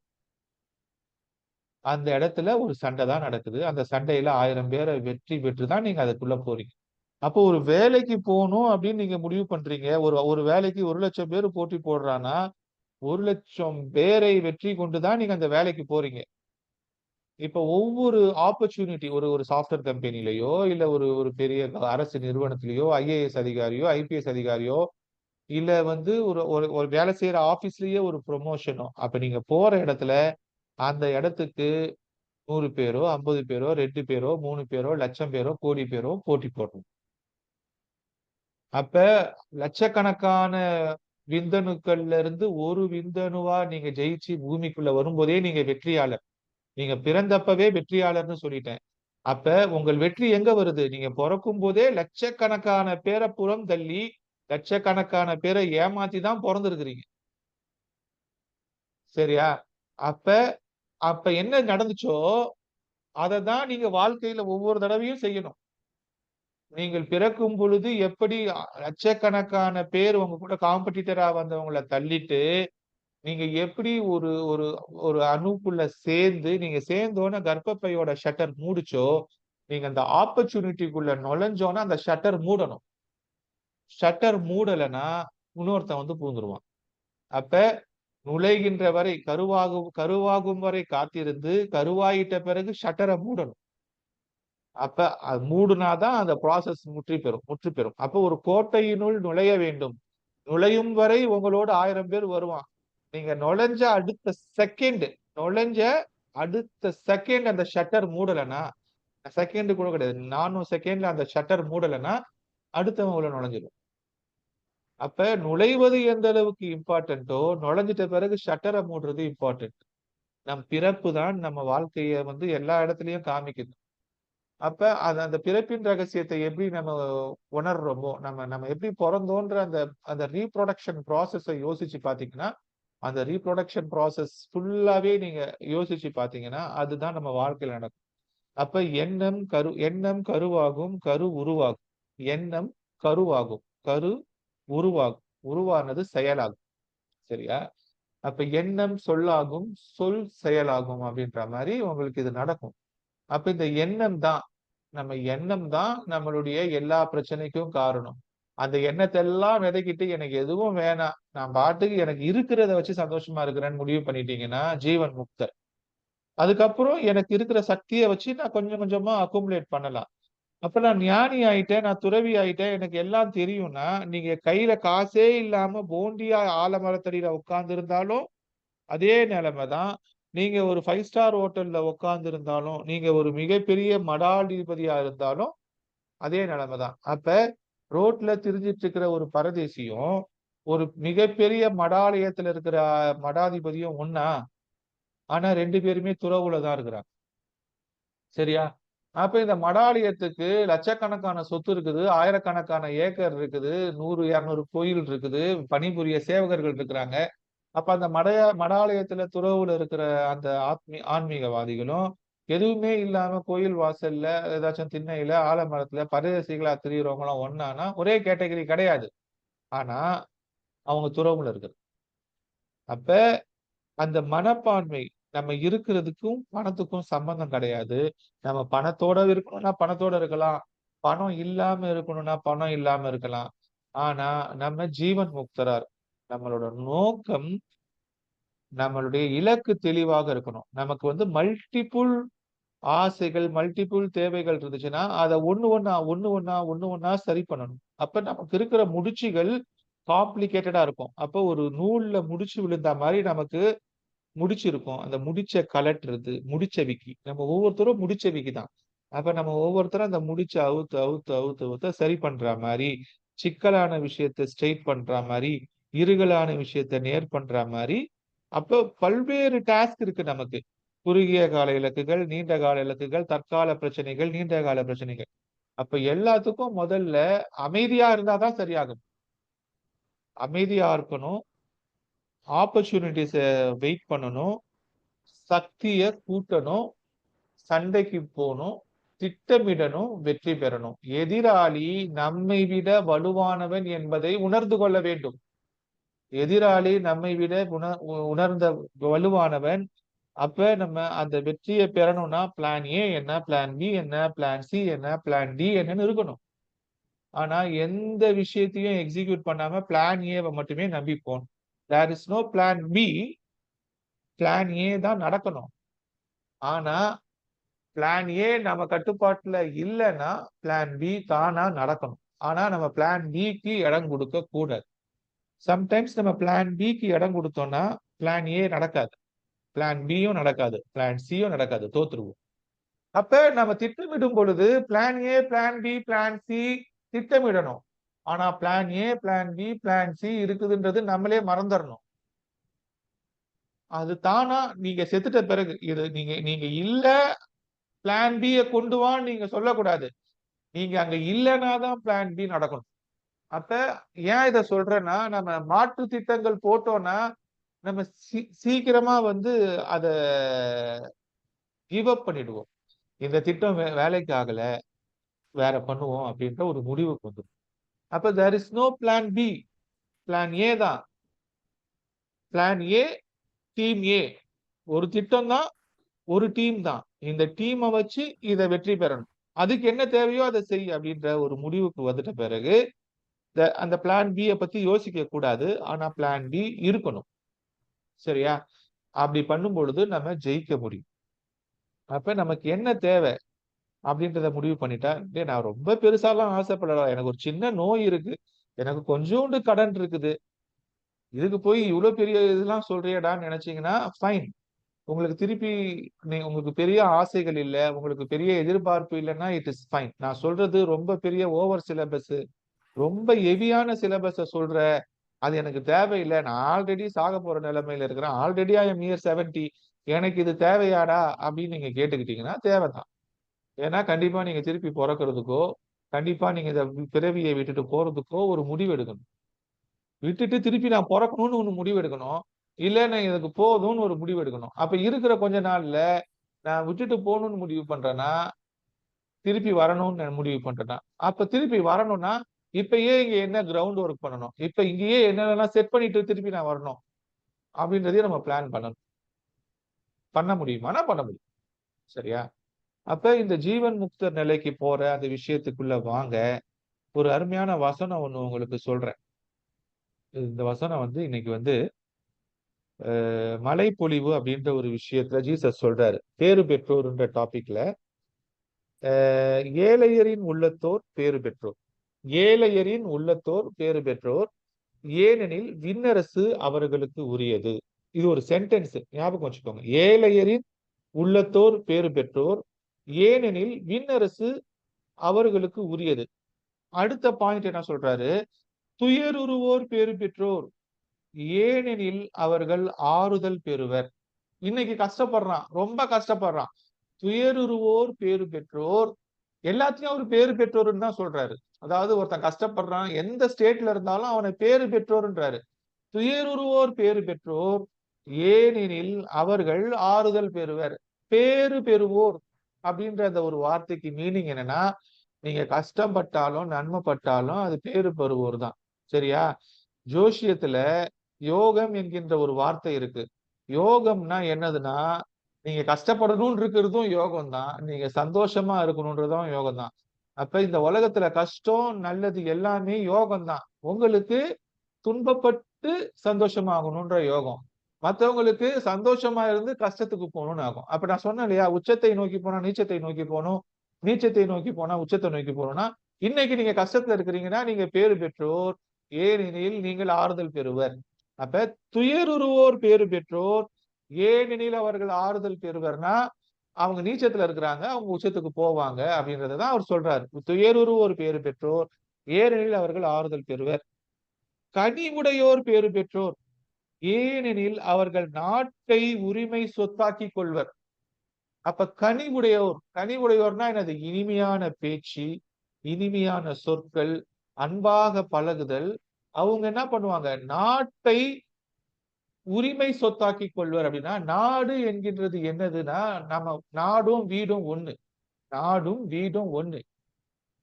அந்த இடத்துல ஒரு சண்டை தான் நடக்குது. அந்த சண்டையில 1000 பேரை வெற்றி பெற்று தான் நீங்க அதுக்குள்ள போறீங்க. அப்போ ஒரு வேலைக்கு போகணும் அப்படின்னு நீங்க முடிவு பண்றீங்க. ஒரு ஒரு வேலைக்கு 1,00,000 பேர் போட்டி போடுறான்னா 1,00,000 பேரை வெற்றி கொண்டு தான் நீங்க அந்த வேலைக்கு போறீங்க. இப்ப ஒவ்வொரு ஆப்பர்ச்சுனிட்டி ஒரு ஒரு சாஃப்ட்வேர் கம்பெனிலயோ, இல்ல ஒரு ஒரு பெரிய அரசு நிறுவனத்திலயோ, ஐஏஎஸ் அதிகாரியோ, ஐபிஎஸ் அதிகாரியோ, இல்ல வந்து ஒரு ஒரு ஒரு வேலை செய்யற ஆபீஸ்லயே ஒரு ப்ரொமோஷனோ, அப்ப நீங்க போற இடத்துல அந்த இடத்துக்கு 100 பேரோ, 50 பேரோ, 2 பேரோ, 3 பேரோ, லட்சம் பேரோ, கோடி பேரோ போட்டி போடணும். அப்ப லட்சக்கணக்கான விந்தணுக்கள்ல இருந்து ஒரு விந்தணுவா நீங்க ஜெயிச்சு பூமிக்குள்ள வரும்போதே நீங்க வெற்றியாளர். நீங்க பிறந்தப்பவே வெற்றியாளர்னு சொல்லிட்டேன். அப்ப உங்கள் வெற்றி எங்க வருது? நீங்க பொறக்கும் போதே லட்சக்கணக்கான பேரை புறம் தள்ளி, லட்சக்கணக்கான பேரை ஏமாத்தி தான் பொறந்திருக்கிறீங்க. சரியா? அப்ப அப்ப என்ன நடந்துச்சோ, அததான் நீங்க வாழ்க்கையில ஒவ்வொரு தடவையும் செய்யணும். நீங்கள் பிறக்கும் பொழுது எப்படி லட்சக்கணக்கான பேர் உங்க கூட காம்படிட்டரா வந்தவங்கள தள்ளிட்டு, நீங்க எப்படி ஒரு ஒரு ஒரு அணுக்குள்ள சேர்ந்து, நீங்க சேர்ந்தோன கர்ப்பப்பையோட ஷட்டர் மூடுச்சோ, நீங்க அந்த ஆப்பர்ச்சுனிட்டிக்குள்ள நுழைஞ்சோன அந்த ஷட்டர் மூடணும். ஷட்டர் மூடலைன்னா இன்னொருத்தன் வந்து பூந்துருவான். அப்ப நுழைகின்ற வரை கருவாகும் வரை காத்திருந்து, கருவாயிட்ட பிறகு ஷட்டரை மூடணும். அப்ப அது மூடுனாதான் அந்த ப்ராசஸ் முற்றி பெறும். அப்ப ஒரு கோட்டையினுள் நுழைய வேண்டும். நுழையும் வரை உங்களோட 1000 பேர் வருவான். நீங்க நுழைஞ்ச அடுத்த செகண்ட் அந்த ஷட்டர் மூடலைன்னா, செகண்ட் கூட கிடையாது, 4 செகண்ட்ல அந்த ஷட்டர் மூடலைன்னா அடுத்தவன் உள்ள நுழைஞ்சிடும். அப்ப நுழைவது எந்த அளவுக்கு இம்பார்ட்டன்ட்டோ, நுழைஞ்சிட்ட பிறகு ஷட்டரை மூடுறது இம்பார்ட்டன்ட். நம் பிறப்பு தான் நம்ம வாழ்க்கைய வந்து எல்லா இடத்துலயும் காமிக்குது. அப்ப அந்த பிறப்பின் ரகசியத்தை எப்படி நம்ம உணர்றோமோ, நம்ம நம்ம எப்படி பொறந்தோன்ற அந்த அந்த ரீப்ரொடக்ஷன் ப்ராசஸ யோசிச்சு பார்த்தீங்கன்னா, அந்த ரீப்ரொடக்ஷன் ப்ராசஸ் ஃபுல்லாவே நீங்க யோசிச்சு பார்த்தீங்கன்னா, அதுதான் நம்ம வாழ்க்கையில நடக்கும். அப்ப எண்ணம் கருவாகும், கரு உருவாகும். எண்ணம் கருவாகும், கரு உருவாகும். உருவானது செயலாகும். சரியா? அப்ப எண்ணம் சொல்லாகும், சொல் செயலாகும் அப்படின்ற மாரி உங்களுக்கு இது நடக்கும். அப்ப இந்த எண்ணம் தான் நம்மளுடைய எல்லா பிரச்சனைக்கும் காரணம். அந்த எண்ணத்தை எல்லாம் விதைக்கிட்டு எனக்கு எதுவும் வேணாம், நான் பாட்டுக்கு எனக்கு இருக்கிறத வச்சு சந்தோஷமா இருக்கிறேன்னு முடிவு பண்ணிட்டீங்கன்னா ஜீவன் முக்தர். அதுக்கப்புறம் எனக்கு இருக்கிற சக்தியை வச்சு நான் கொஞ்சம் கொஞ்சமா அக்குமுலேட் பண்ணலாம். அப்ப நான் ஞானி ஆயிட்டேன், நான் துறவி ஆயிட்டேன், எனக்கு எல்லாம் தெரியும்னா, நீங்க கையில காசே இல்லாம போண்டியா ஆலமரத்தடியில உட்கார்ந்து இருந்தாலும் அதே நிலைமை தான். நீங்க ஒரு 5 ஸ்டார் ஹோட்டல்ல உட்கார்ந்து இருந்தாலும், நீங்க ஒரு மிகப்பெரிய மடாதிபதியா இருந்தாலும் அதே நிலைமை தான். அப்ப ரோட்ல திரிஞ்சிட்டு இருக்கிற ஒரு பரதேசியும், ஒரு மிகப்பெரிய மடாலயத்துல இருக்கிற மடாதிபதியும் ஒண்ணா? ஆனா 2 பேருமே துறவுல தான் இருக்கிறாங்க. சரியா? அப்ப இந்த மடாலயத்துக்கு லட்சக்கணக்கான சொத்து இருக்குது, ஆயிரக்கணக்கான ஏக்கர் இருக்குது, 100, 200 கோயில் இருக்குது, பணிபுரிய சேவகர்கள் இருக்கிறாங்க. அப்ப அந்த மடாலயத்துல துறவுல இருக்கிற அந்த ஆன்மீகவாதிகளும் எதுவுமே இல்லாம கோயில் வாசல்ல ஏதாச்சும் திண்ணையில ஆலமரத்துல பரதேசிகளா திரியிறவங்க எல்லாம் ஒண்ணானா ஒரே கேட்டகரி கிடையாது. ஆனா அவங்க துறவுல இருக்கிறது. அப்ப அந்த மனப்பான்மை நம்ம இருக்கிறதுக்கும் பணத்துக்கும் சம்பந்தம் கிடையாது. நம்ம பணத்தோட இருக்கணும்னா பணத்தோட இருக்கலாம். பணம் இல்லாம இருக்கணும்னா பணம் இல்லாம இருக்கலாம். ஆனா நம்ம ஜீவன் முக்தரா இருக்கணும். நம்மளோட நோக்கம், நம்மளுடைய இலக்கு தெளிவாக இருக்கணும். நமக்கு வந்து மல்டிபிள் ஆசைகள், மல்டிபிள் தேவைகள் இருந்துச்சுன்னா, அத ஒண்ணு ஒண்ணா சரி பண்ணணும். அப்ப நமக்கு இருக்கிற முடிச்சுகள் காம்ப்ளிகேட்டடா இருக்கும். அப்ப ஒரு நூல்ல முடிச்சு விழுந்தா மாரி நமக்கு முடிச்சு இருக்கும். அந்த முடிச்ச கழட்டுறது, முடிச்ச விக்கி. நம்ம ஒவ்வொருத்தரும் முடிச்ச விக்கி தான். அப்ப நம்ம ஒவ்வொருத்தரும் அந்த முடிச்ச அவுத்து சரி பண்றா மாரி, சிக்கலான விஷயத்த ஸ்ட்ரெய்ட் பண்றா மாரி, இறுகலான விஷயத்த நேர் பண்றா மாரி, அப்ப பல்வேறு டாஸ்க் இருக்கு நமக்கு. குறுகிய கால இலக்குகள், நீண்ட கால இலக்குகள், தற்கால பிரச்சனைகள், நீண்ட கால பிரச்சனைகள். அப்ப எல்லாத்துக்கும் முதல்ல அமைதியா இருந்தா தான் சரியாகும். அமைதியா இருக்கணும். ஆப்பர்ச்சுனிட்டீஸ வெயிட் பண்ணணும். சக்திய கூட்டணும். சண்டைக்கு போணும். திட்டமிடணும். வெற்றி பெறணும். எதிராளி நம்மை விட வலுவானவன் என்பதை உணர்ந்து கொள்ள வேண்டும். எதிராளி நம்மை விட உணர்ந்த வலுவானவன். அப்ப நம்ம அந்த வெற்றியை பெறணும்னா பிளான் ஏ என்ன, பிளான் பி என்ன, பிளான் சி என்ன, பிளான் டி என்னன்னு இருக்கணும். ஆனா எந்த விஷயத்தையும் எக்ஸிக்யூட் பண்ணாம பிளான் ஏவை மட்டுமே நம்பி போகணும். There is no plan B. Plan A தான் நடக்கணும். ஆனா பிளான் ஏ நம்ம கட்டுப்பாட்டுல இல்லைன்னா பிளான் பி தானா நடக்கணும். ஆனா நம்ம பிளான் பிக்கு இடம் கொடுக்க கூடாது. சம்டைம்ஸ் நம்ம பிளான் பிக்கு இடம் கொடுத்தோம்னா பிளான் ஏ நடக்காது, பிளான் பியும் நடக்காது, பிளான் சியும் நடக்காது, தோத்துருவோம். அப்ப நம்ம திட்டமிடும் பொழுது plan A, plan B, plan C திட்டமிடணும். ஆனா plan A, plan B, plan C இருக்குதுன்றது நம்மளே மறந்துடணும். அது தானா நீங்க செத்துட்ட பிறகு இது நீங்க இல்ல பிளான் பி கொண்டு வான்னு நீங்க சொல்லக்கூடாது. நீங்க அங்க இல்லைன்னா தான் பிளான் பி நடக்கணும். அப்ப ஏன் இத சொல்றேன்னா, நம்ம மாற்று திட்டங்கள் போட்டோம்னா நம்ம சீக்கிரமா வந்து அத கிவ் அப் பண்ணிடுவோம். இந்த திட்டம் வேலைக்கு ஆகல, வேற பண்ணுவோம் அப்படின்ற ஒரு முடிவுக்கு வந்துடும். அப்ப there is no plan B. Plan A தான். Plan A, team A. ஒரு திட்டம் தான், ஒரு டீம் தான். இந்த டீமை வச்சு இதை வெற்றி பெறணும். அதுக்கு என்ன தேவையோ அதை செய் அப்படின்ற ஒரு முடிவுக்கு வந்துட்ட பிறகு அந்த பிளான் பி பத்தி யோசிக்க கூடாது. ஆனா பிளான் பி இருக்கணும். சரியா? அப்படி பண்ணும் பொழுது நம்ம ஜெயிக்க முடியும். அப்ப நமக்கு என்ன தேவை அப்படின்றத முடிவு பண்ணிட்டா, நான் ரொம்ப பெருசாலாம் ஆசைப்படல. எனக்கு ஒரு சின்ன நோய் இருக்கு. எனக்கு கொஞ்சோண்டு கடன் இருக்குது. இதுக்கு போய் இவ்வளவு பெரிய இதெல்லாம் சொல்றியடான்னு நினைச்சீங்கன்னா ஃபைன். உங்களுக்கு திருப்பி உங்களுக்கு பெரிய ஆசைகள் இல்ல, உங்களுக்கு பெரிய எதிர்பார்ப்பு இல்லைன்னா இட் இஸ் ஃபைன். நான் சொல்றது ரொம்ப பெரிய ஓவர் சிலபஸ், ரொம்ப ஹெவியான சிலபஸ சொல்ற, அது எனக்கு தேவையில்லை. நான் ஆல்ரெடி சாக போற நிலைமையில இருக்கிறேன். Already I am year 70. எனக்கு இது தேவையாடா அப்படின்னு நீங்க கேட்டுக்கிட்டீங்கன்னா தேவைதான். ஏன்னா கண்டிப்பா நீங்க திருப்பி பிறக்கிறதுக்கோ, கண்டிப்பா நீங்க இந்த பிறவியை விட்டுட்டு போறதுக்கோ ஒரு முடிவு எடுக்கணும். விட்டுட்டு திருப்பி நான் பிறக்கணும்னு ஒண்ணு முடிவு எடுக்கணும். இல்ல நான் இதுக்கு போதும்னு ஒரு முடிவு எடுக்கணும். அப்ப இருக்கிற கொஞ்ச நாள்ல நான் விட்டுட்டு போகணும்னு முடிவு பண்றேன்னா, திருப்பி வரணும்னு நான் முடிவு பண்றேன்னா, அப்ப திருப்பி வரணும்னா இப்பயே இங்க என்ன கிரவுண்ட் ஒர்க் பண்ணணும், இப்ப இங்கேயே என்னென்னலாம் செட் பண்ணிட்டு திருப்பி நான் வரணும் அப்படின்றதையும் நம்ம பிளான் பண்ணணும். பண்ண முடியுமானா பண்ண முடியும். சரியா? அப்ப இந்த ஜீவன் முக்தர் நிலைக்கு போற அந்த விஷயத்துக்குள்ள வாங்க. ஒரு அருமையான வசனம் ஒண்ணு உங்களுக்கு சொல்றேன். இந்த வசனம் வந்து இன்னைக்கு வந்து மழைப்பொழிவு அப்படின்ற ஒரு விஷயத்துல ஜீசஸ் சொல்றாரு. பேறு பெற்றோர்ன்ற டாபிக்ல ஏழையரின் உள்ளத்தோர் பேறு பெற்றோர். ஏழையரின் உள்ளத்தோர் பேறு பெற்றோர், ஏனெனில் விண்ணரசு அவர்களுக்கு உரியது. இது ஒரு சென்டென்ஸ், ஞாபகம் வச்சுக்கோங்க. ஏழையரின் உள்ளத்தோர் பேறு பெற்றோர், ஏனெனில் விண்ணரசு அவர்களுக்கு உரியது. அடுத்த பாயிண்ட் என்ன சொல்றாரு? துயருருவோர் பேறு பெற்றோர், ஏனெனில் அவர்கள் ஆறுதல் பெறுவர். இன்னைக்கு கஷ்டப்படுறான், ரொம்ப கஷ்டப்படுறான். துயருருவோர் பேறு பெற்றோர், எல்லாத்தையும் அவர் பேறு பெற்றோர்னு தான் சொல்றாரு. அதாவது ஒருத்தன் கஷ்டப்படுறான், எந்த ஸ்டேட்ல இருந்தாலும் அவனை பேறு பெற்றோர்ன்றாரு. துயருருவோர் பேறு பெற்றோர், ஏனெனில் அவர்கள் ஆறுதல் பெறுவர். பேறு பெறுவோர் அப்படின்ற அந்த ஒரு வார்த்தைக்கு மீனிங் என்னன்னா, நீங்க கஷ்டப்பட்டாலும் நன்மைப்பட்டாலும் அது பேறு பெறுவோர் தான். சரியா? ஜோசியத்துல யோகம் என்கின்ற ஒரு வார்த்தை இருக்கு. யோகம்னா என்னதுன்னா, நீங்க கஷ்டப்படணும்னு இருக்கிறதும் யோகம் தான், நீங்க சந்தோஷமா இருக்கணும்ன்றதும் யோகம் தான். அப்ப இந்த உலகத்துல கஷ்டம் நல்லது எல்லாமே யோகம் தான். உங்களுக்கு துன்பப்பட்டு சந்தோஷமாகணும்ன்ற யோகம், மற்றவங்களுக்கு சந்தோஷமா இருந்து கஷ்டத்துக்கு போகணும்னு ஆகும். அப்ப நான் சொன்னேன் இல்லையா, உச்சத்தை நோக்கி போனா நீச்சத்தை நோக்கி போகணும், நீச்சத்தை நோக்கி போனா உச்சத்தை நோக்கி போகணும்னா, இன்னைக்கு நீங்க கஷ்டத்துல இருக்கிறீங்கன்னா நீங்க பேறு பெற்றோர், ஏனெனில் நீங்கள் ஆறுதல் பெறுவர். அப்ப துயருருவோர் பேறு பெற்றோர், ஏனெனில் அவர்கள் ஆறுதல் பெறுவர்னா அவங்க நீச்சத்துல இருக்கிறாங்க, அவங்க உச்சத்துக்கு போவாங்க அப்படின்றதான் அவர் சொல்றாரு. துயருருவோர் பேறு பெற்றோர், ஏனெனில் அவர்கள் ஆறுதல் பெறுவர். கனிவுடையோர் பேறு பெற்றோர், ஏனெனில் அவர்கள் நாட்டை உரிமை சொத்தாக்கி கொள்வர். அப்ப கனிவுடையோர்னா என்னது? இனிமையான பேச்சு, இனிமையான சொற்கள், அன்பாக பழகுதல். அவங்க என்ன பண்ணுவாங்க? நாட்டை உரிமை சொத்தாக்கி கொள்வர். அப்படின்னா நாடு என்கின்றது என்னதுன்னா, நம்ம நாடும் வீடும் ஒண்ணு. நாடும் வீடும் ஒண்ணு.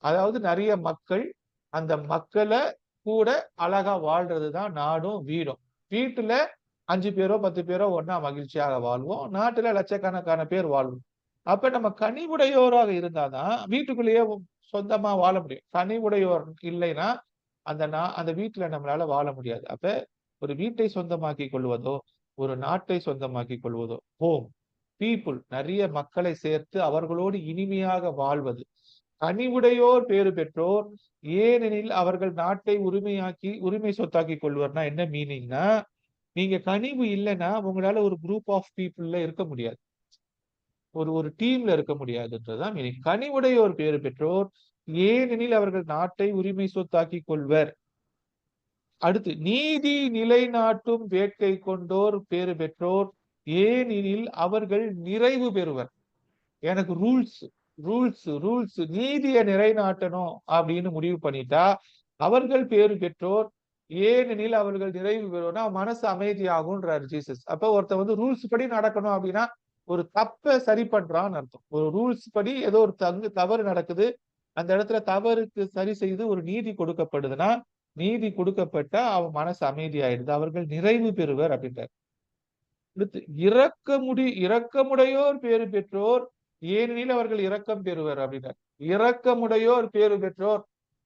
அதாவது நிறைய மக்கள், அந்த மக்களை கூட அழகா வாழ்றதுதான் நாடும் வீடும். வீட்டுல 5 பேரோ 10 பேரோ ஒன்னா மகிழ்ச்சியாக வாழ்வோம், நாட்டுல லட்சக்கணக்கான பேர் வாழ்வோம். அப்ப நம்ம கனிவுடையோராக இருந்தாதான் வீட்டுக்குள்ளேயே சொந்தமா வாழ முடியும். கனிவுடையோர் இல்லைன்னா அந்த வீட்டுல நம்மளால வாழ முடியாது. அப்ப ஒரு வீட்டை சொந்தமாக்கி கொள்வதோ, ஒரு நாட்டை சொந்தமாக்கி கொள்வதோ, ஹோம், பீப்புள், நிறைய மக்களை சேர்த்து அவர்களோடு இனிமையாக வாழ்வது. கனிவுடையோர் பேறு பெற்றோர், ஏனெனில் அவர்கள் நாட்டை உரிமை சொத்தாக்கி கொள்வர்னா என்ன மீனிங்னா, நீங்க கனிவு இல்லைன்னா உங்களால ஒரு குரூப் ஆஃப் பீப்புள்ல இருக்க முடியாது, ஒரு டீம்ல இருக்க முடியாதுன்றதுதான் மீனிங். கனிவுடையோர் பேறு பெற்றோர், ஏனெனில் அவர்கள் நாட்டை உரிமை சொத்தாக்கி கொள்வர். அடுத்து, நீதி நிலைநாட்டும் வேட்கை கொண்டோர் பேறு பெற்றோர், ஏனெனில் அவர்கள் நிறைவு பெறுவர். எனக்கு ரூல்ஸ் நீதியை நிலைநாட்டணும் அப்படின்னு முடிவு பண்ணிட்டா அவர்கள் பேறு பெற்றோர், ஏனெனில் அவர்கள் நிறைவு பெறுவோம்னா மனசு அமைதியாகும்ன்றாரு ஜீசஸ். அப்ப ஒருத்தர் வந்து ரூல்ஸ் படி நடக்கணும் அப்படின்னா ஒரு தப்பை சரி பண்றான்னு அர்த்தம். ஒரு ரூல்ஸ் படி ஏதோ ஒரு தவறு நடக்குது, அந்த இடத்துல தவறுக்கு சரி செய்து ஒரு நீதி கொடுக்கப்படுதுன்னா, நீதி கொடுக்கப்பட்டா அவன் மனசு அமைதியாயிடுது, அவர்கள் நிறைவு பெறுவர் அப்படின்றார். அடுத்து, இரக்கமுடையோர் பேறு பெற்றோர், ஏனெனில் அவர்கள் இரக்கம் பெறுவர் அப்படின்றார். இரக்கமுடையோர் பேறு பெற்றோர்,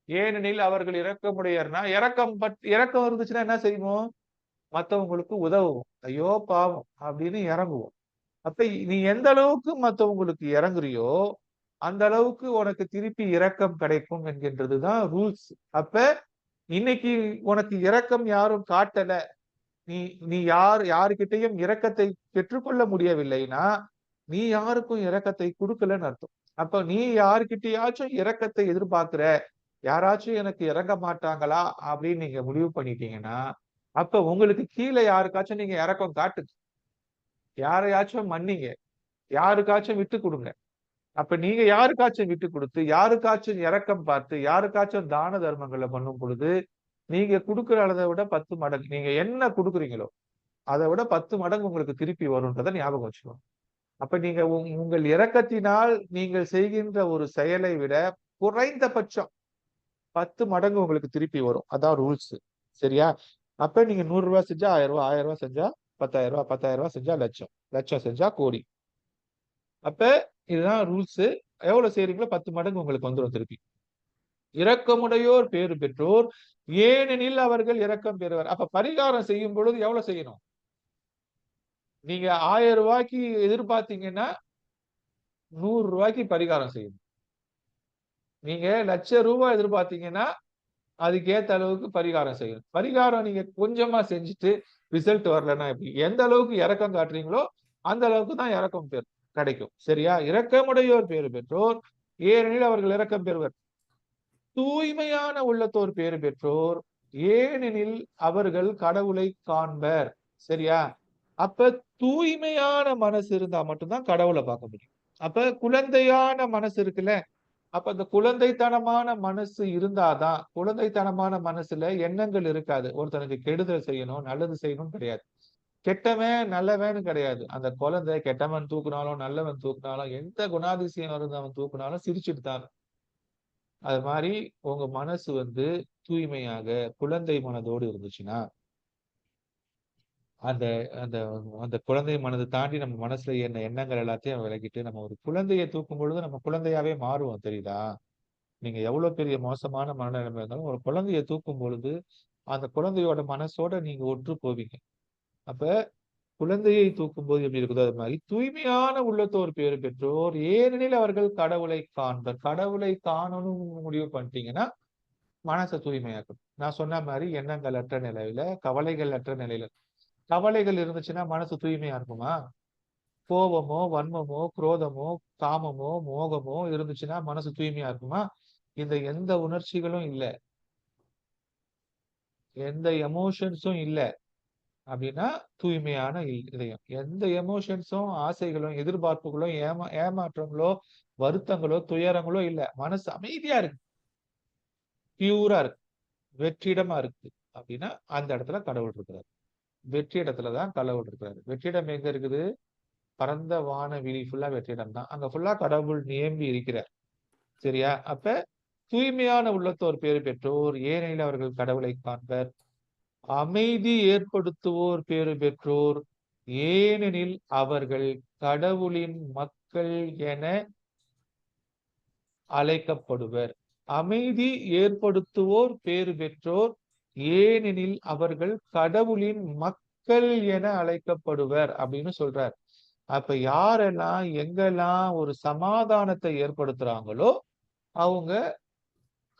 ஏனெனில் அவர்கள் இரக்கமுடையர்னா இரக்கம் இருந்துச்சுன்னா என்ன செய்வோம்? மத்தவங்களுக்கு உதவுவோம். ஐயோ பாவம் அப்படின்னு இறங்குவோம். அப்ப நீ எந்த அளவுக்கு மத்தவங்களுக்கு இறங்குறியோ அந்த அளவுக்கு உனக்கு திருப்பி இரக்கம் கிடைக்கும் என்கின்றதுதான் ரூல்ஸ். அப்ப இன்னைக்கு உனக்கு இரக்கம் யாரும் காட்டல, நீ யாருக்கிட்டையும் இரக்கத்தை பெற்றுக்கொள்ள முடியவில்லைன்னா நீ யாருக்கும் இரக்கத்தை கொடுக்கலன்னு அர்த்தம். அப்ப நீ யாருக்கிட்டையாச்சும் இரக்கத்தை எதிர்பார்க்கிற, யாராச்சும் எனக்கு இறங்க மாட்டாங்களா அப்படின்னு நீங்க முடிவு பண்ணிட்டீங்கன்னா, அப்ப உங்களுக்கு கீழே யாருக்காச்சும் நீங்க இரக்கம் காட்டுங்க, யாரையாச்சும் மன்னிங்க, யாருக்காச்சும் விட்டு கொடுங்க. அப்ப நீங்க யாருக்காச்சும் விட்டு கொடுத்து, யாருக்காச்சும் இரக்கம் பார்த்து, யாருக்காச்சும் தான தர்மங்களை பண்ணும் பொழுது நீங்க கொடுக்குற அளவை விட 10 மடங்கு, நீங்க என்ன கொடுக்குறீங்களோ அதை விட 10 மடங்கு உங்களுக்கு திருப்பி வரும்ன்றதை ஞாபகம் வச்சுக்கோங்க. அப்ப நீங்க உங்கள் இரக்கத்தினால் நீங்கள் செய்கின்ற ஒரு செயலை விட குறைந்தபட்சம் 10 மடங்கு உங்களுக்கு திருப்பி வரும். அதான் ரூல்ஸ். சரியா? அப்ப நீங்க 100 ரூபாய் செஞ்சா 1000 ரூபாய், 1000 ரூபாய் செஞ்சா 10,000 ரூபாய், 10,000 ரூபாய் செஞ்சா லட்சம், லட்சம் செஞ்சா கோடி. அப்ப இதுதான் ரூல்ஸ். எவ்வளவு செய்றீங்களோ 10 மடங்கு உங்களுக்கு வந்துடும் திருப்பி. இரக்கமுடையோர் பேறு பெற்றோர், ஏனெனில் அவர்கள் இரக்கம் பெறுவர். அப்ப பரிகாரம் செய்யும் பொழுது எவ்வளவு செய்யணும்? நீங்க 1000 ரூபாய்க்கு எதிர்பார்த்தீங்கன்னா 100 ரூபாய்க்கு பரிகாரம் செய்யணும். நீங்க லட்சம் ரூபாய் எதிர்பார்த்தீங்கன்னா அதுக்கு ஏத்த அளவுக்கு பரிகாரம் செய்யணும். பரிகாரம் நீங்க கொஞ்சமா செஞ்சுட்டு ரிசல்ட் வரலன்னா எப்படி? எந்த அளவுக்கு இரக்கம் காட்டுறீங்களோ அந்த அளவுக்கு தான் இரக்கம் கிடைக்கும். சரியா? இரக்கமுடையோர் பேறு பெற்றோர், ஏனெனில் அவர்கள் இரக்கம் பெறுவர். தூய்மையான உள்ளத்தோர் பேறு பெற்றோர், ஏனெனில் அவர்கள் கடவுளை காண்பர். சரியா? அப்ப தூய்மையான மனசு இருந்தா மட்டும்தான் கடவுளை பார்க்க முடியும். அப்ப குழந்தையான மனசு இருக்குல்ல, அப்ப அந்த குழந்தைத்தனமான மனசு இருந்தாதான், குழந்தைத்தனமான மனசுல எண்ணங்கள் இருக்காது. ஒருத்தனுக்கு கெடுதல் செய்யணும், நல்லது செய்யணும் கிடையாது. கெட்டவன் நல்லவன்னு கிடையாது. அந்த குழந்தை கெட்டவன் தூக்குனாலும் நல்லவன் தூக்குனாலும் எந்த குணாதிசயம் இருந்தவன் தூக்குனாலும் சிரிச்சுட்டு தான். அது மாதிரி உங்க மனசு தூய்மையாக குழந்தை மனதோடு இருந்துச்சுன்னா, அந்த அந்த அந்த குழந்தை மனதை தாண்டி நம்ம மனசுல என்ன எண்ணங்கள் எல்லாத்தையும் விலகிட்டு நம்ம ஒரு குழந்தையை தூக்கும் பொழுது நம்ம குழந்தையாவே மாறுவோம். தெரியுதா? நீங்க எவ்வளவு பெரிய மோசமான மனநிலைமை இருந்தாலும் ஒரு குழந்தையை தூக்கும் பொழுது அந்த குழந்தையோட மனசோட நீங்க ஒன்று போவீங்க. அப்ப குழந்தையை தூக்கும்போது எப்படி இருக்குதோ அது மாதிரி தூய்மையான உள்ளத்தோர் பேறு பெற்றோர், ஏனெனில் அவர்கள் கடவுளை காண்பர். கடவுளை காணணும் முடிவு பண்ணிட்டீங்கன்னா மனசை தூய்மையாக்கணும். நான் சொன்ன மாதிரி எண்ணங்கள் அற்ற நிலையில, கவலைகள் அற்ற நிலையில. கவலைகள் இருந்துச்சுன்னா மனசு தூய்மையா இருக்குமா? கோபமோ, வன்மமோ, குரோதமோ, காமமோ, மோகமோ இருந்துச்சுன்னா மனசு தூய்மையா இருக்குமா? இந்த எந்த உணர்ச்சிகளும் இல்ல, எந்த எமோஷன்ஸும் இல்ல அப்படின்னா தூய்மையான இதயம். எந்த எமோஷன்ஸும், ஆசைகளும், எதிர்பார்ப்புகளோ, ஏமாற்றங்களோ, வருத்தங்களோ, துயரங்களோ இல்ல. மனசு அமைதியா இருக்கு, பியூரா இருக்கு, வெற்றிடமா இருக்கு அப்படின்னா அந்த இடத்துல கடவுள் இருக்கிறார். வெற்றிடத்துலதான் கடவுள் இருக்கிறாரு. வெற்றிடம் எங்க இருக்குது? பரந்த வானவெளி ஃபுல்லா வெற்றிடம் தான். அங்க ஃபுல்லா கடவுள் நியம்பி இருக்கிறார். சரியா? அப்ப தூய்மையான உள்ளத்தோர் பேறு பெற்றோர், ஏனெனில் அவர்கள் கடவுளை காண்பர். அமைதி ஏற்படுத்துவோர் பேறு பெற்றோர், ஏனெனில் அவர்கள் கடவுளின் மக்கள் என அழைக்கப்படுவர். அமைதி ஏற்படுத்துவோர் பேறு பெற்றோர், ஏனெனில் அவர்கள் கடவுளின் மக்கள் என அழைக்கப்படுவர் அப்படின்னு சொல்றார். அப்ப யாரெல்லாம் எங்கெல்லாம் ஒரு சமாதானத்தை ஏற்படுத்துறாங்களோ அவங்க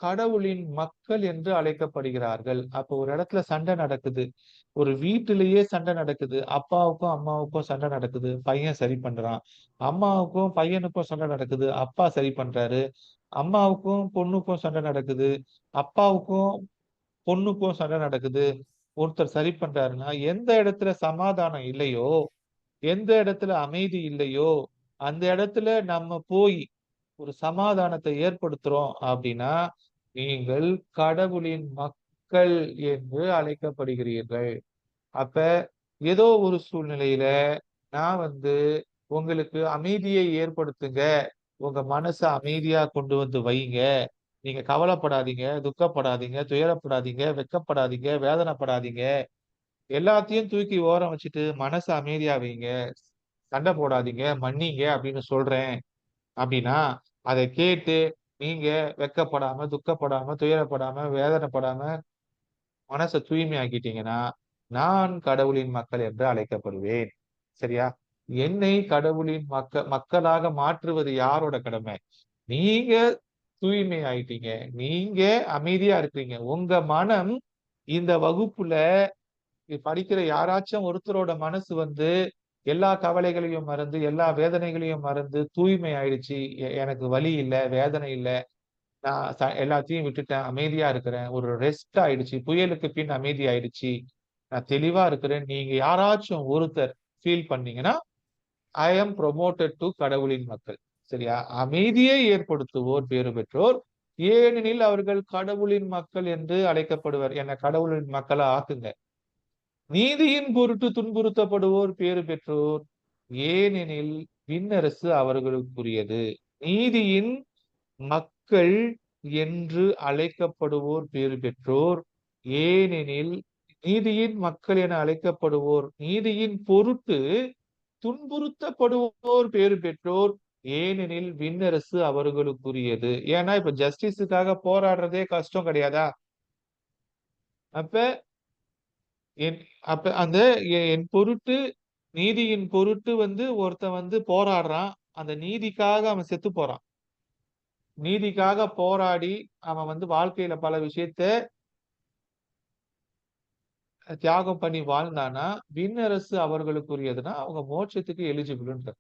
கடவுளின் மக்கள் என்று அழைக்கப்படுகிறார்கள். அப்போ ஒரு இடத்துல சண்டை நடக்குது, ஒரு வீட்டிலேயே சண்டை நடக்குது, அப்பாவுக்கும் அம்மாவுக்கும் சண்டை நடக்குது, பையன் சரி பண்றான். அம்மாவுக்கும் பையனுக்கும் சண்டை நடக்குது, அப்பா சரி பண்றாரு. அம்மாவுக்கும் பொண்ணுக்கும் சண்டை நடக்குது, அப்பாவுக்கும் பொண்ணுக்கும் சண்டை நடக்குது, ஒருத்தர் சரி பண்றாருன்னா எந்த இடத்துல சமாதானம் இல்லையோ, எந்த இடத்துல அமைதி இல்லையோ அந்த இடத்துல நம்ம போய் ஒரு சமாதானத்தை ஏற்படுத்துறோம் அப்படின்னா நீங்கள் கடவுளின் மக்கள் என்று அழைக்கப்படுகிறீர்கள். அப்ப ஏதோ ஒரு சூழ்நிலையில நான் உங்களுக்கு அமைதியை ஏற்படுத்துங்க, உங்க மனசை அமைதியா கொண்டு வைங்க, நீங்க கவலைப்படாதீங்க, துக்கப்படாதீங்க, துயரப்படாதீங்க, வெட்கப்படாதீங்க, வேதனைப்படாதீங்க, எல்லாத்தையும் தூக்கி ஓரம் வச்சுட்டு மனசை அமைதியா வைங்க, சண்டை போடாதீங்க, மன்னிங்க அப்படின்னு சொல்றேன் அப்படின்னா அதை கேட்டு நீங்க வெட்கப்படாம, துக்கப்படாம, துயரப்படாம, வேதனைப்படாம மனசை தூய்மையாக்கிட்டீங்கன்னா நான் கடவுளின் மக்கள் என்று அழைக்கப்படுவேன். சரியா? என்னை கடவுளின் மக்களாக மாற்றுவது யாரோட கடமை? நீங்க தூய்மை ஆயிட்டீங்க, நீங்க அமைதியா இருக்கீங்க. உங்க மனம் இந்த வகுப்புல படிக்கிற யாராச்சும் ஒருத்தரோட மனசு எல்லா கவலைகளையும் மறந்து, எல்லா வேதனைகளையும் மறந்து தூய்மை ஆயிடுச்சு, எனக்கு வலி இல்ல, வேதனை இல்ல, நான் எல்லாத்தையும் விட்டுட்டேன், அமைதியா இருக்கிறேன், ஒரு ரெஸ்ட் ஆயிடுச்சு, புயலுக்கு பின் அமைதி ஆயிடுச்சு, நான் தெளிவா இருக்கிறேன், நீங்க யாராச்சும் ஒருத்தர் ஃபீல் பண்ணீங்கன்னா ஐ எம் ப்ரொமோட்டட் டு கடவுளின் மக்கள். சரியா? அமைதியை ஏற்படுத்துவோர் பேறு பெற்றோர், ஏனெனில் அவர்கள் கடவுளின் மக்கள் என்று அழைக்கப்படுவர். என்ன கடவுளின் மக்களை ஆக்குங்க. நீதியின் பொருட்டு துன்புறுத்தப்படுவோர் பேறு பெற்றோர், ஏனெனில் விண்ணரசு அவர்களுக்குரியது. நீதியின் மக்கள் என்று அழைக்கப்படுவோர் பேறு பெற்றோர், ஏனெனில் நீதியின் மக்கள் என அழைக்கப்படுவோர் நீதியின் பொருட்டு துன்புறுத்தப்படுவோர் பேறு பெற்றோர், ஏனெனில் விண்ணரசு அவர்களுக்குரியது. ஏன்னா இப்ப ஜஸ்டிஸுக்காக போராடுறதே கஷ்டம் கிடையாதா? அப்ப அப்ப அந்த என் பொருட்டு, நீதியின் பொருட்டு ஒருத்தன் போராடுறான். அந்த நீதிக்காக அவன் செத்து போறான். நீதிக்காக போராடி அவன் வாழ்க்கையில பல விஷயத்த தியாகம் பண்ணி வாழ்ந்தானா, விண்ணரசு அவர்களுக்குரியதுன்னா அவங்க மோட்சத்துக்கு எலிஜிபிள்ன்ற.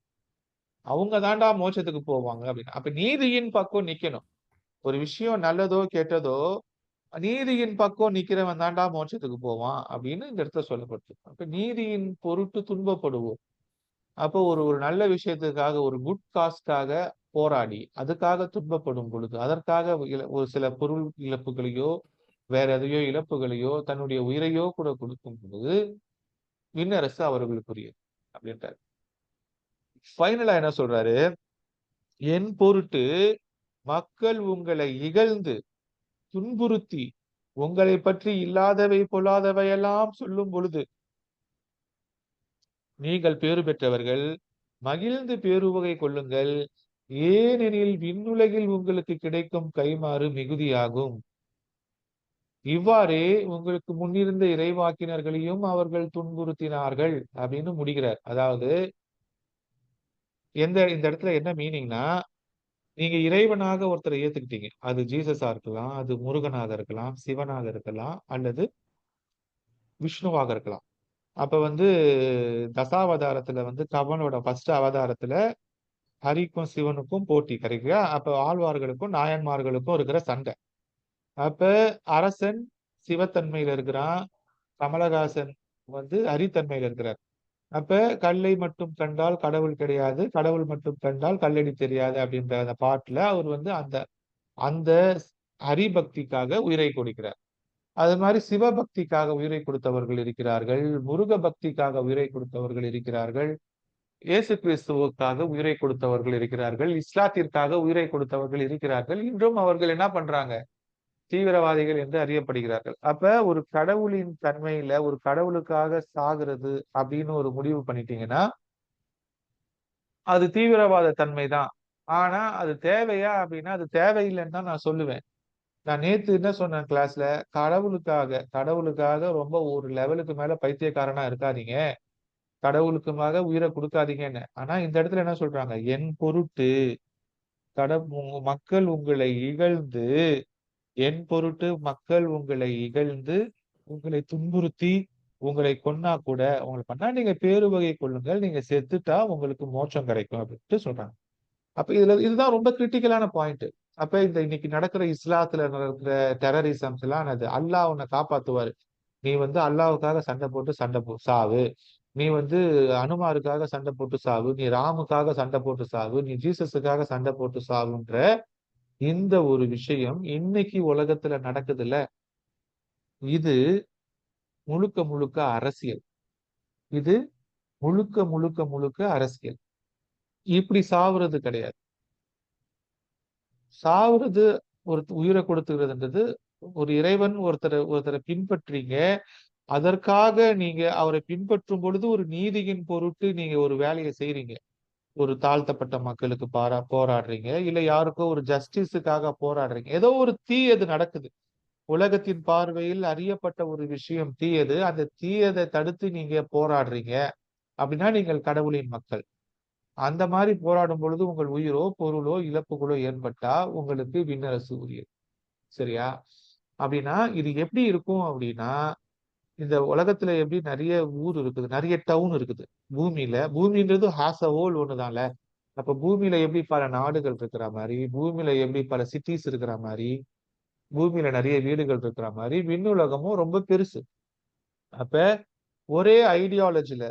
அவங்க தான்டா மோட்சத்துக்கு போவாங்க அப்படின்னு. அப்ப நீதியின் பக்கம் நிக்கணும். ஒரு விஷயம் நல்லதோ கெட்டதோ நீதியின் பக்கம் நிக்கிறவன் தான்டா மோட்சத்துக்கு போவான் அப்படின்னு இந்த இடத்துல சொல்லப்பட்டு. அப்ப நீதியின் பொருட்டு துன்பப்படுவோம். அப்போ ஒரு ஒரு நல்ல விஷயத்துக்காக ஒரு குட் காஸ்க்காக போராடி அதுக்காக துன்பப்படும் பொழுது அதற்காக ஒரு சில பொருள் இழப்புகளையோ வேற எதையோ இழப்புகளையோ தன்னுடைய உயிரையோ கூட கொடுக்கும் பொழுது விண்ணரசு அவர்களுக்குரியது அப்படின்றாரு. ஃபைனலா என்ன சொல்றாரு? என் பொருட்டு மக்கள் உங்களை இகழ்ந்து துன்புறுத்தி உங்களை பற்றி இல்லாதவை பொல்லாதவையெல்லாம் சொல்லும் பொழுது நீங்கள் பேறு பெற்றவர்கள், மகிழ்ந்து பேருவகை கொள்ளுங்கள். ஏனெனில் விண்ணுலகில் உங்களுக்கு கிடைக்கும் கைமாறு மிகுதியாகும். இவ்வாறே உங்களுக்கு முன்னிருந்த இறைவாக்கினர்களையும் அவர்கள் துன்புறுத்தினார்கள் அப்படின்னு முடிக்கிறார். அதாவது இந்த இடத்துல என்ன மீனிங்னா, நீங்க இறைவனாக ஒருத்தரை ஏத்துக்கிட்டீங்க. அது ஜீசஸா இருக்கலாம், அது முருகனாக இருக்கலாம், சிவனாக இருக்கலாம், அல்லது விஷ்ணுவாக இருக்கலாம். அப்ப தசாவதாரத்துல கவனோட ஃபர்ஸ்ட் அவதாரத்துல ஹரிக்கும் சிவனுக்கும் போட்டி கரெக்டா? அப்ப ஆழ்வார்களுக்கும் நாயன்மார்களுக்கும் இருக்கிற சண்டை. அப்ப அரசன் சிவத்தன்மையில இருக்கிறான், கமலஹாசன் ஹரித்தன்மையில இருக்கிறார். அப்ப கல்லை மட்டும் கண்டால் கடவுள் கிடையாது, கடவுள் மட்டும் கண்டால் கல்லடி தெரியாது அப்படின்ற அந்த பாட்டுல அவர் அந்த அந்த ஹரிபக்திக்காக உயிரை கொடுக்கிறார். அது மாதிரி சிவபக்திக்காக உயிரை கொடுத்தவர்கள் இருக்கிறார்கள், முருக பக்திக்காக உயிரை கொடுத்தவர்கள் இருக்கிறார்கள், இயேசு கிறிஸ்துவுக்காக உயிரை கொடுத்தவர்கள் இருக்கிறார்கள், இஸ்லாத்திற்காக உயிரை கொடுத்தவர்கள் இருக்கிறார்கள். இன்றும் அவர்கள் என்ன பண்றாங்க? தீவிரவாதிகள் என்று அறியப்படுகிறார்கள். அப்ப ஒரு கடவுளின் தன்மையில ஒரு கடவுளுக்காக சாகிறது அப்படின்னு ஒரு முடிவு பண்ணிட்டீங்கன்னா அது தீவிரவாத தன்மைதான். ஆனா அது தேவையா அப்படின்னா அது தேவையில்லைன்னு தான் நான் சொல்லுவேன். நான் நேத்து என்ன சொன்னேன் கிளாஸ்ல? கடவுளுக்காக ரொம்ப ஒரு லெவலுக்கு மேல பைத்தியக்காரனா இருக்காதீங்க, கடவுளுக்குமாக உயிரை கொடுக்காதீங்கன்னு. ஆனா இந்த இடத்துல என்ன சொல்றாங்க? என் பொருட்டு மக்கள் உங்களை இகழ்ந்து, என் பொருட்டு மக்கள் உங்களை இகழ்ந்து உங்களை துன்புறுத்தி உங்களை கொன்னா கூட உங்களை பண்ணா நீங்க பேரு வகை கொள்ளுங்கள், நீங்க செத்துட்டா உங்களுக்கு மோட்சம் கிடைக்கும் அப்படின்ட்டு சொல்றாங்க. அப்ப இதுதான் ரொம்ப கிரிட்டிக்கலான பாயிண்ட். அப்ப இன்னைக்கு நடக்கிற இஸ்லாத்துல நடக்கிற டெரரிசம்ஸ் எல்லாம் அல்லாஹ் உன்னை காப்பாத்துவாரு. நீ அல்லாவுக்காக சண்டை போட்டு சாவு, நீ அனுமாருக்காக சண்டை போட்டு சாவு, நீ ராமுக்காக சண்டை போட்டு சாவு, நீ ஜீசஸுக்காக சண்டை போட்டு சாவுன்ற இந்த ஒரு விஷயம் இன்னைக்கு உலகத்துல நடக்குதுல்ல, இது முழுக்க முழுக்க அரசியல். இது முழுக்க முழுக்க முழுக்க அரசியல். இப்படி சாவுறது கிடையாது. சாவுறது ஒரு உயிரை கொடுத்துக்கிறதுன்றது ஒரு இறைவன் ஒருத்தரை பின்பற்றீங்க, அதற்காக நீங்க அவரை பின்பற்றும் பொழுது ஒரு நீதியின் பொருட்டு நீங்க ஒரு வேலையை செய்றீங்க. ஒரு தாழ்த்தப்பட்ட மக்களுக்கு போராடுறீங்க, இல்ல யாருக்கோ ஒரு ஜஸ்டிஸுக்காக போராடுறீங்க. ஏதோ ஒரு தீயது நடக்குது, உலகத்தின் பார்வையில் அறியப்பட்ட ஒரு விஷயம் தீயது, அந்த தீயதை தடுத்து நீங்க போராடுறீங்க அப்படின்னா நீங்கள் கடவுளின் மக்கள். அந்த மாதிரி போராடும் பொழுது உங்கள் உயிரோ பொருளோ இழப்புகளோ ஏற்பட்டா உங்களுக்கு விண்ணரசு உரியது. சரியா? அப்படின்னா இது எப்படி இருக்கும் அப்படின்னா, இந்த உலகத்துல எப்படி நிறைய ஊர் இருக்குது, நிறைய டவுன் இருக்குது பூமின்றது ஹாஸ் அ ஹோல் ஒண்ணுதான்ல. அப்ப பூமியில எப்படி பல நாடுகள் இருக்கிற மாதிரி, பூமியில எப்படி பல சிட்டிஸ் இருக்கிற மாதிரி, பூமியில நிறைய வீடுகள் இருக்கிற மாதிரி விண்ணுலகமும் ரொம்ப பெருசு. அப்ப ஒரே ஐடியாலஜில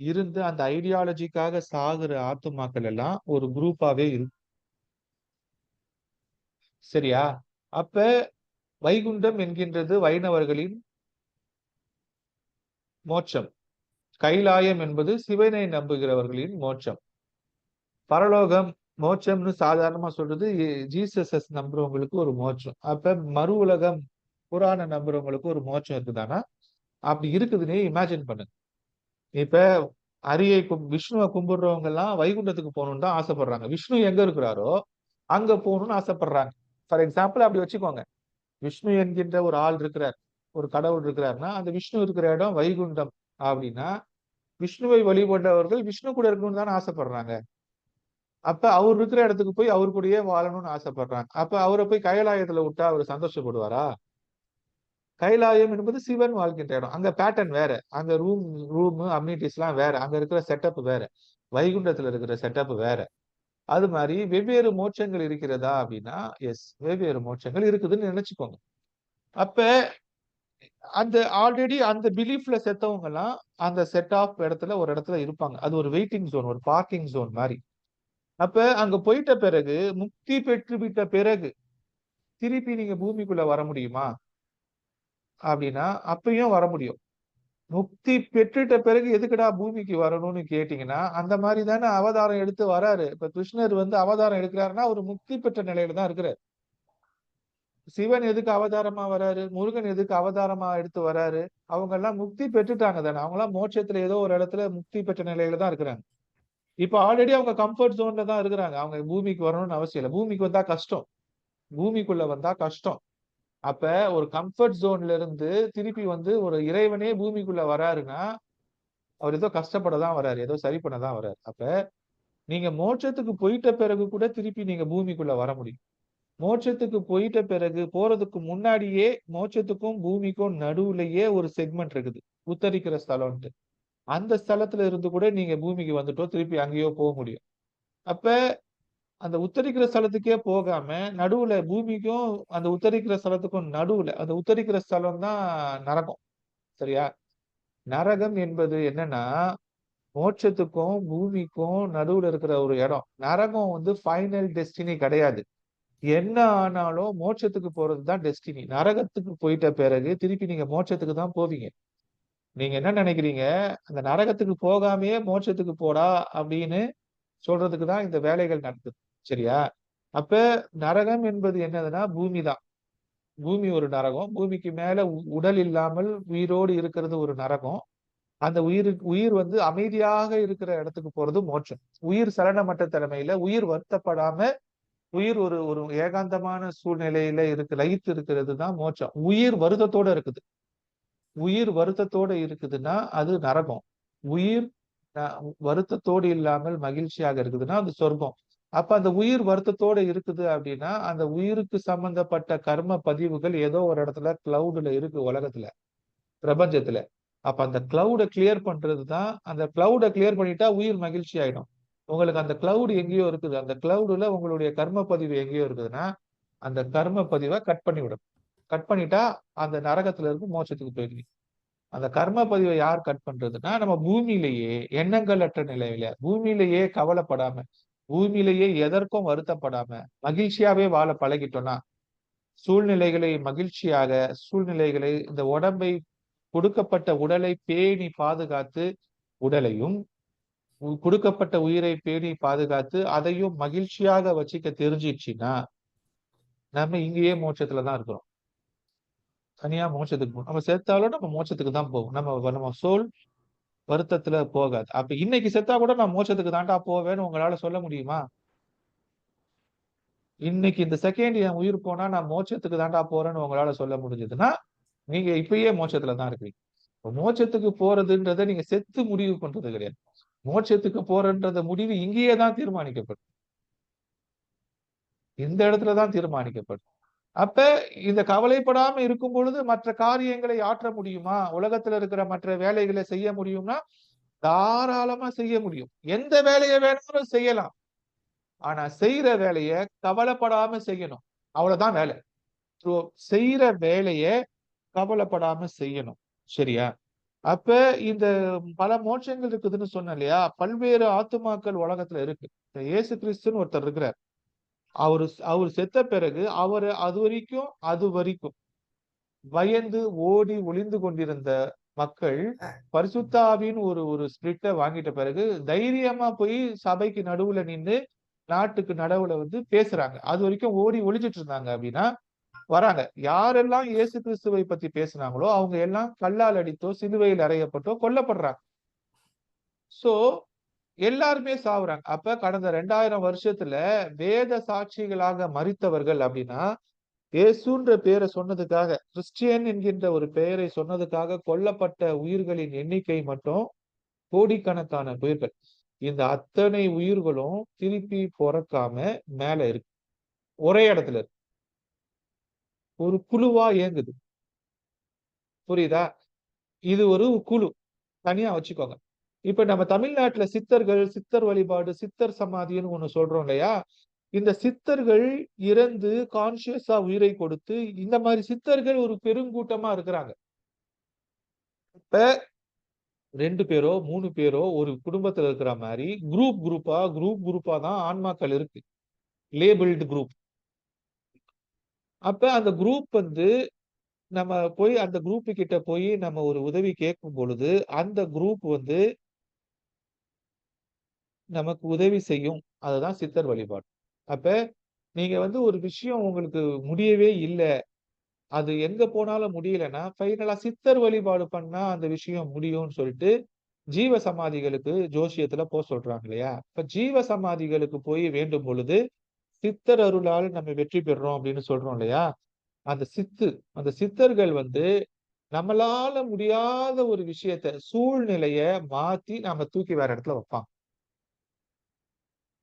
இருந்து அந்த ஐடியாலஜிக்காக சாகுற ஆத்துமாக்கள் எல்லாம் ஒரு குரூப்பாவே இருக்கு. சரியா? அப்ப வைகுண்டம் என்கின்றது வைணவர்களின் மோட்சம், கைலாயம் என்பது சிவனை நம்புகிறவர்களின் மோட்சம், பரலோகம் மோட்சம்னு சாதாரணமா சொல்றது ஜீசஸ் நம்புறவங்களுக்கு ஒரு மோட்சம். அப்ப மறு உலகம் புராண நம்புறவங்களுக்கு ஒரு மோட்சம் இருக்குதானா? அப்படி இருக்குதுன்னே இமேஜின் பண்ணுங்க. இப்ப விஷ்ணுவை கும்பிடுறவங்க எல்லாம் வைகுண்டத்துக்கு போகணும்னு தான் ஆசைப்படுறாங்க. விஷ்ணு எங்க இருக்கிறாரோ அங்க போகணும்னு ஆசைப்படுறாங்க. ஃபார் எக்ஸாம்பிள் அப்படி வச்சுக்கோங்க. விஷ்ணு என்கின்ற ஒரு ஆள் இருக்கிறார், ஒரு கடவுள் இருக்கிறாருன்னா அந்த விஷ்ணு இருக்கிற இடம் வைகுண்டம் அப்படின்னா விஷ்ணுவை வழிபட்டவர்கள் விஷ்ணு கூட இருக்கணும்னு தானே ஆசைப்படுறாங்க. அப்ப அவர் இருக்கிற இடத்துக்கு போய் அவர் கூடயே வாழணும்னு ஆசைப்படுறாங்க. அப்ப அவரை போய் கைலாயத்துல விட்டா அவர் சந்தோஷப்படுவாரா? கைலாயம் என்பது சிவன் வாழ்கின்ற இடம். அங்க பேட்டர்ன் வேற, அங்க ரூம் அம்யூனிட்டிஸ் எல்லாம் வேற, அங்க இருக்கிற செட்டப் வேற, வைகுண்டத்துல இருக்கிற செட்டப் வேற. அது மாதிரி வெவ்வேறு மோட்சங்கள் இருக்கிறதா அப்படின்னா எஸ், வெவ்வேறு மோட்சங்கள் இருக்குதுன்னு நினைச்சுக்கோங்க. அப்ப அந்த ஆல்ரெடி அந்த பிலீஃப்ல செத்தவங்க எல்லாம் அந்த செட் ஆஃப் இடத்துல ஒரு இடத்துல இருப்பாங்க. அது ஒரு வெயிட்டிங் ஜோன், ஒரு பார்க்கிங் ஜோன் மாதிரி. அப்ப அங்க போயிட்ட பிறகு, முக்தி பெற்று விட்ட பிறகு திருப்பி நீங்க பூமிக்குள்ள வர முடியுமா அப்படின்னா அப்பயும் வர முடியும். முக்தி பெற்றுட்ட பிறகு எதுக்குடா பூமிக்கு வரணும்னு கேட்டீங்கன்னா அந்த மாதிரி தானே அவதாரம் எடுத்து வராரு. இப்ப கிருஷ்ணர் அவதாரம் எடுக்கிறாருன்னா ஒரு முக்தி பெற்ற நிலையில தான் இருக்கிறார். சிவன் எதுக்கு அவதாரமா வராரு, முருகன் எதுக்கு அவதாரமா எடுத்து வராரு? அவங்க எல்லாம் முக்தி பெற்றுட்டாங்க தானே. அவங்க எல்லாம் மோட்சத்துல ஏதோ ஒரு இடத்துல முக்தி பெற்ற நிலையில தான் இருக்கிறாங்க. இப்ப ஆல்ரெடி அவங்க கம்ஃபர்ட் ஜோன்ல தான் இருக்கிறாங்க. அவங்க பூமிக்கு வரணும்னு அவசியம் இல்லை. பூமிக்கு வந்தா கஷ்டம், பூமிக்குள்ள வந்தா கஷ்டம். அப்ப ஒரு கம்ஃபர்ட் ஜோன்ல இருந்து திருப்பி ஒரு இறைவனே பூமிக்குள்ள வராருன்னா அவர் ஏதோ கஷ்டப்படதான் வராரு, ஏதோ சரி பண்ணதான் வராரு. அப்ப நீங்க மோட்சத்துக்கு போயிட்ட பிறகு கூட திருப்பி நீங்க பூமிக்குள்ள வர முடியும். மோட்சத்துக்கு போயிட்ட பிறகு போறதுக்கு முன்னாடியே மோட்சத்துக்கும் பூமிக்கும் நடுவுலயே ஒரு செக்மெண்ட் இருக்குது, உத்தரிக்கிற ஸ்தலம்ட்டு. அந்த ஸ்தலத்துல இருந்து கூட நீங்க பூமிக்கு வந்துட்டோ திருப்பி அங்கேயோ போக முடியும். அப்ப அந்த உத்தரிக்கிற ஸ்தலத்துக்கே போகாம நடுவுல பூமிக்கும் அந்த உத்தரிக்கிற ஸ்தலத்துக்கும் நடுவுல அந்த உத்தரிக்கிற ஸ்தலம் தான் நரகம். சரியா? நரகம் என்பது என்னன்னா மோட்சத்துக்கும் பூமிக்கும் நடுவுல இருக்கிற ஒரு இடம். நரகம் ஃபைனல் டெஸ்டினி கிடையாது. என்ன ஆனாலும் மோட்சத்துக்கு போறதுதான் டெஸ்டினி. நரகத்துக்கு போயிட்ட பிறகு திருப்பி நீங்க மோட்சத்துக்கு தான் போவீங்க. நீங்க என்ன நினைக்கிறீங்க, அந்த நரகத்துக்கு போகாமையே மோட்சத்துக்கு போடா அப்படின்னு சொல்றதுக்கு தான் இந்த வேலைகள் நடக்குது. சரியா? அப்ப நரகம் என்பது என்னதுன்னா பூமி தான். பூமி ஒரு நரகம். பூமிக்கு மேல உடல் இல்லாமல் உயிரோடு இருக்கிறது ஒரு நரகம். அந்த உயிர் அமைதியாக இருக்கிற இடத்துக்கு போறது மோட்சம். உயிர் சலனமற்ற தலைமையில உயிர் வருத்தப்படாம உயிர் ஒரு ஒரு ஏகாந்தமான சூழ்நிலையில லயித்து இருக்கிறது தான் மோட்சம். உயிர் வருத்தத்தோட இருக்குது. உயிர் வருத்தத்தோட இருக்குதுன்னா அது நரகம். உயிர் வருத்தத்தோடு இல்லாமல் மகிழ்ச்சியாக இருக்குதுன்னா அது சொர்க்கம். அப்ப அந்த உயிர் வருத்தத்தோட இருக்குது அப்படின்னா அந்த உயிருக்கு சம்பந்தப்பட்ட கர்ம பதிவுகள் ஏதோ ஒரு இடத்துல கிளவுட்ல இருக்கு, உலகத்துல, பிரபஞ்சத்துல. அப்ப அந்த கிளவுட கிளியர் பண்றதுதான். அந்த கிளவுட கிளியர் பண்ணிட்டா உயிர் மகிழ்ச்சி ஆயிடும். உங்களுக்கு அந்த கிளவுட் எங்கேயோ இருக்குது, அந்த கிளவுடுல உங்களுடைய கர்ம பதிவு எங்கேயோ இருக்குதுன்னா அந்த கர்ம பதிவை கட் பண்ணி விடும். கட் பண்ணிட்டா அந்த நரகத்துல இருந்து மோட்சத்துக்கு போயிடுவீங்க. அந்த கர்ம பதிவை யார் கட் பண்றதுன்னா நம்ம பூமியிலேயே எண்ணங்கள் அற்ற நிலையில, பூமியிலேயே கவலைப்படாம, பூமியிலேயே எதற்கும் வருத்தப்படாம மகிழ்ச்சியாவே வாழ பழகிட்டோம்னா, சூழ்நிலைகளை மகிழ்ச்சியாக, சூழ்நிலைகளை இந்த உடம்பை கொடுக்கப்பட்ட உடலை பேணி பாதுகாத்து, உடலையும் கொடுக்கப்பட்ட உயிரை பேணி பாதுகாத்து அதையும் மகிழ்ச்சியாக வச்சுக்க தெரிஞ்சிடுச்சுன்னா நம்ம இங்கேயே மோட்சத்துலதான் இருக்கிறோம். தனியா மோட்சத்துக்கு போகும். நம்ம செத்தாலும் நம்ம மோட்சத்துக்கு தான் போகும். நம்ம சோல் வருத்தத்துல போகாது. அப்ப இன்னைக்கு செத்தா கூட நான் மோட்சத்துக்கு தாண்டா போவேன்னு உங்களால சொல்ல முடியுமா? இன்னைக்கு இந்த செகண்ட் என் உயிர் போனா நான் மோட்சத்துக்கு தாண்டா போறேன்னு உங்களால சொல்ல முடிஞ்சதுன்னா நீங்க இப்பயே மோட்சத்துல தான் இருக்கிறீங்க. மோட்சத்துக்கு போறதுன்றதை நீங்க செத்து முடிவு பண்றது கிடையாது. மோட்சத்துக்கு போறன்ற முடிவு இங்கேயே தான் தீர்மானிக்கப்படும். இந்த இடத்துலதான் தீர்மானிக்கப்படும். அப்ப இந்த கவலைப்படாம இருக்கும் பொழுது மற்ற காரியங்களை ஆற்ற முடியுமா? உலகத்துல இருக்கிற மற்ற வேலைகளை செய்ய முடியும்னா தாராளமா செய்ய முடியும். எந்த வேலையை வேணாலும் செய்யலாம். ஆனா செய்யற வேலைய கவலைப்படாம செய்யணும். அவ்வளவுதான் வேலை. செய்யற வேலைய கவலைப்படாம செய்யணும். சரியா? அப்ப இந்த பல மோட்சங்கள் இருக்குதுன்னு சொன்ன இல்லையா? பல்வேறு ஆத்துமாக்கள் உலகத்துல இருக்கு. இயேசு கிறிஸ்துன்னு ஒருத்தர் இருக்கிறார். அவர் செத்த பிறகு அது வரைக்கும் பயந்து ஓடி ஒளிந்து கொண்டிருந்த மக்கள் பரிசுத்த ஆவியின் ஒரு ஸ்பிரிட்டை வாங்கிட்ட பிறகு தைரியமா போய் சபைக்கு நடுவுல நின்று நாட்டுக்கு நடுவுல பேசுறாங்க. அது வரைக்கும் ஓடி ஒளிஞ்சிட்டு இருந்தாங்க அப்படின்னா வராங்க. யாரெல்லாம் இயேசு கிறிஸ்துவை பத்தி பேசினாங்களோ அவங்க எல்லாம் கல்லால் அடித்தோ சிலுவையில் அறையப்பட்டோ கொல்லப்படுறாங்க. சோ எல்லாருமே சாவுறாங்க. அப்ப கடந்த 2000 வருஷத்துல வேத சாட்சிகளாக மரித்தவர்கள் அப்படின்னா, இயேசுன்ற பேரை சொன்னதுக்காக, கிறிஸ்டியன் என்கின்ற ஒரு பெயரை சொன்னதுக்காக கொல்லப்பட்ட உயிர்களின் எண்ணிக்கை மட்டும் கோடிக்கணக்கான உயிர்கள். இந்த அத்தனை உயிர்களும் திருப்பி பொறக்காம மேல இருக்கு. ஒரே இடத்துல இருக்கு. ஒரு குழுவா இயங்குது. புரியுதா? இது ஒரு குழு. தனியா வச்சுக்கோங்க. இப்ப நம்ம தமிழ்நாட்டுல சித்தர்கள், சித்தர் வழிபாடு, சித்தர் சமாதின்னு ஒண்ணு சொல்றோம் இல்லையா? இந்த சித்தர்கள் இறந்து கான்ஷியஸா உயிரை கொடுத்து, இந்த மாதிரி சித்தர்கள் ஒரு பெருங்கூட்டமா இருக்கிறாங்க. இப்ப 2 பேரோ, 3 பேரோ ஒரு குடும்பத்துல இருக்கிற மாரி குரூப்பா தான் ஆன்மாக்கள் இருக்கு. Labelled group. அப்ப அந்த குரூப் வந்து நம்ம போய் அந்த குரூப் கிட்ட போய் நம்ம ஒரு உதவி கேட்கும் பொழுது, அந்த குரூப் வந்து நமக்கு உதவி செய்யும். அதுதான் சித்தர் வழிபாடு. அப்ப நீங்க வந்து ஒரு விஷயம் உங்களுக்கு முடியவே இல்ல. அது எங்க போனாலும் முடியலன்னா, ஃபைனலா சித்தர் வழிபாடு பண்ணா அந்த விஷயம் முடியும்னு சொல்லிட்டு, ஜீவ சமாதிகளுக்கு ஜோசியத்துல சொல்றாங்க இல்லையா? இப்ப ஜீவ சமாதிகளுக்கு போய் வேண்டும் பொழுது, சித்தர் அருளால் நம்ம வெற்றி பெறுறோம் அப்படின்னு சொல்றோம் இல்லையா? அந்த அந்த சித்தர்கள் வந்து நம்மளால முடியாத ஒரு விஷயத்த, சூழ்நிலைய மாத்தி நாம தூக்கி வேற இடத்துல வைப்பாங்க.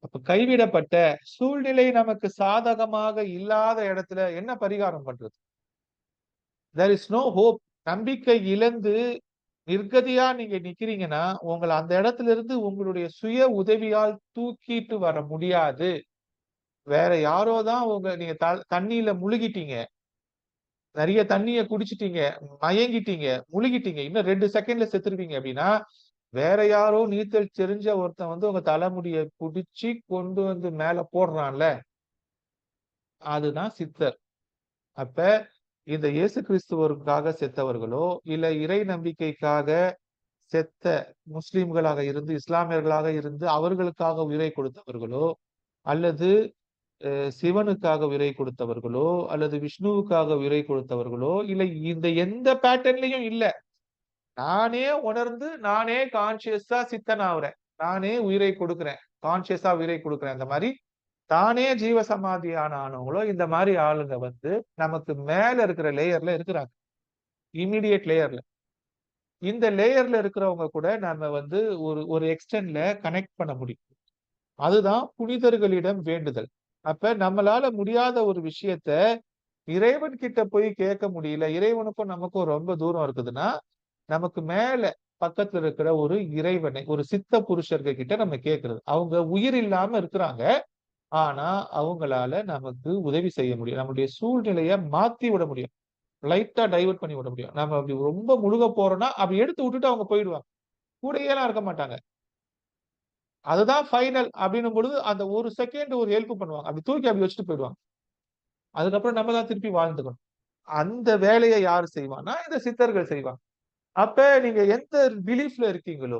அப்ப கைவிடப்பட்ட சூழ்நிலை நமக்கு சாதகமாக இல்லாத இடத்துல என்ன பரிகாரம் பண்றது? There is no hope. நம்பிக்கை இழந்து நிர்கதியா நீங்க நிக்கிறீங்கன்னா, உங்கள அந்த இடத்துல இருந்து உங்களுடைய சுய உதவியால் தூக்கிட்டு வர முடியாது. வேற யாரோ தான் நீங்க தண்ணீல முழுகிட்டீங்க. நெறைய தண்ணிய குடிச்சிட்டீங்க, மயங்கிட்டீங்க, முழுகிட்டீங்க. இன்னும் 2 செகண்ட்ல செத்துருவீங்க அப்படின்னா, வேற யாரோ நீச்சல் தெரிஞ்ச ஒருத்தன் வந்து உங்க தலைமுடிய புடிச்சு கொண்டு வந்து மேல போடுறான்ல, அதுதான் சித்தர். அப்ப இந்த இயேசு கிறிஸ்துவருக்காக செத்தவர்களோ, இல்ல இறை நம்பிக்கைக்காக செத்த முஸ்லிம்களாக இருந்து, இஸ்லாமியர்களாக இருந்து அவர்களுக்காக உயிரை கொடுத்தவர்களோ, அல்லது சிவனுக்காக உயிரை கொடுத்தவர்களோ, அல்லது விஷ்ணுவுக்காக உயிரை கொடுத்தவர்களோ, இல்ல இந்த எந்த பேட்டர்ன்லயும் இல்ல. நானே உணர்ந்து, நானே கான்ஷியஸா சித்தன் ஆவுறேன். நானே உயிரை கொடுக்கிறேன். கான்ஷியஸா உயிரை கொடுக்கிறேன். அந்த மாரி தானே ஜீவ சமாதியான ஆனவங்களோ, இந்த மாரி ஆளுங்க வந்து நமக்கு மேல இருக்கிற லேயர்ல இருக்கிறாங்க. இம்மீடியேட் லேயர்ல. இந்த லேயர்ல இருக்கிறவங்க கூட நாம வந்து ஒரு ஒரு எக்ஸ்டென்ட்ல கனெக்ட் பண்ண முடியும். அதுதான் புனிதர்களிடம் வேண்டுதல். அப்ப நம்மளால முடியாத ஒரு விஷயத்த இறைவன் கிட்ட போய் கேட்க முடியல. இறைவனுக்கும் நமக்கும் ரொம்ப தூரம் இருக்குதுன்னா, நமக்கு மேல பக்கத்துல இருக்கிற ஒரு இறைவனை, ஒரு சித்த புருஷர்கள் கிட்ட நம்ம கேட்கிறது. அவங்க உயிர் இல்லாம இருக்கிறாங்க. ஆனா, அவங்களால நமக்கு உதவி செய்ய முடியும். நம்முடைய சூழ்நிலைய மாத்தி விட முடியும். லைட்டா டைவர்ட் பண்ணி விட முடியும். நம்ம அப்படி ரொம்ப முழுக போறோம்னா, அப்படி எடுத்து விட்டுட்டு அவங்க போயிடுவாங்க. கூடயேலாம் இருக்க மாட்டாங்க. அதுதான் ஃபைனல் அப்படின்னும் பொழுது, அந்த 1 செகண்ட் ஒரு ஹெல்ப் பண்ணுவாங்க. அப்படி தூக்கி அப்படி வச்சுட்டு போயிடுவாங்க. அதுக்கப்புறம் நம்ம தான் திருப்பி வாழ்ந்துக்கணும். அந்த வேலைய யாரு செய்வான்னா, இந்த சித்தர்கள் செய்வாங்க. அப்ப நீங்க எந்த பிலீஃப்ல இருக்கீங்களோ,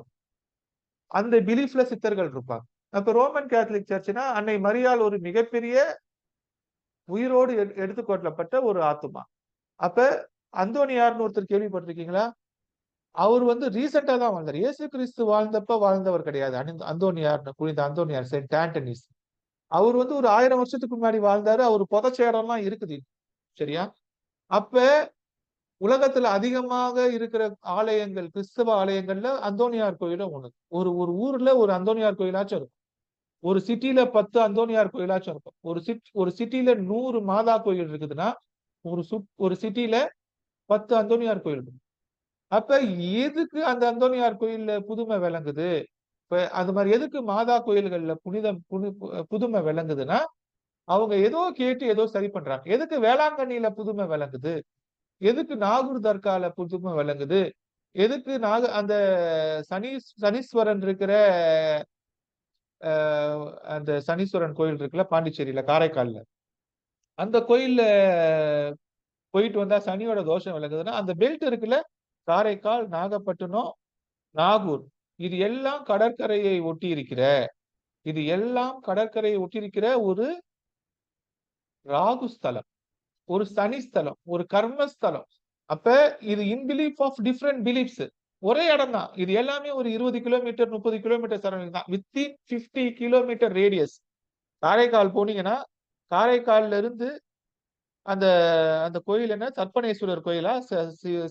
அந்த பிலீஃப்ல சித்தர்கள் இருப்பாங்க. அப்ப ரோமன் கேத்தலிக் சர்ச்னா, அன்னை மரியாள் ஒரு மிகப்பெரிய உயிரோடு எடுத்துக் கொள்ளப்பட்ட ஒரு ஆத்துமா. அப்ப அந்தோனியார்ன்னு ஒருத்தர் கேள்விப்பட்டிருக்கீங்களா? அவரு வந்து ரீசென்ட்டா தான் வாழ்ந்தாரு. இயேசு கிறிஸ்து வாழ்ந்தப்ப வாழ்ந்தவர் கிடையாது. அந்தோனியார்ன்னு, புனித அந்தோனியார், செயின்ட் ஆண்டனிஸ். அவரு வந்து ஒரு 1000 வருஷத்துக்கு முன்னாடி வாழ்ந்தாரு. அவரு புதைச்ச இடம்லாம் இருக்குது. சரியா? அப்ப உலகத்துல அதிகமாக இருக்கிற ஆலயங்கள், கிறிஸ்தவ ஆலயங்கள்ல அந்தோனியார் கோயிலும் ஒண்ணு. ஒரு ஒரு ஊர்ல ஒரு அந்தோனியார் கோயிலாச்சும் இருக்கும். ஒரு சிட்டில 10 அந்தோனியார் கோயிலாச்சும் இருக்கும். ஒரு சிட்டில 100 மாதா கோயில் இருக்குதுன்னா, ஒரு சிட்டில 10 அந்தோனியார் கோயில் இருக்கும். அப்ப எதுக்கு அந்த அந்தோனியார் கோயில்ல புதுமை விளங்குது? இப்ப அது மாரி எதுக்கு மாதா கோயில்கள்ல புதுமை விளங்குதுன்னா, அவங்க ஏதோ கேட்டு ஏதோ சரி பண்றாங்க. எதுக்கு வேளாங்கண்ணியில புதுமை விளங்குது? எதுக்கு நாகூர் தர்கால புதுமை விளங்குது? எதுக்கு அந்த சனீஸ்வரன் இருக்கிற அ அந்த சனீஸ்வரன் கோயில் இருக்குல்ல பாண்டிச்சேரியில, காரைக்கால்ல. அந்த கோயில்ல போயிட்டு வந்தா சனியோட தோஷம் விலகுதுன்னா, அந்த பெல்ட் இருக்குல்ல, காரைக்கால், நாகப்பட்டினம், நாகூர். இது எல்லாம் கடற்கரையை ஒட்டி இருக்கிற ஒரு ராகு ஸ்தலம், ஒரு சனி ஸ்தலம், ஒரு கர்ம ஸ்தலம். அப்ப இது in belief of different beliefs. ஒரே இடம் தான். இது எல்லாமே ஒரு 20 கிலோமீட்டர் 30 கிலோமீட்டர் சரௌண்டிங் தான். Within 50 kilometre radius. காரைக்கால் போனீங்கன்னா காரைக்கால்ல இருந்து அந்த அந்த கோயில் என்ன சர்ப்பனேஸ்வரர் கோயிலா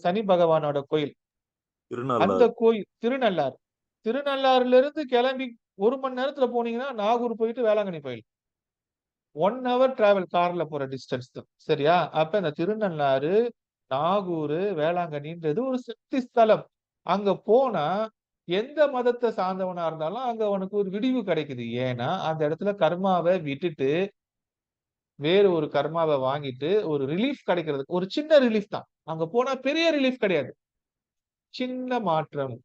சனி பகவானோட கோயில். அந்த திருநள்ளாறு. கோயில் திருநள்ளாறு. திருநள்ளாறுல இருந்து கிளம்பி 1 மணி நேரத்துல போனீங்கன்னா நாகூர் போயிட்டு வேளாங்கண்ணி போயிடலாம். 1 ஹவர் டிராவல் கார்ல போற டிஸ்டன்ஸ் தான். சரியா? அப்ப இந்த திருநள்ளாறு, நாகூர், வேளாங்கண்ணின்றது ஒரு சக்தி ஸ்தலம். அங்க போனா எந்த மதத்தை சார்ந்தவனா இருந்தாலும் அங்க அவனுக்கு ஒரு விடிவு கிடைக்குது. ஏன்னா அந்த இடத்துல கர்மாவை விட்டுட்டு வேறு ஒரு கர்மாவை வாங்கிட்டு ஒரு ரிலீஃப் கிடைக்கிறது. ஒரு சின்ன ரிலீஃப் தான். அங்க போனா பெரிய ரிலீஃப் கிடையாது. சின்ன மாற்றம்.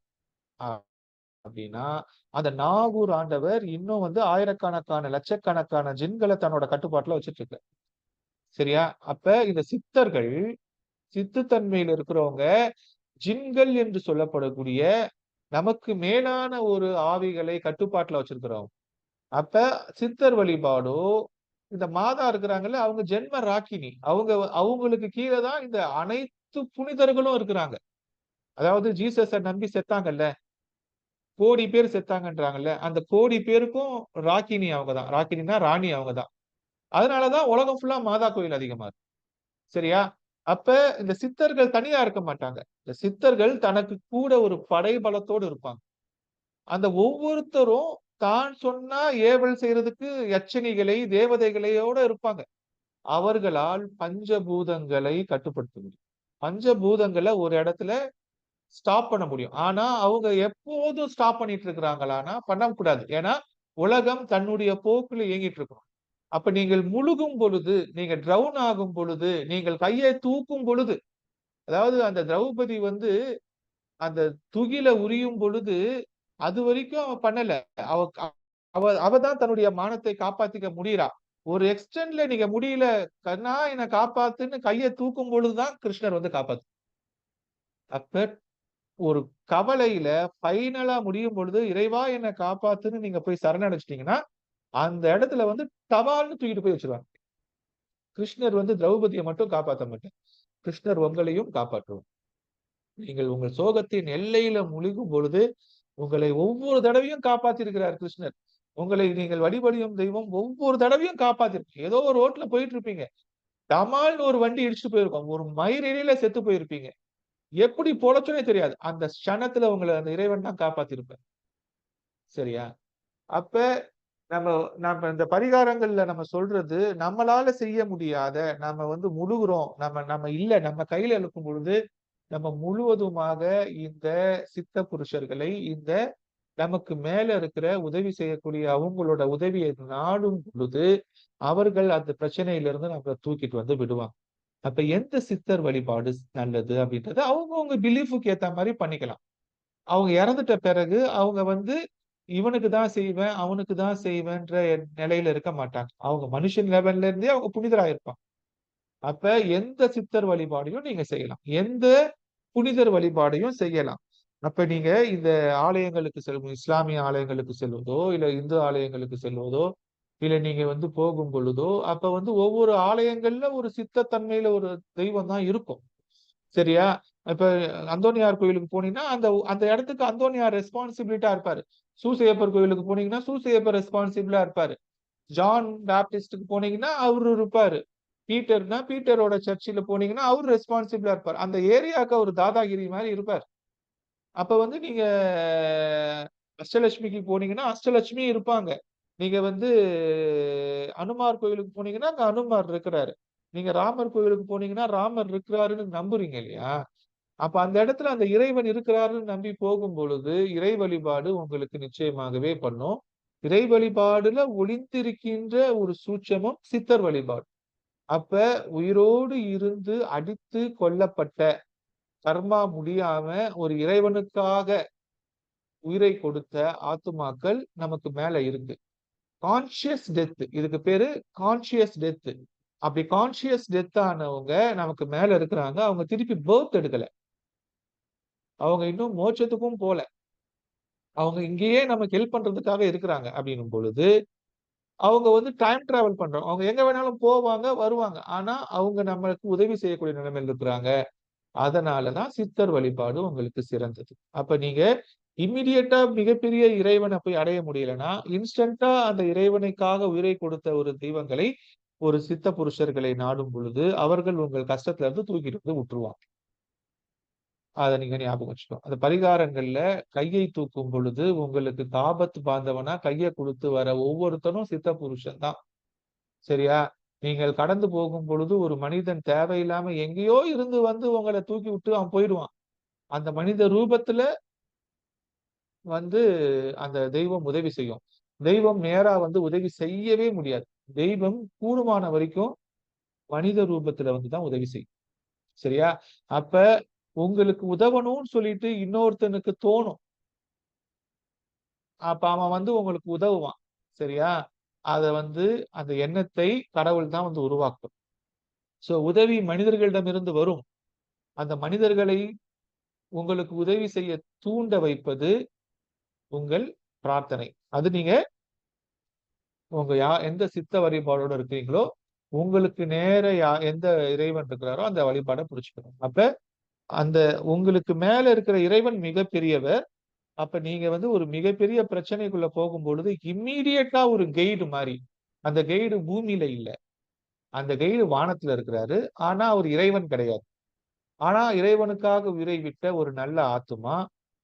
அப்படின்னா அந்த நாகூர் ஆண்டவர் இன்னும் வந்து ஆயிரக்கணக்கான லட்சக்கணக்கான ஜின்களை தன்னோட கட்டுப்பாட்டுல வச்சிட்டு இருக்காரு. சரியா? அப்ப இந்த சித்தர்கள் சித்துத்தன்மையில் இருக்கிறவங்க ஜின்கள் என்று சொல்லப்படக்கூடிய நமக்கு மேலான ஒரு ஆவிகளை கட்டுப்பாட்டுல வச்சிருக்கிறவங்க. அப்ப சித்தர் வழிபாடோ இந்த மாதா இருக்கிறாங்கல்ல அவங்க ஜென்ம ராக்கினி. அவங்களுக்கு கீழே தான் இந்த அனைத்து புனிதர்களும் இருக்கிறாங்க. அதாவது ஜீசஸ நம்பி செத்தாங்கல்ல, கோடி பேர் செத்தாங்கன்றாங்கல்ல, அந்த கோடி பேருக்கும் ராக்கினி அவங்கதான். ராக்கினினா ராணி அவங்கதான். அதனாலதான் உலகம் ஃபுல்லா மாதா கோயில் அதிகமா இருக்கு. சரியா? அப்ப இந்த சித்தர்கள் தனியா இருக்க மாட்டாங்க. இந்த சித்தர்கள் தனக்கு கூட ஒரு படைபலத்தோடு இருப்பாங்க. அந்த ஒவ்வொருத்தரும் தான் சொன்னா ஏவல் செய்யறதுக்கு யட்சணிகளை தேவதைகளையோட இருப்பாங்க. அவர்களால் பஞ்சபூதங்களை கட்டுப்படுத்த முடியும். பஞ்சபூதங்களை ஒரு இடத்துல ஸ்டாப் பண்ண முடியும். ஆனா அவங்க எப்போதும் ஸ்டாப் பண்ணிட்டு இருக்கிறாங்களான்னா பண்ணக்கூடாது. ஏன்னா உலகம் தன்னுடைய போக்குல இயங்கிட்டு இருக்கணும். அப்ப நீங்கள் முழுகும் பொழுது, நீங்க ட்ரவுன் ஆகும் பொழுது, நீங்கள் கையை தூக்கும் பொழுது, அதாவது அந்த திரௌபதி வந்து அந்த துகில உரியும் பொழுது அது வரைக்கும் அவ பண்ணல. அவ அவதான் தன்னுடைய மானத்தை காப்பாத்திக்க முடியறா. ஒரு எக்ஸ்டென்ட்ல நீங்க முடியல, கண்ணா என்ன காப்பாத்துன்னு கையை தூக்கும் பொழுதுதான் கிருஷ்ணர் வந்து காப்பாத்து. அப்ப ஒரு கவலையில ஃபைனலா முடியும் பொழுது இறைவா என்ன காப்பாத்துன்னு நீங்க போய் சரணடைச்சிட்டீங்கன்னா அந்த இடத்துல வந்து டபால்னு தூக்கிட்டு போய் வச்சிருவாங்க. கிருஷ்ணர் வந்து திரௌபதியை மட்டும் காப்பாற்ற மாட்டார். கிருஷ்ணர் உங்களையும் காப்பாற்றுவார். நீங்கள் உங்கள் சோகத்தின் எல்லையில முழுகும் பொழுது உங்களை ஒவ்வொரு தடவையும் காப்பாத்திருக்கிறார் கிருஷ்ணர். உங்களை நீங்கள் வழிபடியும் தெய்வம் ஒவ்வொரு தடவையும் காப்பாத்திருக்கு. ஏதோ ஒரு ரோட்ல போயிட்டு இருப்பீங்க, டமால்னு ஒரு வண்டி இடிச்சுட்டு போயிருக்கோம், ஒரு மயிரிழையில செத்து போயிருப்பீங்க, எப்படி பொழைச்சுனே தெரியாது. அந்த க்ஷணத்துல உங்களை அந்த இறைவன் தான் காப்பாத்திருப்பார். சரியா? அப்ப நம்ம நம்ம இந்த பரிகாரங்கள்ல நம்ம சொல்றது நம்மளால செய்ய முடியாத, நம்ம வந்து முழுகுறோம், நம்ம இல்ல, நம்ம கையில இருக்கும் பொழுது நம்ம முழுவதுமாக இந்த சித்த புருஷர்களை, இந்த நமக்கு மேல இருக்கிற உதவி செய்யக்கூடிய அவங்களோட உதவியை நாடும் பொழுது அவர்கள் அந்த பிரச்சனையிலிருந்து நம்மளை தூக்கிட்டு வந்து விடுவாங்க. அப்ப எந்த சித்தர் வழிபாடு நல்லது அப்படின்றத அவங்கவுங்க பிலீஃபுக்கு ஏத்த மாதிரி பண்ணிக்கலாம். அவங்க இறந்துட்ட பிறகு அவங்க வந்து இவனுக்கு தான் செய்வேன், அவனுக்கு தான் செய்வேன்ற நிலையில இருக்க மாட்டாங்க. அவங்க மனுஷன் லெவல்ல இருந்தே அவங்க புனிதராயிருப்பாங்க. அப்ப எந்த சித்தர் வழிபாடையும் நீங்க செய்யலாம். எந்த புனிதர் வழிபாடையும் செய்யலாம். அப்ப நீங்க இந்த ஆலயங்களுக்கு செல்லும், இஸ்லாமிய ஆலயங்களுக்கு செல்வதோ, இல்ல இந்து ஆலயங்களுக்கு செல்வதோ, இல்ல நீங்க வந்து போகும் பொழுதோ, அப்ப வந்து ஒவ்வொரு ஆலயங்கள்ல ஒரு சித்தத்தன்மையில ஒரு தெய்வம் தான் இருக்கும். சரியா? இப்ப அந்தோனியார் கோயிலுக்கு போனீங்கன்னா அந்த அந்த இடத்துக்கு அந்தோனியார் ரெஸ்பான்சிபிலிட்டா இருப்பாரு. சூசையப்பர் கோயிலுக்கு போனீங்கன்னா சூசையப்பர் ரெஸ்பான்சிபிளா இருப்பாரு. ஜான் பேப்டிஸ்டுக்கு போனீங்கன்னா அவரு இருப்பாரு. பீட்டர்னா பீட்டரோட சர்ச்சில் போனீங்கன்னா அவரு ரெஸ்பான்சிபிளா இருப்பார். அந்த ஏரியாவுக்கு அவர் தாதாகிரி மாதிரி இருப்பார். அப்ப வந்து நீங்க அஷ்டலட்சுமிக்கு போனீங்கன்னா அஷ்டலட்சுமி இருப்பாங்க. நீங்க வந்து அனுமார் கோயிலுக்கு போனீங்கன்னா அங்க அனுமார் இருக்கிறாரு. நீங்க ராமர் கோயிலுக்கு போனீங்கன்னா ராமர் இருக்கிறாருன்னு நம்புறீங்க இல்லையா? அப்ப அந்த இடத்துல அந்த இறைவன் இருக்கிறாருன்னு நம்பி போகும் பொழுது இறை வழிபாடு உங்களுக்கு நிச்சயமாகவே பண்ணும். இறை வழிபாடுல ஒளிந்திருக்கின்ற ஒரு சூட்சமம் சித்தர் வழிபாடு. அப்ப உயிரோடு இருந்து அடித்து கொல்லப்பட்ட, கர்மா முடியாம ஒரு இறைவனுக்காக உயிரை கொடுத்த ஆத்துமாக்கள் நமக்கு மேல இருக்கு. கான்சியஸ் டெத், இதுக்கு பேரு கான்சியஸ் டெத். அப்படி கான்சியஸ் டெத் ஆனவங்க நமக்கு மேல இருக்கிறாங்க. அவங்க திருப்பி பர்த் எடுக்கல, அவங்க இன்னும் மோட்சத்துக்கும் போல, அவங்க இங்கேயே நமக்கு ஹெல்ப் பண்றதுக்காக இருக்கிறாங்க. அப்படின்னும் பொழுது அவங்க வந்து டைம் டிராவல் பண்றோம். அவங்க எங்க வேணாலும் போவாங்க, வருவாங்க. ஆனா அவங்க நம்மளுக்கு உதவி செய்யக்கூடிய நிலைமையில் இருக்கிறாங்க. அதனாலதான் சித்தர் வழிபாடு உங்களுக்கு சிறந்தது. அப்ப நீங்க இம்மிடியட்டா மிகப்பெரிய இறைவனை போய் அடைய முடியலன்னா இன்ஸ்டன்டா அந்த இறைவனுக்காக உயிரை கொடுத்த ஒரு தெய்வங்களை, ஒரு சித்த புருஷர்களை நாடும் பொழுது அவர்கள் உங்கள் கஷ்டத்துல இருந்து தூக்கிட்டு வந்து விட்டுருவாங்க. அதை நீங்க ஞாபகம் வச்சுக்கணும். அந்த பரிகாரங்கள்ல கையை தூக்கும் பொழுது உங்களுக்கு ஆபத்து பாந்தவனா கையை கொடுத்து வர ஒவ்வொருத்தனும் சித்த புருஷன் தான். சரியா? நீங்கள் கடந்து போகும் பொழுது ஒரு மனிதன் தேவையில்லாம எங்கேயோ இருந்து வந்து உங்களை தூக்கி விட்டு அவன் போயிடுவான். அந்த மனித ரூபத்துல வந்து அந்த தெய்வம் உதவி செய்யும். தெய்வம் நேரா வந்து உதவி செய்யவே முடியாது. தெய்வம் கூடுமான வரைக்கும் மனித ரூபத்துல வந்துதான் உதவி செய்யும். சரியா? அப்ப உங்களுக்கு உதவணும்னு சொல்லிட்டு இன்னொருத்தனுக்கு தோணும். அப்ப அவன் வந்து உங்களுக்கு உதவுவான். சரியா? அத வந்து அந்த எண்ணத்தை கடவுள் தான் வந்து உருவாக்கும். சோ உதவி மனிதர்களிடமிருந்து வரும். அந்த மனிதர்களை உங்களுக்கு உதவி செய்ய தூண்ட வைப்பது உங்கள் பிரார்த்தனை. அது நீங்க உங்க எந்த சித்த வழிபாடோட இருக்கீங்களோ உங்களுக்கு நேர எந்த இறைவன் இருக்கிறாரோ அந்த வழிபாடை புடிச்சுக்கணும். அப்ப அந்த உங்களுக்கு மேல இருக்கிற இறைவன் மிகப்பெரியவர். அப்ப நீங்க வந்து ஒரு மிகப்பெரிய பிரச்சனைக்குள்ள போகும்பொழுது இம்மீடியட்டா ஒரு கைடு மாதிரி, அந்த கைடு பூமியில இல்ல, அந்த கைடு வானத்துல இருக்கிறாரு. ஆனா அவர் இறைவன் கிடையாது. ஆனா இறைவனுக்காக உயிரை விட்ட ஒரு நல்ல ஆத்துமா,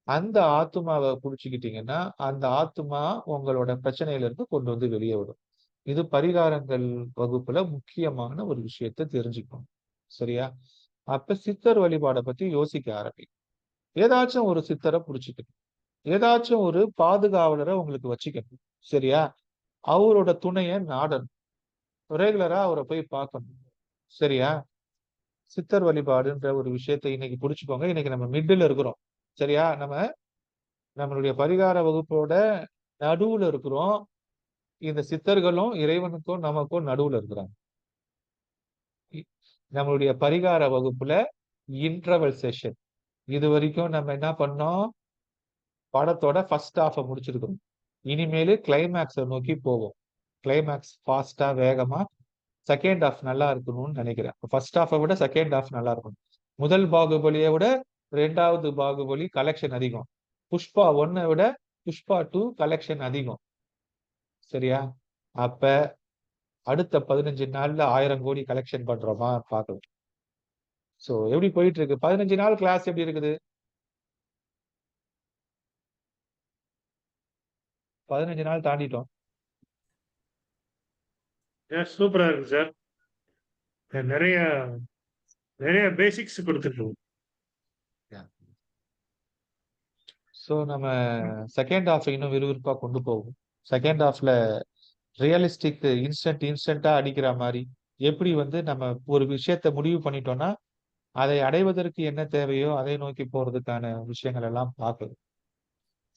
அந்த ஆத்துமாவை புடிச்சுக்கிட்டீங்கன்னா அந்த ஆத்துமா உங்களோட பிரச்சனையில இருந்து கொண்டு வந்து வெளியே விடும். இது பரிகாரங்கள் வகுப்புல முக்கியமான ஒரு விஷயத்தை தெரிஞ்சுக்கணும். சரியா? அப்ப சித்தர் வழிபாடை பத்தி யோசிக்க ஆரம்பிக்கும். ஏதாச்சும் ஒரு சித்தரை புடிச்சுக்கணும். ஏதாச்சும் ஒரு பாதுகாவலரை உங்களுக்கு வச்சுக்கணும். சரியா? அவரோட துணைய நாடணும். ரெகுலரா அவரை போய் பார்க்கணும். சரியா? சித்தர் வழிபாடுன்ற ஒரு விஷயத்தை இன்னைக்கு புடிச்சுக்கோங்க. இன்னைக்கு நம்ம மிடில் இருக்கிறோம். சரியா? நம்மளுடைய பரிகார வகுப்போட நடுவுல இருக்கிறோம். இந்த சித்தர்களும் இறைவனுக்கும் நமக்கும் நடுவுல இருக்கிறாங்க. நம்மளுடைய பரிகார வகுப்புல இன்டர்வல் செஷன். இது வரைக்கும் நம்ம என்ன பண்ணோம்? படத்தோட ஃபர்ஸ்ட் ஹாஃப முடிச்சிருக்கோம். இனிமேலு கிளைமேக்ஸை நோக்கி போவோம். கிளைமேக்ஸ் ஃபாஸ்டா வேகமா செகண்ட் ஹாஃப் நல்லா இருக்கணும்னு நினைக்கிறேன். ஃபர்ஸ்ட் ஹாஃபை விட செகண்ட் ஹாஃப் நல்லா இருக்கணும். முதல் பாகுபலியை விட 2வது பாகுபலி கலெக்ஷன் அதிகம். புஷ்பா 1 விட புஷ்பா 2 கலெக்ஷன் அதிகம். சரியா? அப்ப அடுத்த 15 நாள்ல 1000 கோடி கலெக்ஷன் பண்றோமா பார்க்கலாம். சோ எப்படி போயிட்டு இருக்கு? 15 நாள் கிளாஸ் எப்படி இருக்குது? 15 நாள் தாண்டிட்டோம். சூப்பரா இருக்கு சார். நிறைய நிறைய பேசிக்ஸ் கொடுத்துருக்கோம். சோ நம்ம செகண்ட் ஹாஃப் இன்னும் விறுவிறுப்பா கொண்டு போவோம். செகண்ட் ஹாஃப்ல ரியலிஸ்டிக் இன்ஸ்டன்டா அடிக்கிற மாதிரி எப்படி வந்து நம்ம ஒரு விஷயத்த முடிவு பண்ணிட்டோம்னா அதை அடைவதற்கு என்ன தேவையோ அதை நோக்கி போறதுக்கான விஷயங்கள் எல்லாம் பார்க்கணும்.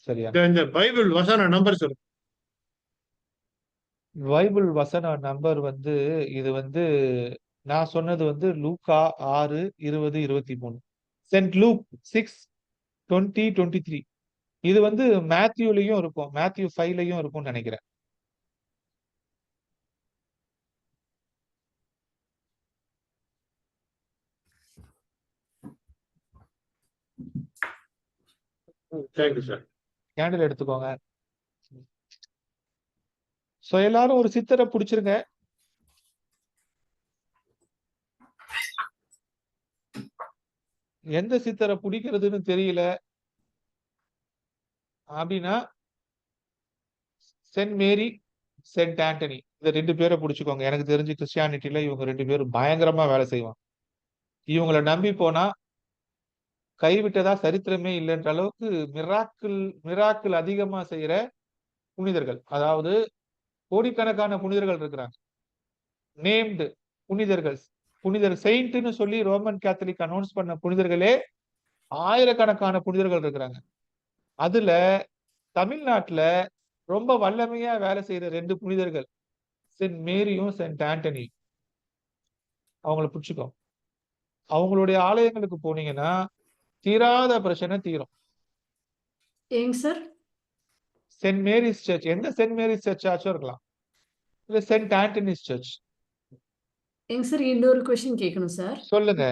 சரியா? இந்த பைபிள் வசன நம்பர் சொல்லுங்க. பைபிள் வசன நம்பர் வந்து இது வந்து நான் சொன்னது வந்து லூக்கா 6:20-23, சென்ட் லூக் 6:20-23. இது வந்து மேத்யூலயும் இருக்கும், மேத்யூ 5லயும் இருக்கும்னு நினைக்கிறேன். Thank you sir. கேண்டில் எடுத்துக்கோங்க. சோ எல்லாரும் ஒரு சித்தரை பிடிச்சிருங்க. எந்த சித்தரை பிடிக்கிறதுன்னு தெரியல அப்படின்னா சென்ட் மேரி, சென்ட் ஆண்டனி இந்த 2 பேரை பிடிச்சுக்கோங்க. எனக்கு தெரிஞ்சு கிறிஸ்டியானிட்டில இவங்க 2 பேரும் பயங்கரமா வேலை செய்வாங்க. இவங்களை நம்பி போனா கைவிட்டதா சரித்திரமே இல்லைன்ற அளவுக்கு மிராக்கிள் அதிகமா செய்யற புனிதர்கள். அதாவது கோடிக்கணக்கான புனிதர்கள் இருக்கிறாங்க. நேம்டு புனிதர்கள், புனிதர் செயின்ட்னு சொல்லி ரோமன் கேத்தலிக் அனௌன்ஸ் பண்ண புனிதர்களே ஆயிரக்கணக்கான புனிதர்கள் இருக்கிறாங்க. அதுல தமிழ்நாட்டுல ரொம்ப வல்லமையா வேலை செய்யற 2 புனிதர்கள் சென்ட் மேரியும் சென்ட் ஆண்டனி. அவங்கள பிடிச்சுக்கோ. அவங்களுடைய ஆலயங்களுக்கு போனீங்கன்னா தீராத பிரச்சனை தீரும். ஏங்க சார்? சென்ட் மேரிஸ் சர்ச், எந்த சென்ட் மேரிஸ் சர்ச் ஆச்சும் இருக்கலாம், இல்ல சென்ட் ஆண்டனிஸ் சர்ச். எங்க சார் இன்னொரு கொஸ்டின் கேட்கணும் சார். சொல்லுங்க.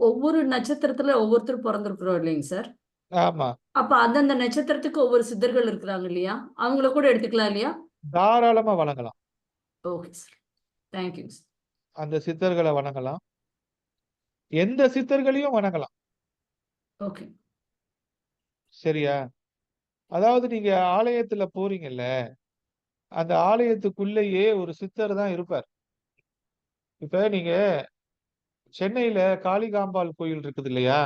ஒவ்வொரு நட்சத்திரத்துல ஒவ்வொருத்தர் பிறந்திருக்கிறோம் இல்லைங்க சார்? ஆமா. அப்ப அந்தந்த நட்சத்திரத்துக்கு ஒவ்வொரு சித்தர்கள் இருக்கிறாங்க இல்லையா? அவங்கள கூட எடுத்துக்கலாம் இல்லையா? தாராளமா வணங்கலாம். Okay sir. Thank you sir. அந்த சித்தர்களை வணங்கலாம். எந்த சித்தர்களையும் வணங்கலாம். ஓகே. சரியா? அதாவது நீங்க ஆலயத்துல போறீங்கல்ல, அந்த ஆலயத்துக்குள்ளேயே ஒரு சித்தர் தான் இருப்பார். இப்ப நீங்க சென்னையில காளிகாம்பாள் கோயில் இருக்குது இல்லையா?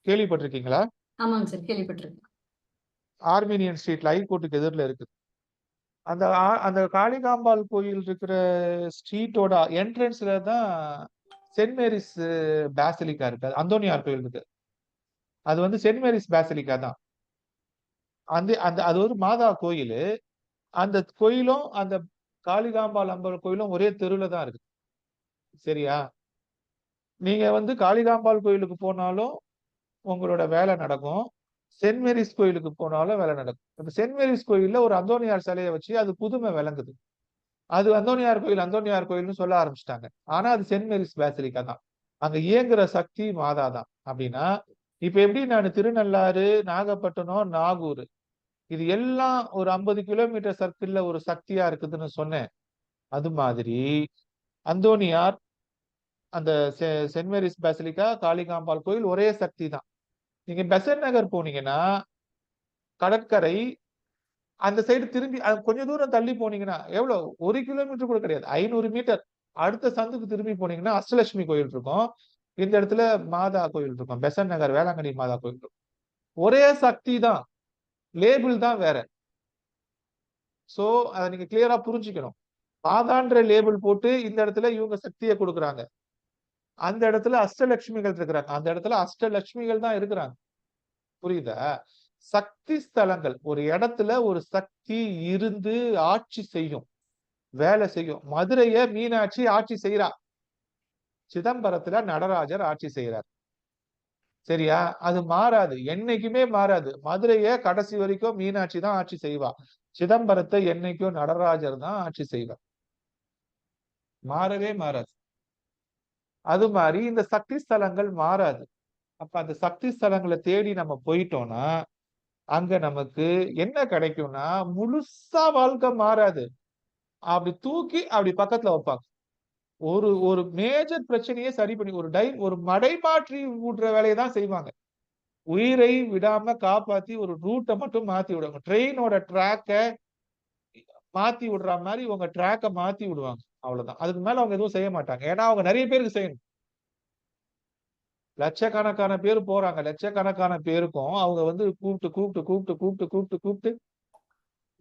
கேள்விப்பட்டிருக்கீங்களா? ஆமாங்க சார், கேள்விப்பட்டிருக்கேன். ஆர்மீனியன் ஸ்ட்ரீட்ல ஹைகோர்ட்டுக்கு எதிரில இருக்குது. அந்த காளிகாம்பாள் கோயில் இருக்கிற ஸ்ட்ரீட்டோட என்ட்ரன்ஸ்ல தான் சென்ட் மேரிஸ் பேசிலிக்கா இருக்கு. அந்தோனியார் கோயில் இருக்கு. அது வந்து சென்ட் மேரிஸ் பேசிலிக்கா தான். அந்த அந்த அது ஒரு மாதா கோயில். அந்த கோயிலும் அந்த காளிகாம்பாள் அம்பாள் கோயிலும் ஒரே தெருவுல தான் இருக்கு. சரியா? நீங்க வந்து காளிகாம்பாள் கோயிலுக்கு போனாலும் உங்களோட வேலை நடக்கும். சென்ட் மேரிஸ் கோயிலுக்கு போனாலும் வேலை நடக்கும். இப்ப சென்ட் மேரிஸ் கோயில்ல ஒரு அந்தோனியார் சிலையை வச்சு அது புதுமை விளங்குது. அது அந்தோனியார் கோயில்னு சொல்ல ஆரம்பிச்சிட்டாங்க. ஆனா அது சென்ட் மேரிஸ் பேசிலிக்கா தான். அங்க இயங்குற சக்தி மாதா தான். அப்படின்னா இப்ப எப்படி நான் திருநள்ளாறு, நாகப்பட்டினம், நாகூர் இது எல்லாம் ஒரு 50 கிலோமீட்டர் சர்க்கிள்ல ஒரு சக்தியா இருக்குதுன்னு சொன்னேன். அது மாதிரி அந்தோனியார், அந்த சென்ட் மேரிஸ் பேசிலிக்கா, காளிகாம்பாள் கோயில் ஒரே சக்தி தான். நீங்க பெசன்ட் நகர் போனீங்கன்னா கடற்கரை அந்த சைடு திரும்பி கொஞ்ச தூரம் தள்ளி போனீங்கன்னா எவ்வளவு 1 கிலோமீட்டர் கூட கிடையாது, 500 மீட்டர் அடுத்த சந்துக்கு திரும்பி போனீங்கன்னா அஷ்டலட்சுமி கோயில் இருக்கும். இந்த இடத்துல மாதா கோயில் இருக்கும். பெசன்ட் நகர் வேளாங்கண்ணி மாதா கோயில் இருக்கும். ஒரே சக்தி தான், லேபிள் தான் வேற. சோ அதை நீங்க கிளியரா புரிஞ்சுக்கணும். மாதான்ற லேபிள் போட்டு இந்த இடத்துல இவங்க சக்தியை கொடுக்குறாங்க, அந்த இடத்துல அஷ்டலட்சுமிகள் இருக்கிறாங்க, அந்த இடத்துல அஷ்டலட்சுமிகள் தான் இருக்கிறாங்க. புரியுதா? சக்தி ஸ்தலங்கள், ஒரு இடத்துல ஒரு சக்தி இருந்து ஆட்சி செய்யும், வேலை செய்யும். மதுரைய மீனாட்சி ஆட்சி செய்யறா, சிதம்பரத்துல நடராஜர் ஆட்சி செய்யறார். சரியா? அது மாறாது, என்னைக்குமே மாறாது. மதுரைய கடைசி வரைக்கும் மீனாட்சி தான் ஆட்சி செய்வா. சிதம்பரத்தை என்னைக்கும் நடராஜர் தான் ஆட்சி செய்வார். மாறவே மாறாது. அது மாதிரி இந்த சக்தி ஸ்தலங்கள் மாறாது. அப்ப அந்த சக்தி ஸ்தலங்களை தேடி நம்ம போயிட்டோம்னா அங்க நமக்கு என்ன கிடைக்கும்னா முழுசா வாழ்க்கை மாறாது. அப்படி தூக்கி அப்படி பக்கத்துல வைப்பாங்க. ஒரு ஒரு மேஜர் பிரச்சனையே சரி பண்ணி ஒரு மடைமாற்றி விடுற வேலையை தான் செய்வாங்க. உயிரை விடாம காப்பாத்தி ஒரு ரூட்டை மட்டும் மாத்தி விடுவாங்க. ட்ரெயினோட ட்ராக்க மாத்தி விடுற மாதிரி உங்க ட்ராக்க மாத்தி விடுவாங்க. அவ்வளவுதான். அதுக்கு மேல அவங்க எதுவும் செய்ய மாட்டாங்க. ஏன்னா அவங்க நிறைய பேருக்கு செய்யணும். லட்சக்கணக்கான பேர் போறாங்க. லட்சக்கணக்கான பேருக்கும் அவங்க வந்து கூப்பிட்டு கூப்பிட்டு கூப்பிட்டு கூப்பிட்டு கூப்பிட்டு கூப்பிட்டு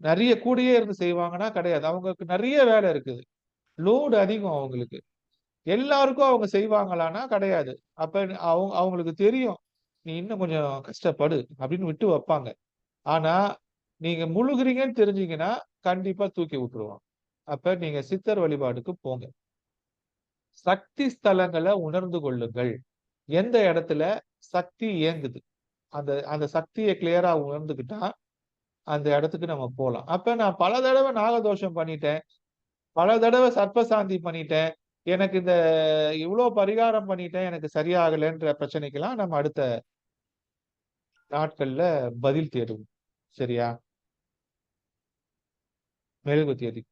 நிறைய கூடயே இருந்து செய்வாங்கன்னா கிடையாது. அவங்களுக்கு நிறைய வேலை இருக்குது. லோடு அதிகம் அவங்களுக்கு. எல்லாருக்கும் அவங்க செய்வாங்களான்னா கிடையாது. அப்ப அவங்களுக்கு தெரியும், நீ இன்னும் கொஞ்சம் கஷ்டப்படு அப்படின்னு விட்டு வைப்பாங்க. ஆனா நீங்க முழுகுறீங்கன்னு தெரிஞ்சீங்கன்னா கண்டிப்பா தூக்கி விட்டுருவாங்க. அப்ப நீங்க சித்தர் வழிபாடுக்கு போங்க. சக்தி ஸ்தலங்களை உணர்ந்து கொள்ளுங்கள். எந்த இடத்துல சக்தி இயங்குது, அந்த அந்த சக்தியை கிளியரா உணர்ந்துகிட்டா அந்த இடத்துக்கு நம்ம போலாம். அப்ப நான் பல தடவை நாகதோஷம் பண்ணிட்டேன், பல தடவை சர்ப்பசாந்தி பண்ணிட்டேன், எனக்கு இந்த இவ்வளவு பரிகாரம் பண்ணிட்டேன், எனக்கு சரியாகலைன்ற பிரச்சனைக்கெல்லாம் நம்ம அடுத்த நாட்கள்ல பதில் தேடுவோம். சரியா? மெழுகுவர்த்தி எரி.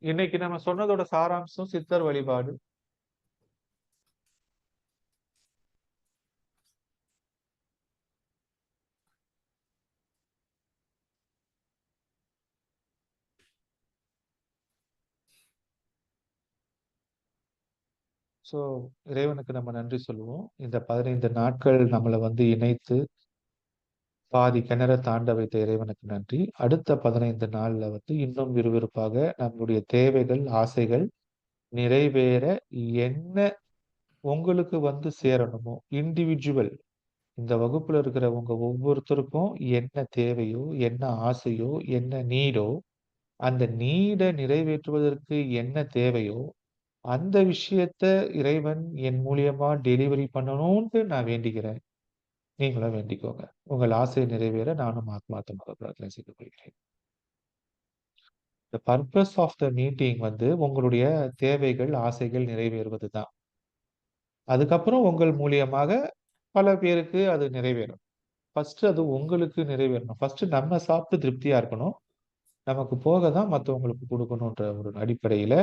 இன்னைக்கு நம்ம சொன்னதோட சாராம்சம் சித்தர் வழிபாடு. சோ இறைவனுக்கு நம்ம நன்றி சொல்லுவோம். இந்த 15 நாட்கள் நம்மளை வந்து இணைத்து பாதி கிணற தாண்ட வைத்த இறைவனுக்கு நன்றி. அடுத்த 15 நாள்ல வந்து இன்னும் விறுவிறுப்பாக நம்முடைய தேவைகள், ஆசைகள் நிறைவேற என்ன உங்களுக்கு வந்து சேரணுமோ இண்டிவிஜுவல், இந்த வகுப்புல இருக்கிற உங்க ஒவ்வொருத்தருக்கும் என்ன தேவையோ, என்ன ஆசையோ, என்ன நீடோ, அந்த நீட நிறைவேற்றுவதற்கு என்ன தேவையோ அந்த விஷயத்த இறைவன் என் மூலியமா டெலிவரி பண்ணணும்னு நான் வேண்டிக்கிறேன். நீங்களும் வேண்டிக்கோங்க. உங்கள் ஆசை நிறைவேற நானும் ஆத்மார்த்தமாக பிரார்த்தனை செய்து கொள்கிறேன். The purpose of the meeting வந்து உங்களுடைய தேவைகள், ஆசைகள் நிறைவேறுவது தான். அதுக்கப்புறம் உங்கள் மூலியமாக பல பேருக்கு அது நிறைவேறும். ஃபர்ஸ்ட் அது உங்களுக்கு நிறைவேறணும். ஃபர்ஸ்ட் நம்ம சாப்பிட்டு திருப்தியா இருக்கணும். நமக்கு போக தான் மத்தவங்களுக்கு குடுக்கணுன்ற ஒரு அடிப்படையில,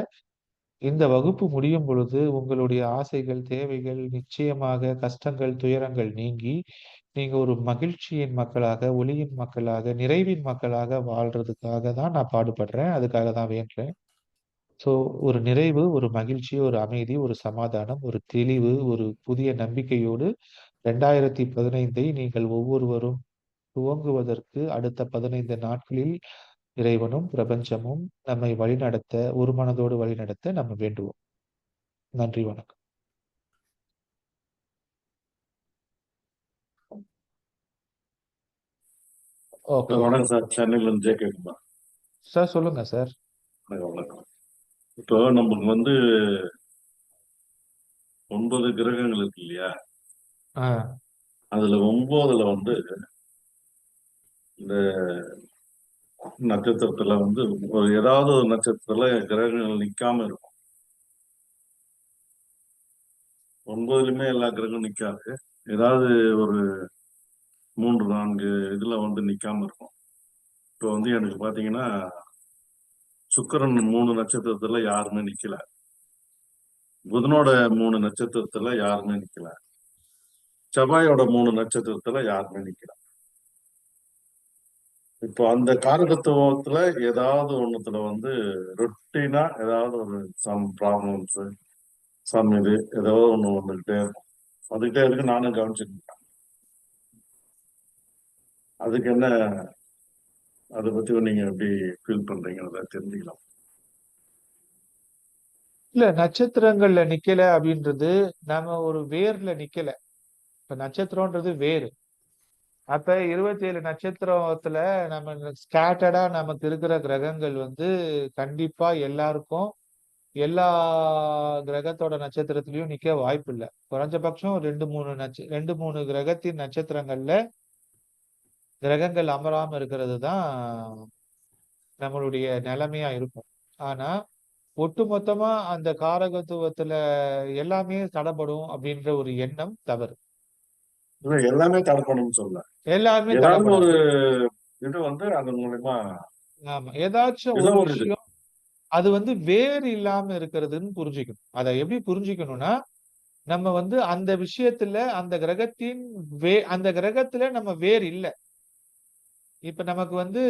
இந்த வகுப்பு முடியும் பொழுது உங்களுடைய ஆசைகள், தேவைகள் நிச்சயமாக கஷ்டங்கள், துயரங்கள் நீங்கி, நீங்க ஒரு மகிழ்ச்சியின் மக்களாக, ஒளியின் மக்களாக, நிறைவின் மக்களாக வாழ்றதுக்காக தான் நான் பாடுபடுறேன். அதுக்காக தான் வேண்டுறேன். ஸோ ஒரு நிறைவு, ஒரு மகிழ்ச்சி, ஒரு அமைதி, ஒரு சமாதானம், ஒரு தெளிவு, ஒரு புதிய நம்பிக்கையோடு 2015ஐ நீங்கள் ஒவ்வொருவரும் துவங்குவதற்கு அடுத்த 15 நாட்களில் இறைவனும், பிரபஞ்சமும் நம்மை வழிநடத்த, ஒரு மனதோடு வழிநடத்த நம்ம வேண்டுவோம். நன்றி, வணக்கம். ஓகே. வணக்கம் சார். சென்னையில இருந்து ஜே.கே. சார் சொல்லுங்க சார். வணக்கம். இப்போ நமக்கு வந்து 9 கிரகங்கள் இருக்கு இல்லையா? ஆ. அதுல 9ல வந்து இந்த நட்சத்திரத்துல வந்து ஏதாவது ஒரு நட்சத்திரத்துல கிரகங்கள் நிக்காம இருக்கும். 9லுமே எல்லா கிரகங்களும் நிக்காது. ஏதாவது ஒரு 3, 4 இதுல வந்து நிக்காம இருக்கும். இப்போ வந்து எனக்கு பாத்தீங்கன்னா சுக்கிரன் 3 நட்சத்திரத்துல யாருமே நிக்கல. புதனோட 3 நட்சத்திரத்துல யாருமே நிக்கல. செவ்வாயோட 3 நட்சத்திரத்துல யாருமே நிக்கல. இப்போ அந்த காரகத்துவத்துல ஏதாவது ஒண்ணுத்துல வந்து ரொட்டீனா ஏதாவது ஒரு சம் ப்ராப்ளம்ஸ் சம் இது ஏதோ ஒண்ணு வந்துகிட்டே இருக்கும். வந்துகிட்டே இருக்கு, நானும் கவனிச்சுருக்கேன். அதுக்கு என்ன, அதை பத்தி நீங்க எப்படி ஃபீல் பண்றீங்கிறத தெரிஞ்சுக்கலாம். இல்ல நட்சத்திரங்கள்ல நிக்கல அப்படின்றது நம்ம ஒரு வேர்ல நிக்கல. இப்ப நட்சத்திரம்ன்றது வேறு. அப்ப 27 நட்சத்திரத்துல நம்ம ஸ்கேட்டர்டா நமக்கு இருக்கிற கிரகங்கள் வந்து கண்டிப்பா எல்லாருக்கும் எல்லா கிரகத்தோட நட்சத்திரத்திலயும் நிக்க வாய்ப்பு இல்ல. குறைஞ்சபட்சம் 2-3 கிரகத்தின் நட்சத்திரங்கள்ல கிரகங்கள் அமராம இருக்கிறது தான் நம்மளுடைய நிலைமையா இருக்கும். ஆனா ஒட்டுமொத்தமா அந்த காரகத்துவத்துல எல்லாமே தடைபடும் அப்படின்ற ஒரு எண்ணம் தவறு. இல்ல எல்லாமே தடுக்கணும்னு சொல்ல, எல்லாருமே ஏதாவது ஒரு தடைபடாது. இது வந்து அதன் மூலமா ஆமா. ஏதாச்சும் ஏதோ ஒரு ஒரு இது விஷயம் அது வந்து வேறு இல்லாம இருக்கிறதுன்னு புரிஞ்சுக்கணும். அதை எப்படி புரிஞ்சுக்கணும்னா, நம்ம வந்து அந்த விஷயத்துல அந்த கிரகத்தின் அந்த கிரகத்துல நம்ம வேறு இல்ல. இப்ப நமக்கு வந்து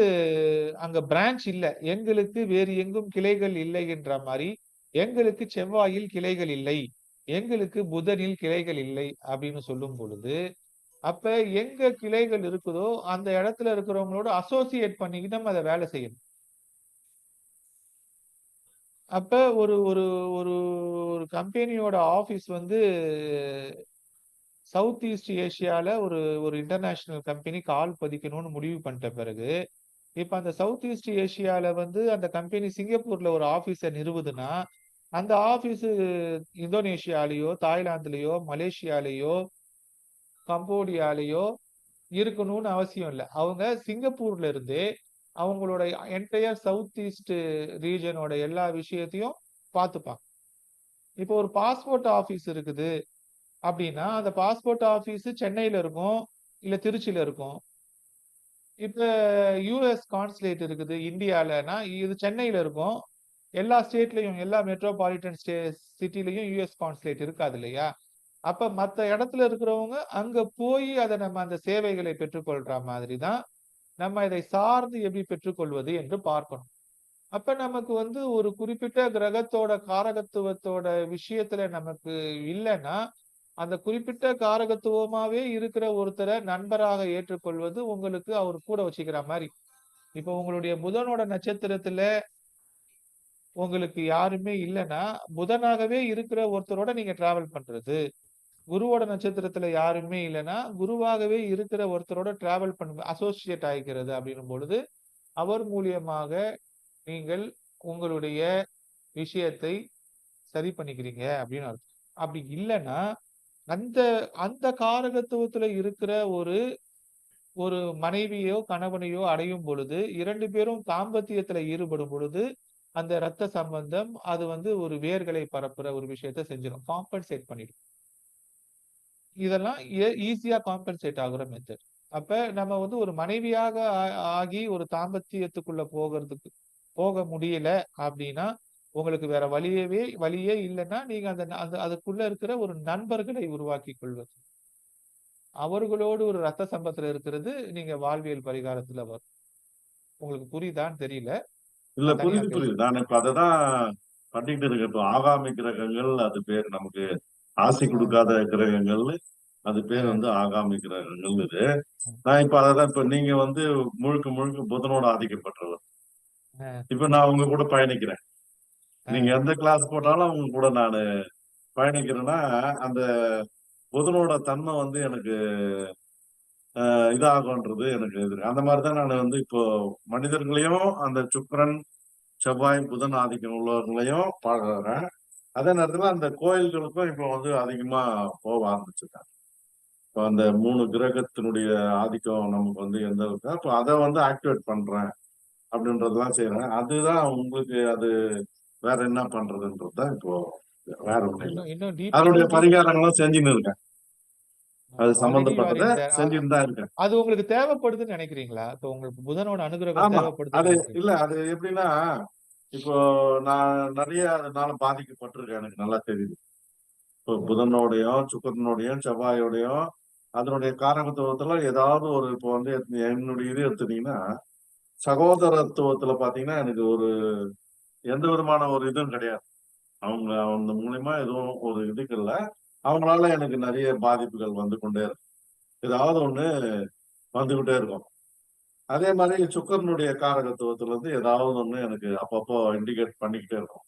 அங்க பிரான்ச் இல்ல. எங்களுக்கு வேறு எங்கும் கிளைகள் இல்லை என்ற மாரி, எங்களுக்கு செவ்வாயில் கிளைகள் இல்லை. எங்களுக்கு புதனில் கிளைகள் இல்லை அப்படின்னு சொல்லும் பொழுது, அப்ப எங்க கிளைகள் இருக்குதோ அந்த இடத்துல இருக்கிறவங்களோட அசோசியேட் பண்ணிக்கிட்டு நம்ம அத வேலை செய்யணும். அப்ப ஒரு ஒரு ஒரு ஒரு கம்பெனியோட ஆபீஸ் வந்து சவுத் ஈஸ்ட் ஏசியால ஒரு ஒரு இன்டர்நேஷனல் கம்பெனிக்கு ஆள் பதிக்கணும்னு முடிவு பண்ணிட்ட பிறகு, இப்ப அந்த சவுத் ஈஸ்ட் ஏசியால வந்து அந்த கம்பெனி சிங்கப்பூர்ல ஒரு ஆபீஸ நிறுவுதுன்னா, அந்த ஆபீஸ் இந்தோனேஷியாலயோ, தாய்லாந்துலயோ, மலேசியாலயோ, கம்போடியாலயோ இருக்கணும்னு அவசியம் இல்ல. அவங்க சிங்கப்பூர்ல இருந்தே அவங்களோட என்டையர் சவுத் ஈஸ்ட் ரீஜனோட எல்லா விஷயத்தையும் பார்த்துப்பாங்க. இப்போ ஒரு பாஸ்போர்ட் ஆபீஸ் இருக்குது அப்படின்னா, அந்த பாஸ்போர்ட் ஆபீஸ் சென்னையில இருக்கும், இல்ல திருச்சியில இருக்கும். இப்ப யுஎஸ் கான்சுலேட் இருக்குது இந்தியாலனா, இது சென்னையில இருக்கும். எல்லா ஸ்டேட்லயும், எல்லா மெட்ரோபாலிட்டன் சிட்டிலயும் யுஎஸ் கான்சுலேட் இருக்காது இல்லையா? அப்ப மத்த இடத்துல இருக்கிறவங்க அங்க போய் அத நம்ம அந்த சேவைகளை பெற்றுக்கொள்ற மாதிரி தான், நம்ம இதை சார்ந்து எப்படி பெற்றுக்கொள்வது என்று பார்க்கணும். அப்ப நமக்கு வந்து ஒரு குறிப்பிட்ட கிரகத்தோட காரகத்துவத்தோட விஷயத்துல நமக்கு இல்லன்னா, அந்த குறிப்பிட்ட காரகத்துவமாவே இருக்கிற ஒருத்தர நண்பராக ஏற்றுக்கொள்வது உங்களுக்கு அவர் கூட வச்சுக்கிற மாரி. இப்ப உங்களுடைய புதனோட நட்சத்திரத்துல உங்களுக்கு யாருமே இல்லன்னா, புதனாகவே இருக்கிற ஒருத்தரோட நீங்க டிராவல் பண்றது. குருவோட நட்சத்திரத்துல யாருமே இல்லன்னா, குருவாகவே இருக்கிற ஒருத்தரோட டிராவல் அசோசியேட் ஆயிக்கிறது அப்படின்னும் பொழுது, அவர் மூலியமாக நீங்கள் உங்களுடைய விஷயத்தை சரி பண்ணிக்கிறீங்க அப்படின்னு அர்த்தம். அப்படி இல்லன்னா, அந்த அந்த காரகத்துவத்துல இருக்கிற ஒரு ஒரு மனைவியோ கணவனையோ அடையும் பொழுது 2 பேரும் தாம்பத்தியத்துல ஈடுபடும் பொழுது அந்த ரத்த சம்பந்தம் அது வந்து ஒரு வேர்களை பரப்புற ஒரு விஷயத்த செஞ்சிடும், காம்பன்சேட் பண்ணிடும். இதெல்லாம் ஈஸியா காம்பன்சேட் ஆகுற மெத்தட். அப்ப நம்ம வந்து ஒரு மனைவியாக ஆகி ஒரு தாம்பத்தியத்துக்குள்ள போக முடியல அப்படின்னா, உங்களுக்கு வேற வழியே இல்லைன்னா நீங்க அந்த அதுக்குள்ள இருக்கிற ஒரு நண்பர்களை உருவாக்கி கொள்வது, அவர்களோடு ஒரு ரத்த சம்பந்தத்துல இருக்கிறது நீங்க வாழ்வியல் பரிகாரத்துல வரும். உங்களுக்கு புரியுதான்னு தெரியல, இல்ல நான் தனியா புரியுது பேசுறேன். நான் இப்ப அததான் பண்ணிட்டு இருக்கேன். இப்போ ஆகாமி கிரகங்கள் அது பேர், நமக்கு ஆசை கொடுக்காத கிரகங்கள் அது பேர் வந்து ஆகாமி கிரகங்கள். இது நான் இப்ப அதான், இப்ப நீங்க வந்து முழுக்க முழுக்க புதனோட ஆதிக்கப்பட்டவர். இப்ப நான் உங்க கூட பயணிக்கிறேன். நீங்க எந்த கிளாஸ் போட்டாலும் அவங்க கூட நான் பயணிக்கிறேன்னா, அந்த புதனோட தன்மை வந்து எனக்கு இதாகும்ன்றது எனக்கு இது. அந்த மாதிரிதான் நான் வந்து இப்போ மனிதர்களையும் அந்த சுக்கிரன் செவ்வாய் புதன் ஆதிக்கம் உள்ளவர்களையும் பார்க்கிறேன். அதே நேரத்துல அந்த கோயில்களுக்கும் இப்போ வந்து அதிகமா போக ஆரம்பிச்சிருக்காங்க. இப்போ அந்த 3 கிரகத்தினுடைய ஆதிக்கம் நமக்கு வந்து எந்த இருக்கோ அப்போ அதை வந்து ஆக்டிவேட் பண்றேன் அப்படின்றதெல்லாம் செய்யறேன். அதுதான் உங்களுக்கு அது வேற என்ன பண்றதுன்றதுதான் இப்போ வேற ஒண்ணும் இல்லை. இன்னும் அதனுடைய டீப் பரிகாரங்களும் செஞ்சுன்னு இருக்கேன். அது ஆல்ரெடி யூ ஆர் சம்பந்தப்பட்டதை இன் தேர். செஞ்சுட்டு தான் இருக்கேன். அது உங்களுக்கு தேவைப்படுதுன்னு நினைக்கிறீங்களா? இப்போ உங்களுக்கு புதனோட அனுகிரகம் ஆமா, தேவைப்படுதுன்னு அது நினைக்கிறீங்க? இல்ல, அது எப்படின்னா இப்போ நான் நிறைய அதனால பாதிக்கப்பட்டிருக்கேன், எனக்கு நல்லா தெரியுது. இப்போ புதனோடையும் சுக்கிரனோடையும் செவ்வாயோடையும் அதனுடைய காரகத்துவத்துல ஏதாவது ஒரு, இப்போ வந்து என்னுடைய இது எடுத்துட்டீங்கன்னா சகோதரத்துவத்துல பாத்தீங்கன்னா எனக்கு ஒரு எந்த விதமான ஒரு இதுவும் கிடையாது. அவங்க அந்த மூலியமா எதுவும் ஒரு இதுக்கு இல்ல. அவங்களால எனக்கு நிறைய பாதிப்புகள் வந்து கொண்டே இருக்கும். ஏதாவது ஒண்ணு வந்துகிட்டே இருக்கும். அதே மாதிரி சுக்கரனுடைய காரகத்துவத்துல இருந்து ஏதாவது ஒண்ணு எனக்கு அப்பப்போ இண்டிகேட் பண்ணிக்கிட்டே இருக்கும்.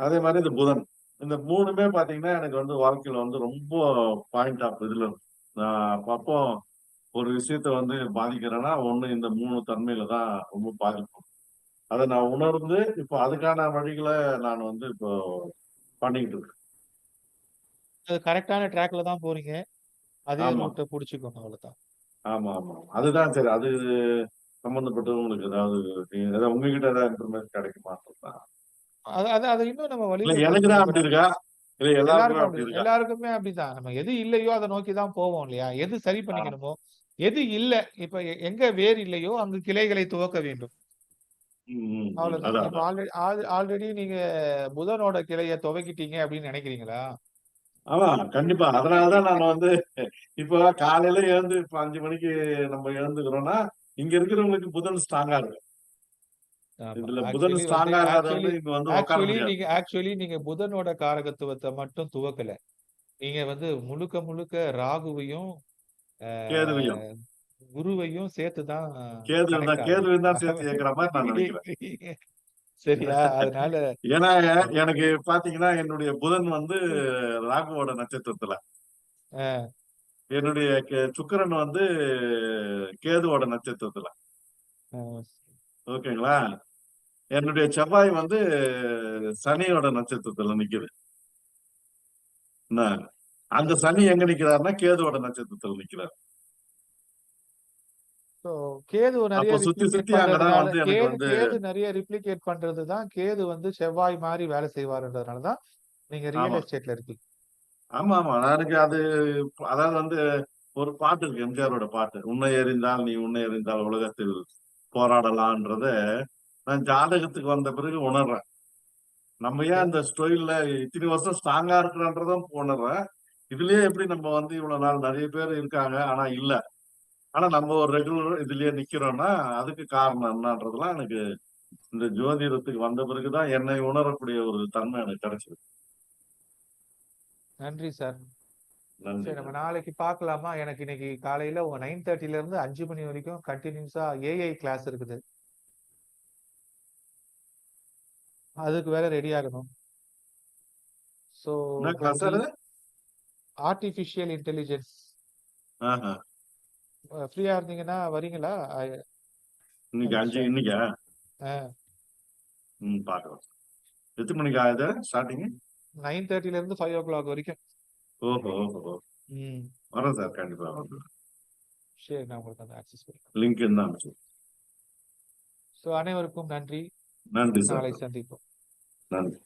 அதே மாதிரி இந்த புதன், இந்த 3மே பாத்தீங்கன்னா எனக்கு வந்து வாழ்க்கையில வந்து ரொம்ப பாயிண்ட் ஆஃப் இதுல இருக்கும். நான் அப்பப்போ ஒரு விஷயத்த வந்து பாதிக்கிறேன்னா ஒண்ணு இந்த 3 தன்மையில தான் ரொம்ப பாதிக்கும். அதை நான் உணர்ந்து இப்போ அதுக்கான வழிகளை நான் வந்து இப்போ பண்ணிக்கிட்டு இருக்கேன். அது கரெக்டான ட்ராக்ல தான் போறீங்க. அதே ஆமா, ரூட்ட புடிச்சுக்கணும், அவ்வளவுதான். ஆமா, ஆமா. அதுதான் சரி. அது சம்பந்தப்பட்டது உங்களுக்கு ஏதாவது நீங்க ஏதாவது உங்ககிட்ட ஏதாவது இன்ஃபர்மேஷன் கிடைக்குமான்றதுதான். அது அது அதை இன்னும் நம்ம இல்ல எனக்கு வலிமைப்படுத்தணும். தான் இப்ப அப்படி இருக்கா? இல்ல எல்லாருக்குமே அப்படி இருக்கா? எல்லாருக்குமே அப்படிதான். நம்ம எது இல்லையோ அதை நோக்கி தான் போவோம் இல்லையா? எது சரி ஆ, பண்ணிக்கணுமோ, எது இல்ல, இப்ப எங்க வேர் இல்லையோ அங்கு கிளைகளை துவக்க வேண்டும். அவ்வளவுதான். இப்ப அதான். ஆல்ரெடி நீங்க புதனோட கிளைய துவக்கிட்டீங்க அப்படின்னு நினைக்கிறீங்களா? ஆமா, கண்டிப்பா. அதனாலதான் நான் வந்து இப்போ காலையில எழுந்து இப்ப 5 மணிக்கு நம்ம எழுந்துக்கிறோம்னா இங்க இருக்கிறவங்களுக்கு புதன் ஸ்ட்ராங்கா இருக்கு. ஆமா. இதுல புதன் ஸ்ட்ராங்கா இல்லாத வந்து இங்க வந்து உட்கார முடியாது. ஆக்சுவலி நீங்க புதனோட காரகத்துவத்தை மட்டும் துவக்கல. நீங்க வந்து முழுக்க முழுக்க ராகுவையும் அ கேதுவையும் குருவையும் சேர்த்து தான் கேது கனெக்ட் ஆகுறீங்க. கேதுவையும் தான் சேர்த்து இயக்குற மாதிரி நான் நினைக்கிறேன். சரியா? அதனால ஏன்னா எனக்கு பாத்தீங்கன்னா என்னுடைய புதன் வந்து ராகுவோட நட்சத்திரத்துல, அ என்னுடைய சுக்கிரன் வந்து கேதுவோட நட்சத்திரத்துல. அ ஓகேங்களா? என்னுடைய செவ்வாய் வந்து சனியோட நட்சத்திரத்துல நிக்குது. என்ன? அந்த சனி எங்க நிக்கிறாருன்னா கேதுவோட நட்சத்திரத்துல நிக்கிறார். ஸோ கேது நெறைய அப்ப சுத்தி ரிப்ளிகேட் சுத்தி அங்கதான் பண்றதுனால வந்து எனக்கு வந்து கேது நெறைய ரிப்ளிகேட் பண்றது தான் கேது வந்து செவ்வாய் மாரி வேலை செய்வாருன்றதுனால தான் நீங்க ரியல் ஆமா, எஸ்டேட்ல இருக்கீங்க. ஆமா, ஆமா. எனக்கு அது அதாவது வந்து ஒரு பாட்டு இருக்கு, எம்ஜிஆரோட பாட்டு. "உன்னை எறிந்தால் நீ உன்னை எறிந்தால் உலகத்தில் போராடலான்றத" நான் ஜாதகத்துக்கு வந்த பிறகு உணர்றேன். நம்ம ஓகே. ஏன் இந்த ஸ்டோரியில இத்தனை வருஷம் ஸ்ட்ராங்கா இருக்கிறன்றதும் உணர்றேன். இதுலயே எப்படி நம்ம வந்து இவ்வளவு நாள் நிறைய பேர் இருக்காங்க, ஆனா இல்ல. ஆனா நம்ம ஒரு ரெகுலர் இதுலயே நிக்கிறோம்னா அதுக்கு காரணம் என்னன்றதெல்லாம் எனக்கு இந்த ஜோதிடத்துக்கு வந்த பிறகுதான் என்னை உணரக்கூடிய ஒரு தன்மை எனக்கு கிடைச்சது. நன்றி சார். நன்றி, சரி, நம்ம நன்றி. நாளைக்கு பார்க்கலாமா? எனக்கு இன்னைக்கு காலையில 9:30ல இருந்து 5 மணி வரைக்கும் கன்டினியூஸா ஏஐ கிளாஸ் இருக்குது. அதுக்கு வேற ரெடி ஆகணும். ஸோ என்ன கிளாஸ் நன்றி. அது? Artificial intelligence. ஆஹா. ஃப்ரீயா இருந்தீங்கன்னா வரீங்களா? இன்னைக்கு 5 ஷேர். இன்னைக்கா? அ பார்க்கலாம். எத்தனை மணிக்கு ஆகுது ஸ்டார்டிங்? 9:30ல இருந்து 5 o'clock வரைக்கும். ஓஹோ, ஓஹோ. ம். வரேன் சார், கண்டிப்பா வரேன். ஓகே. சரி, நான் உங்களுக்கு அந்த ஆக்சஸ் கொடுக்குறேன். லிங்க் என்ன அனுப்பிச்சு. ஸோ அனைவருக்கும் நன்றி. நன்றி சார். நாளை சந்திப்போம். நன்றி.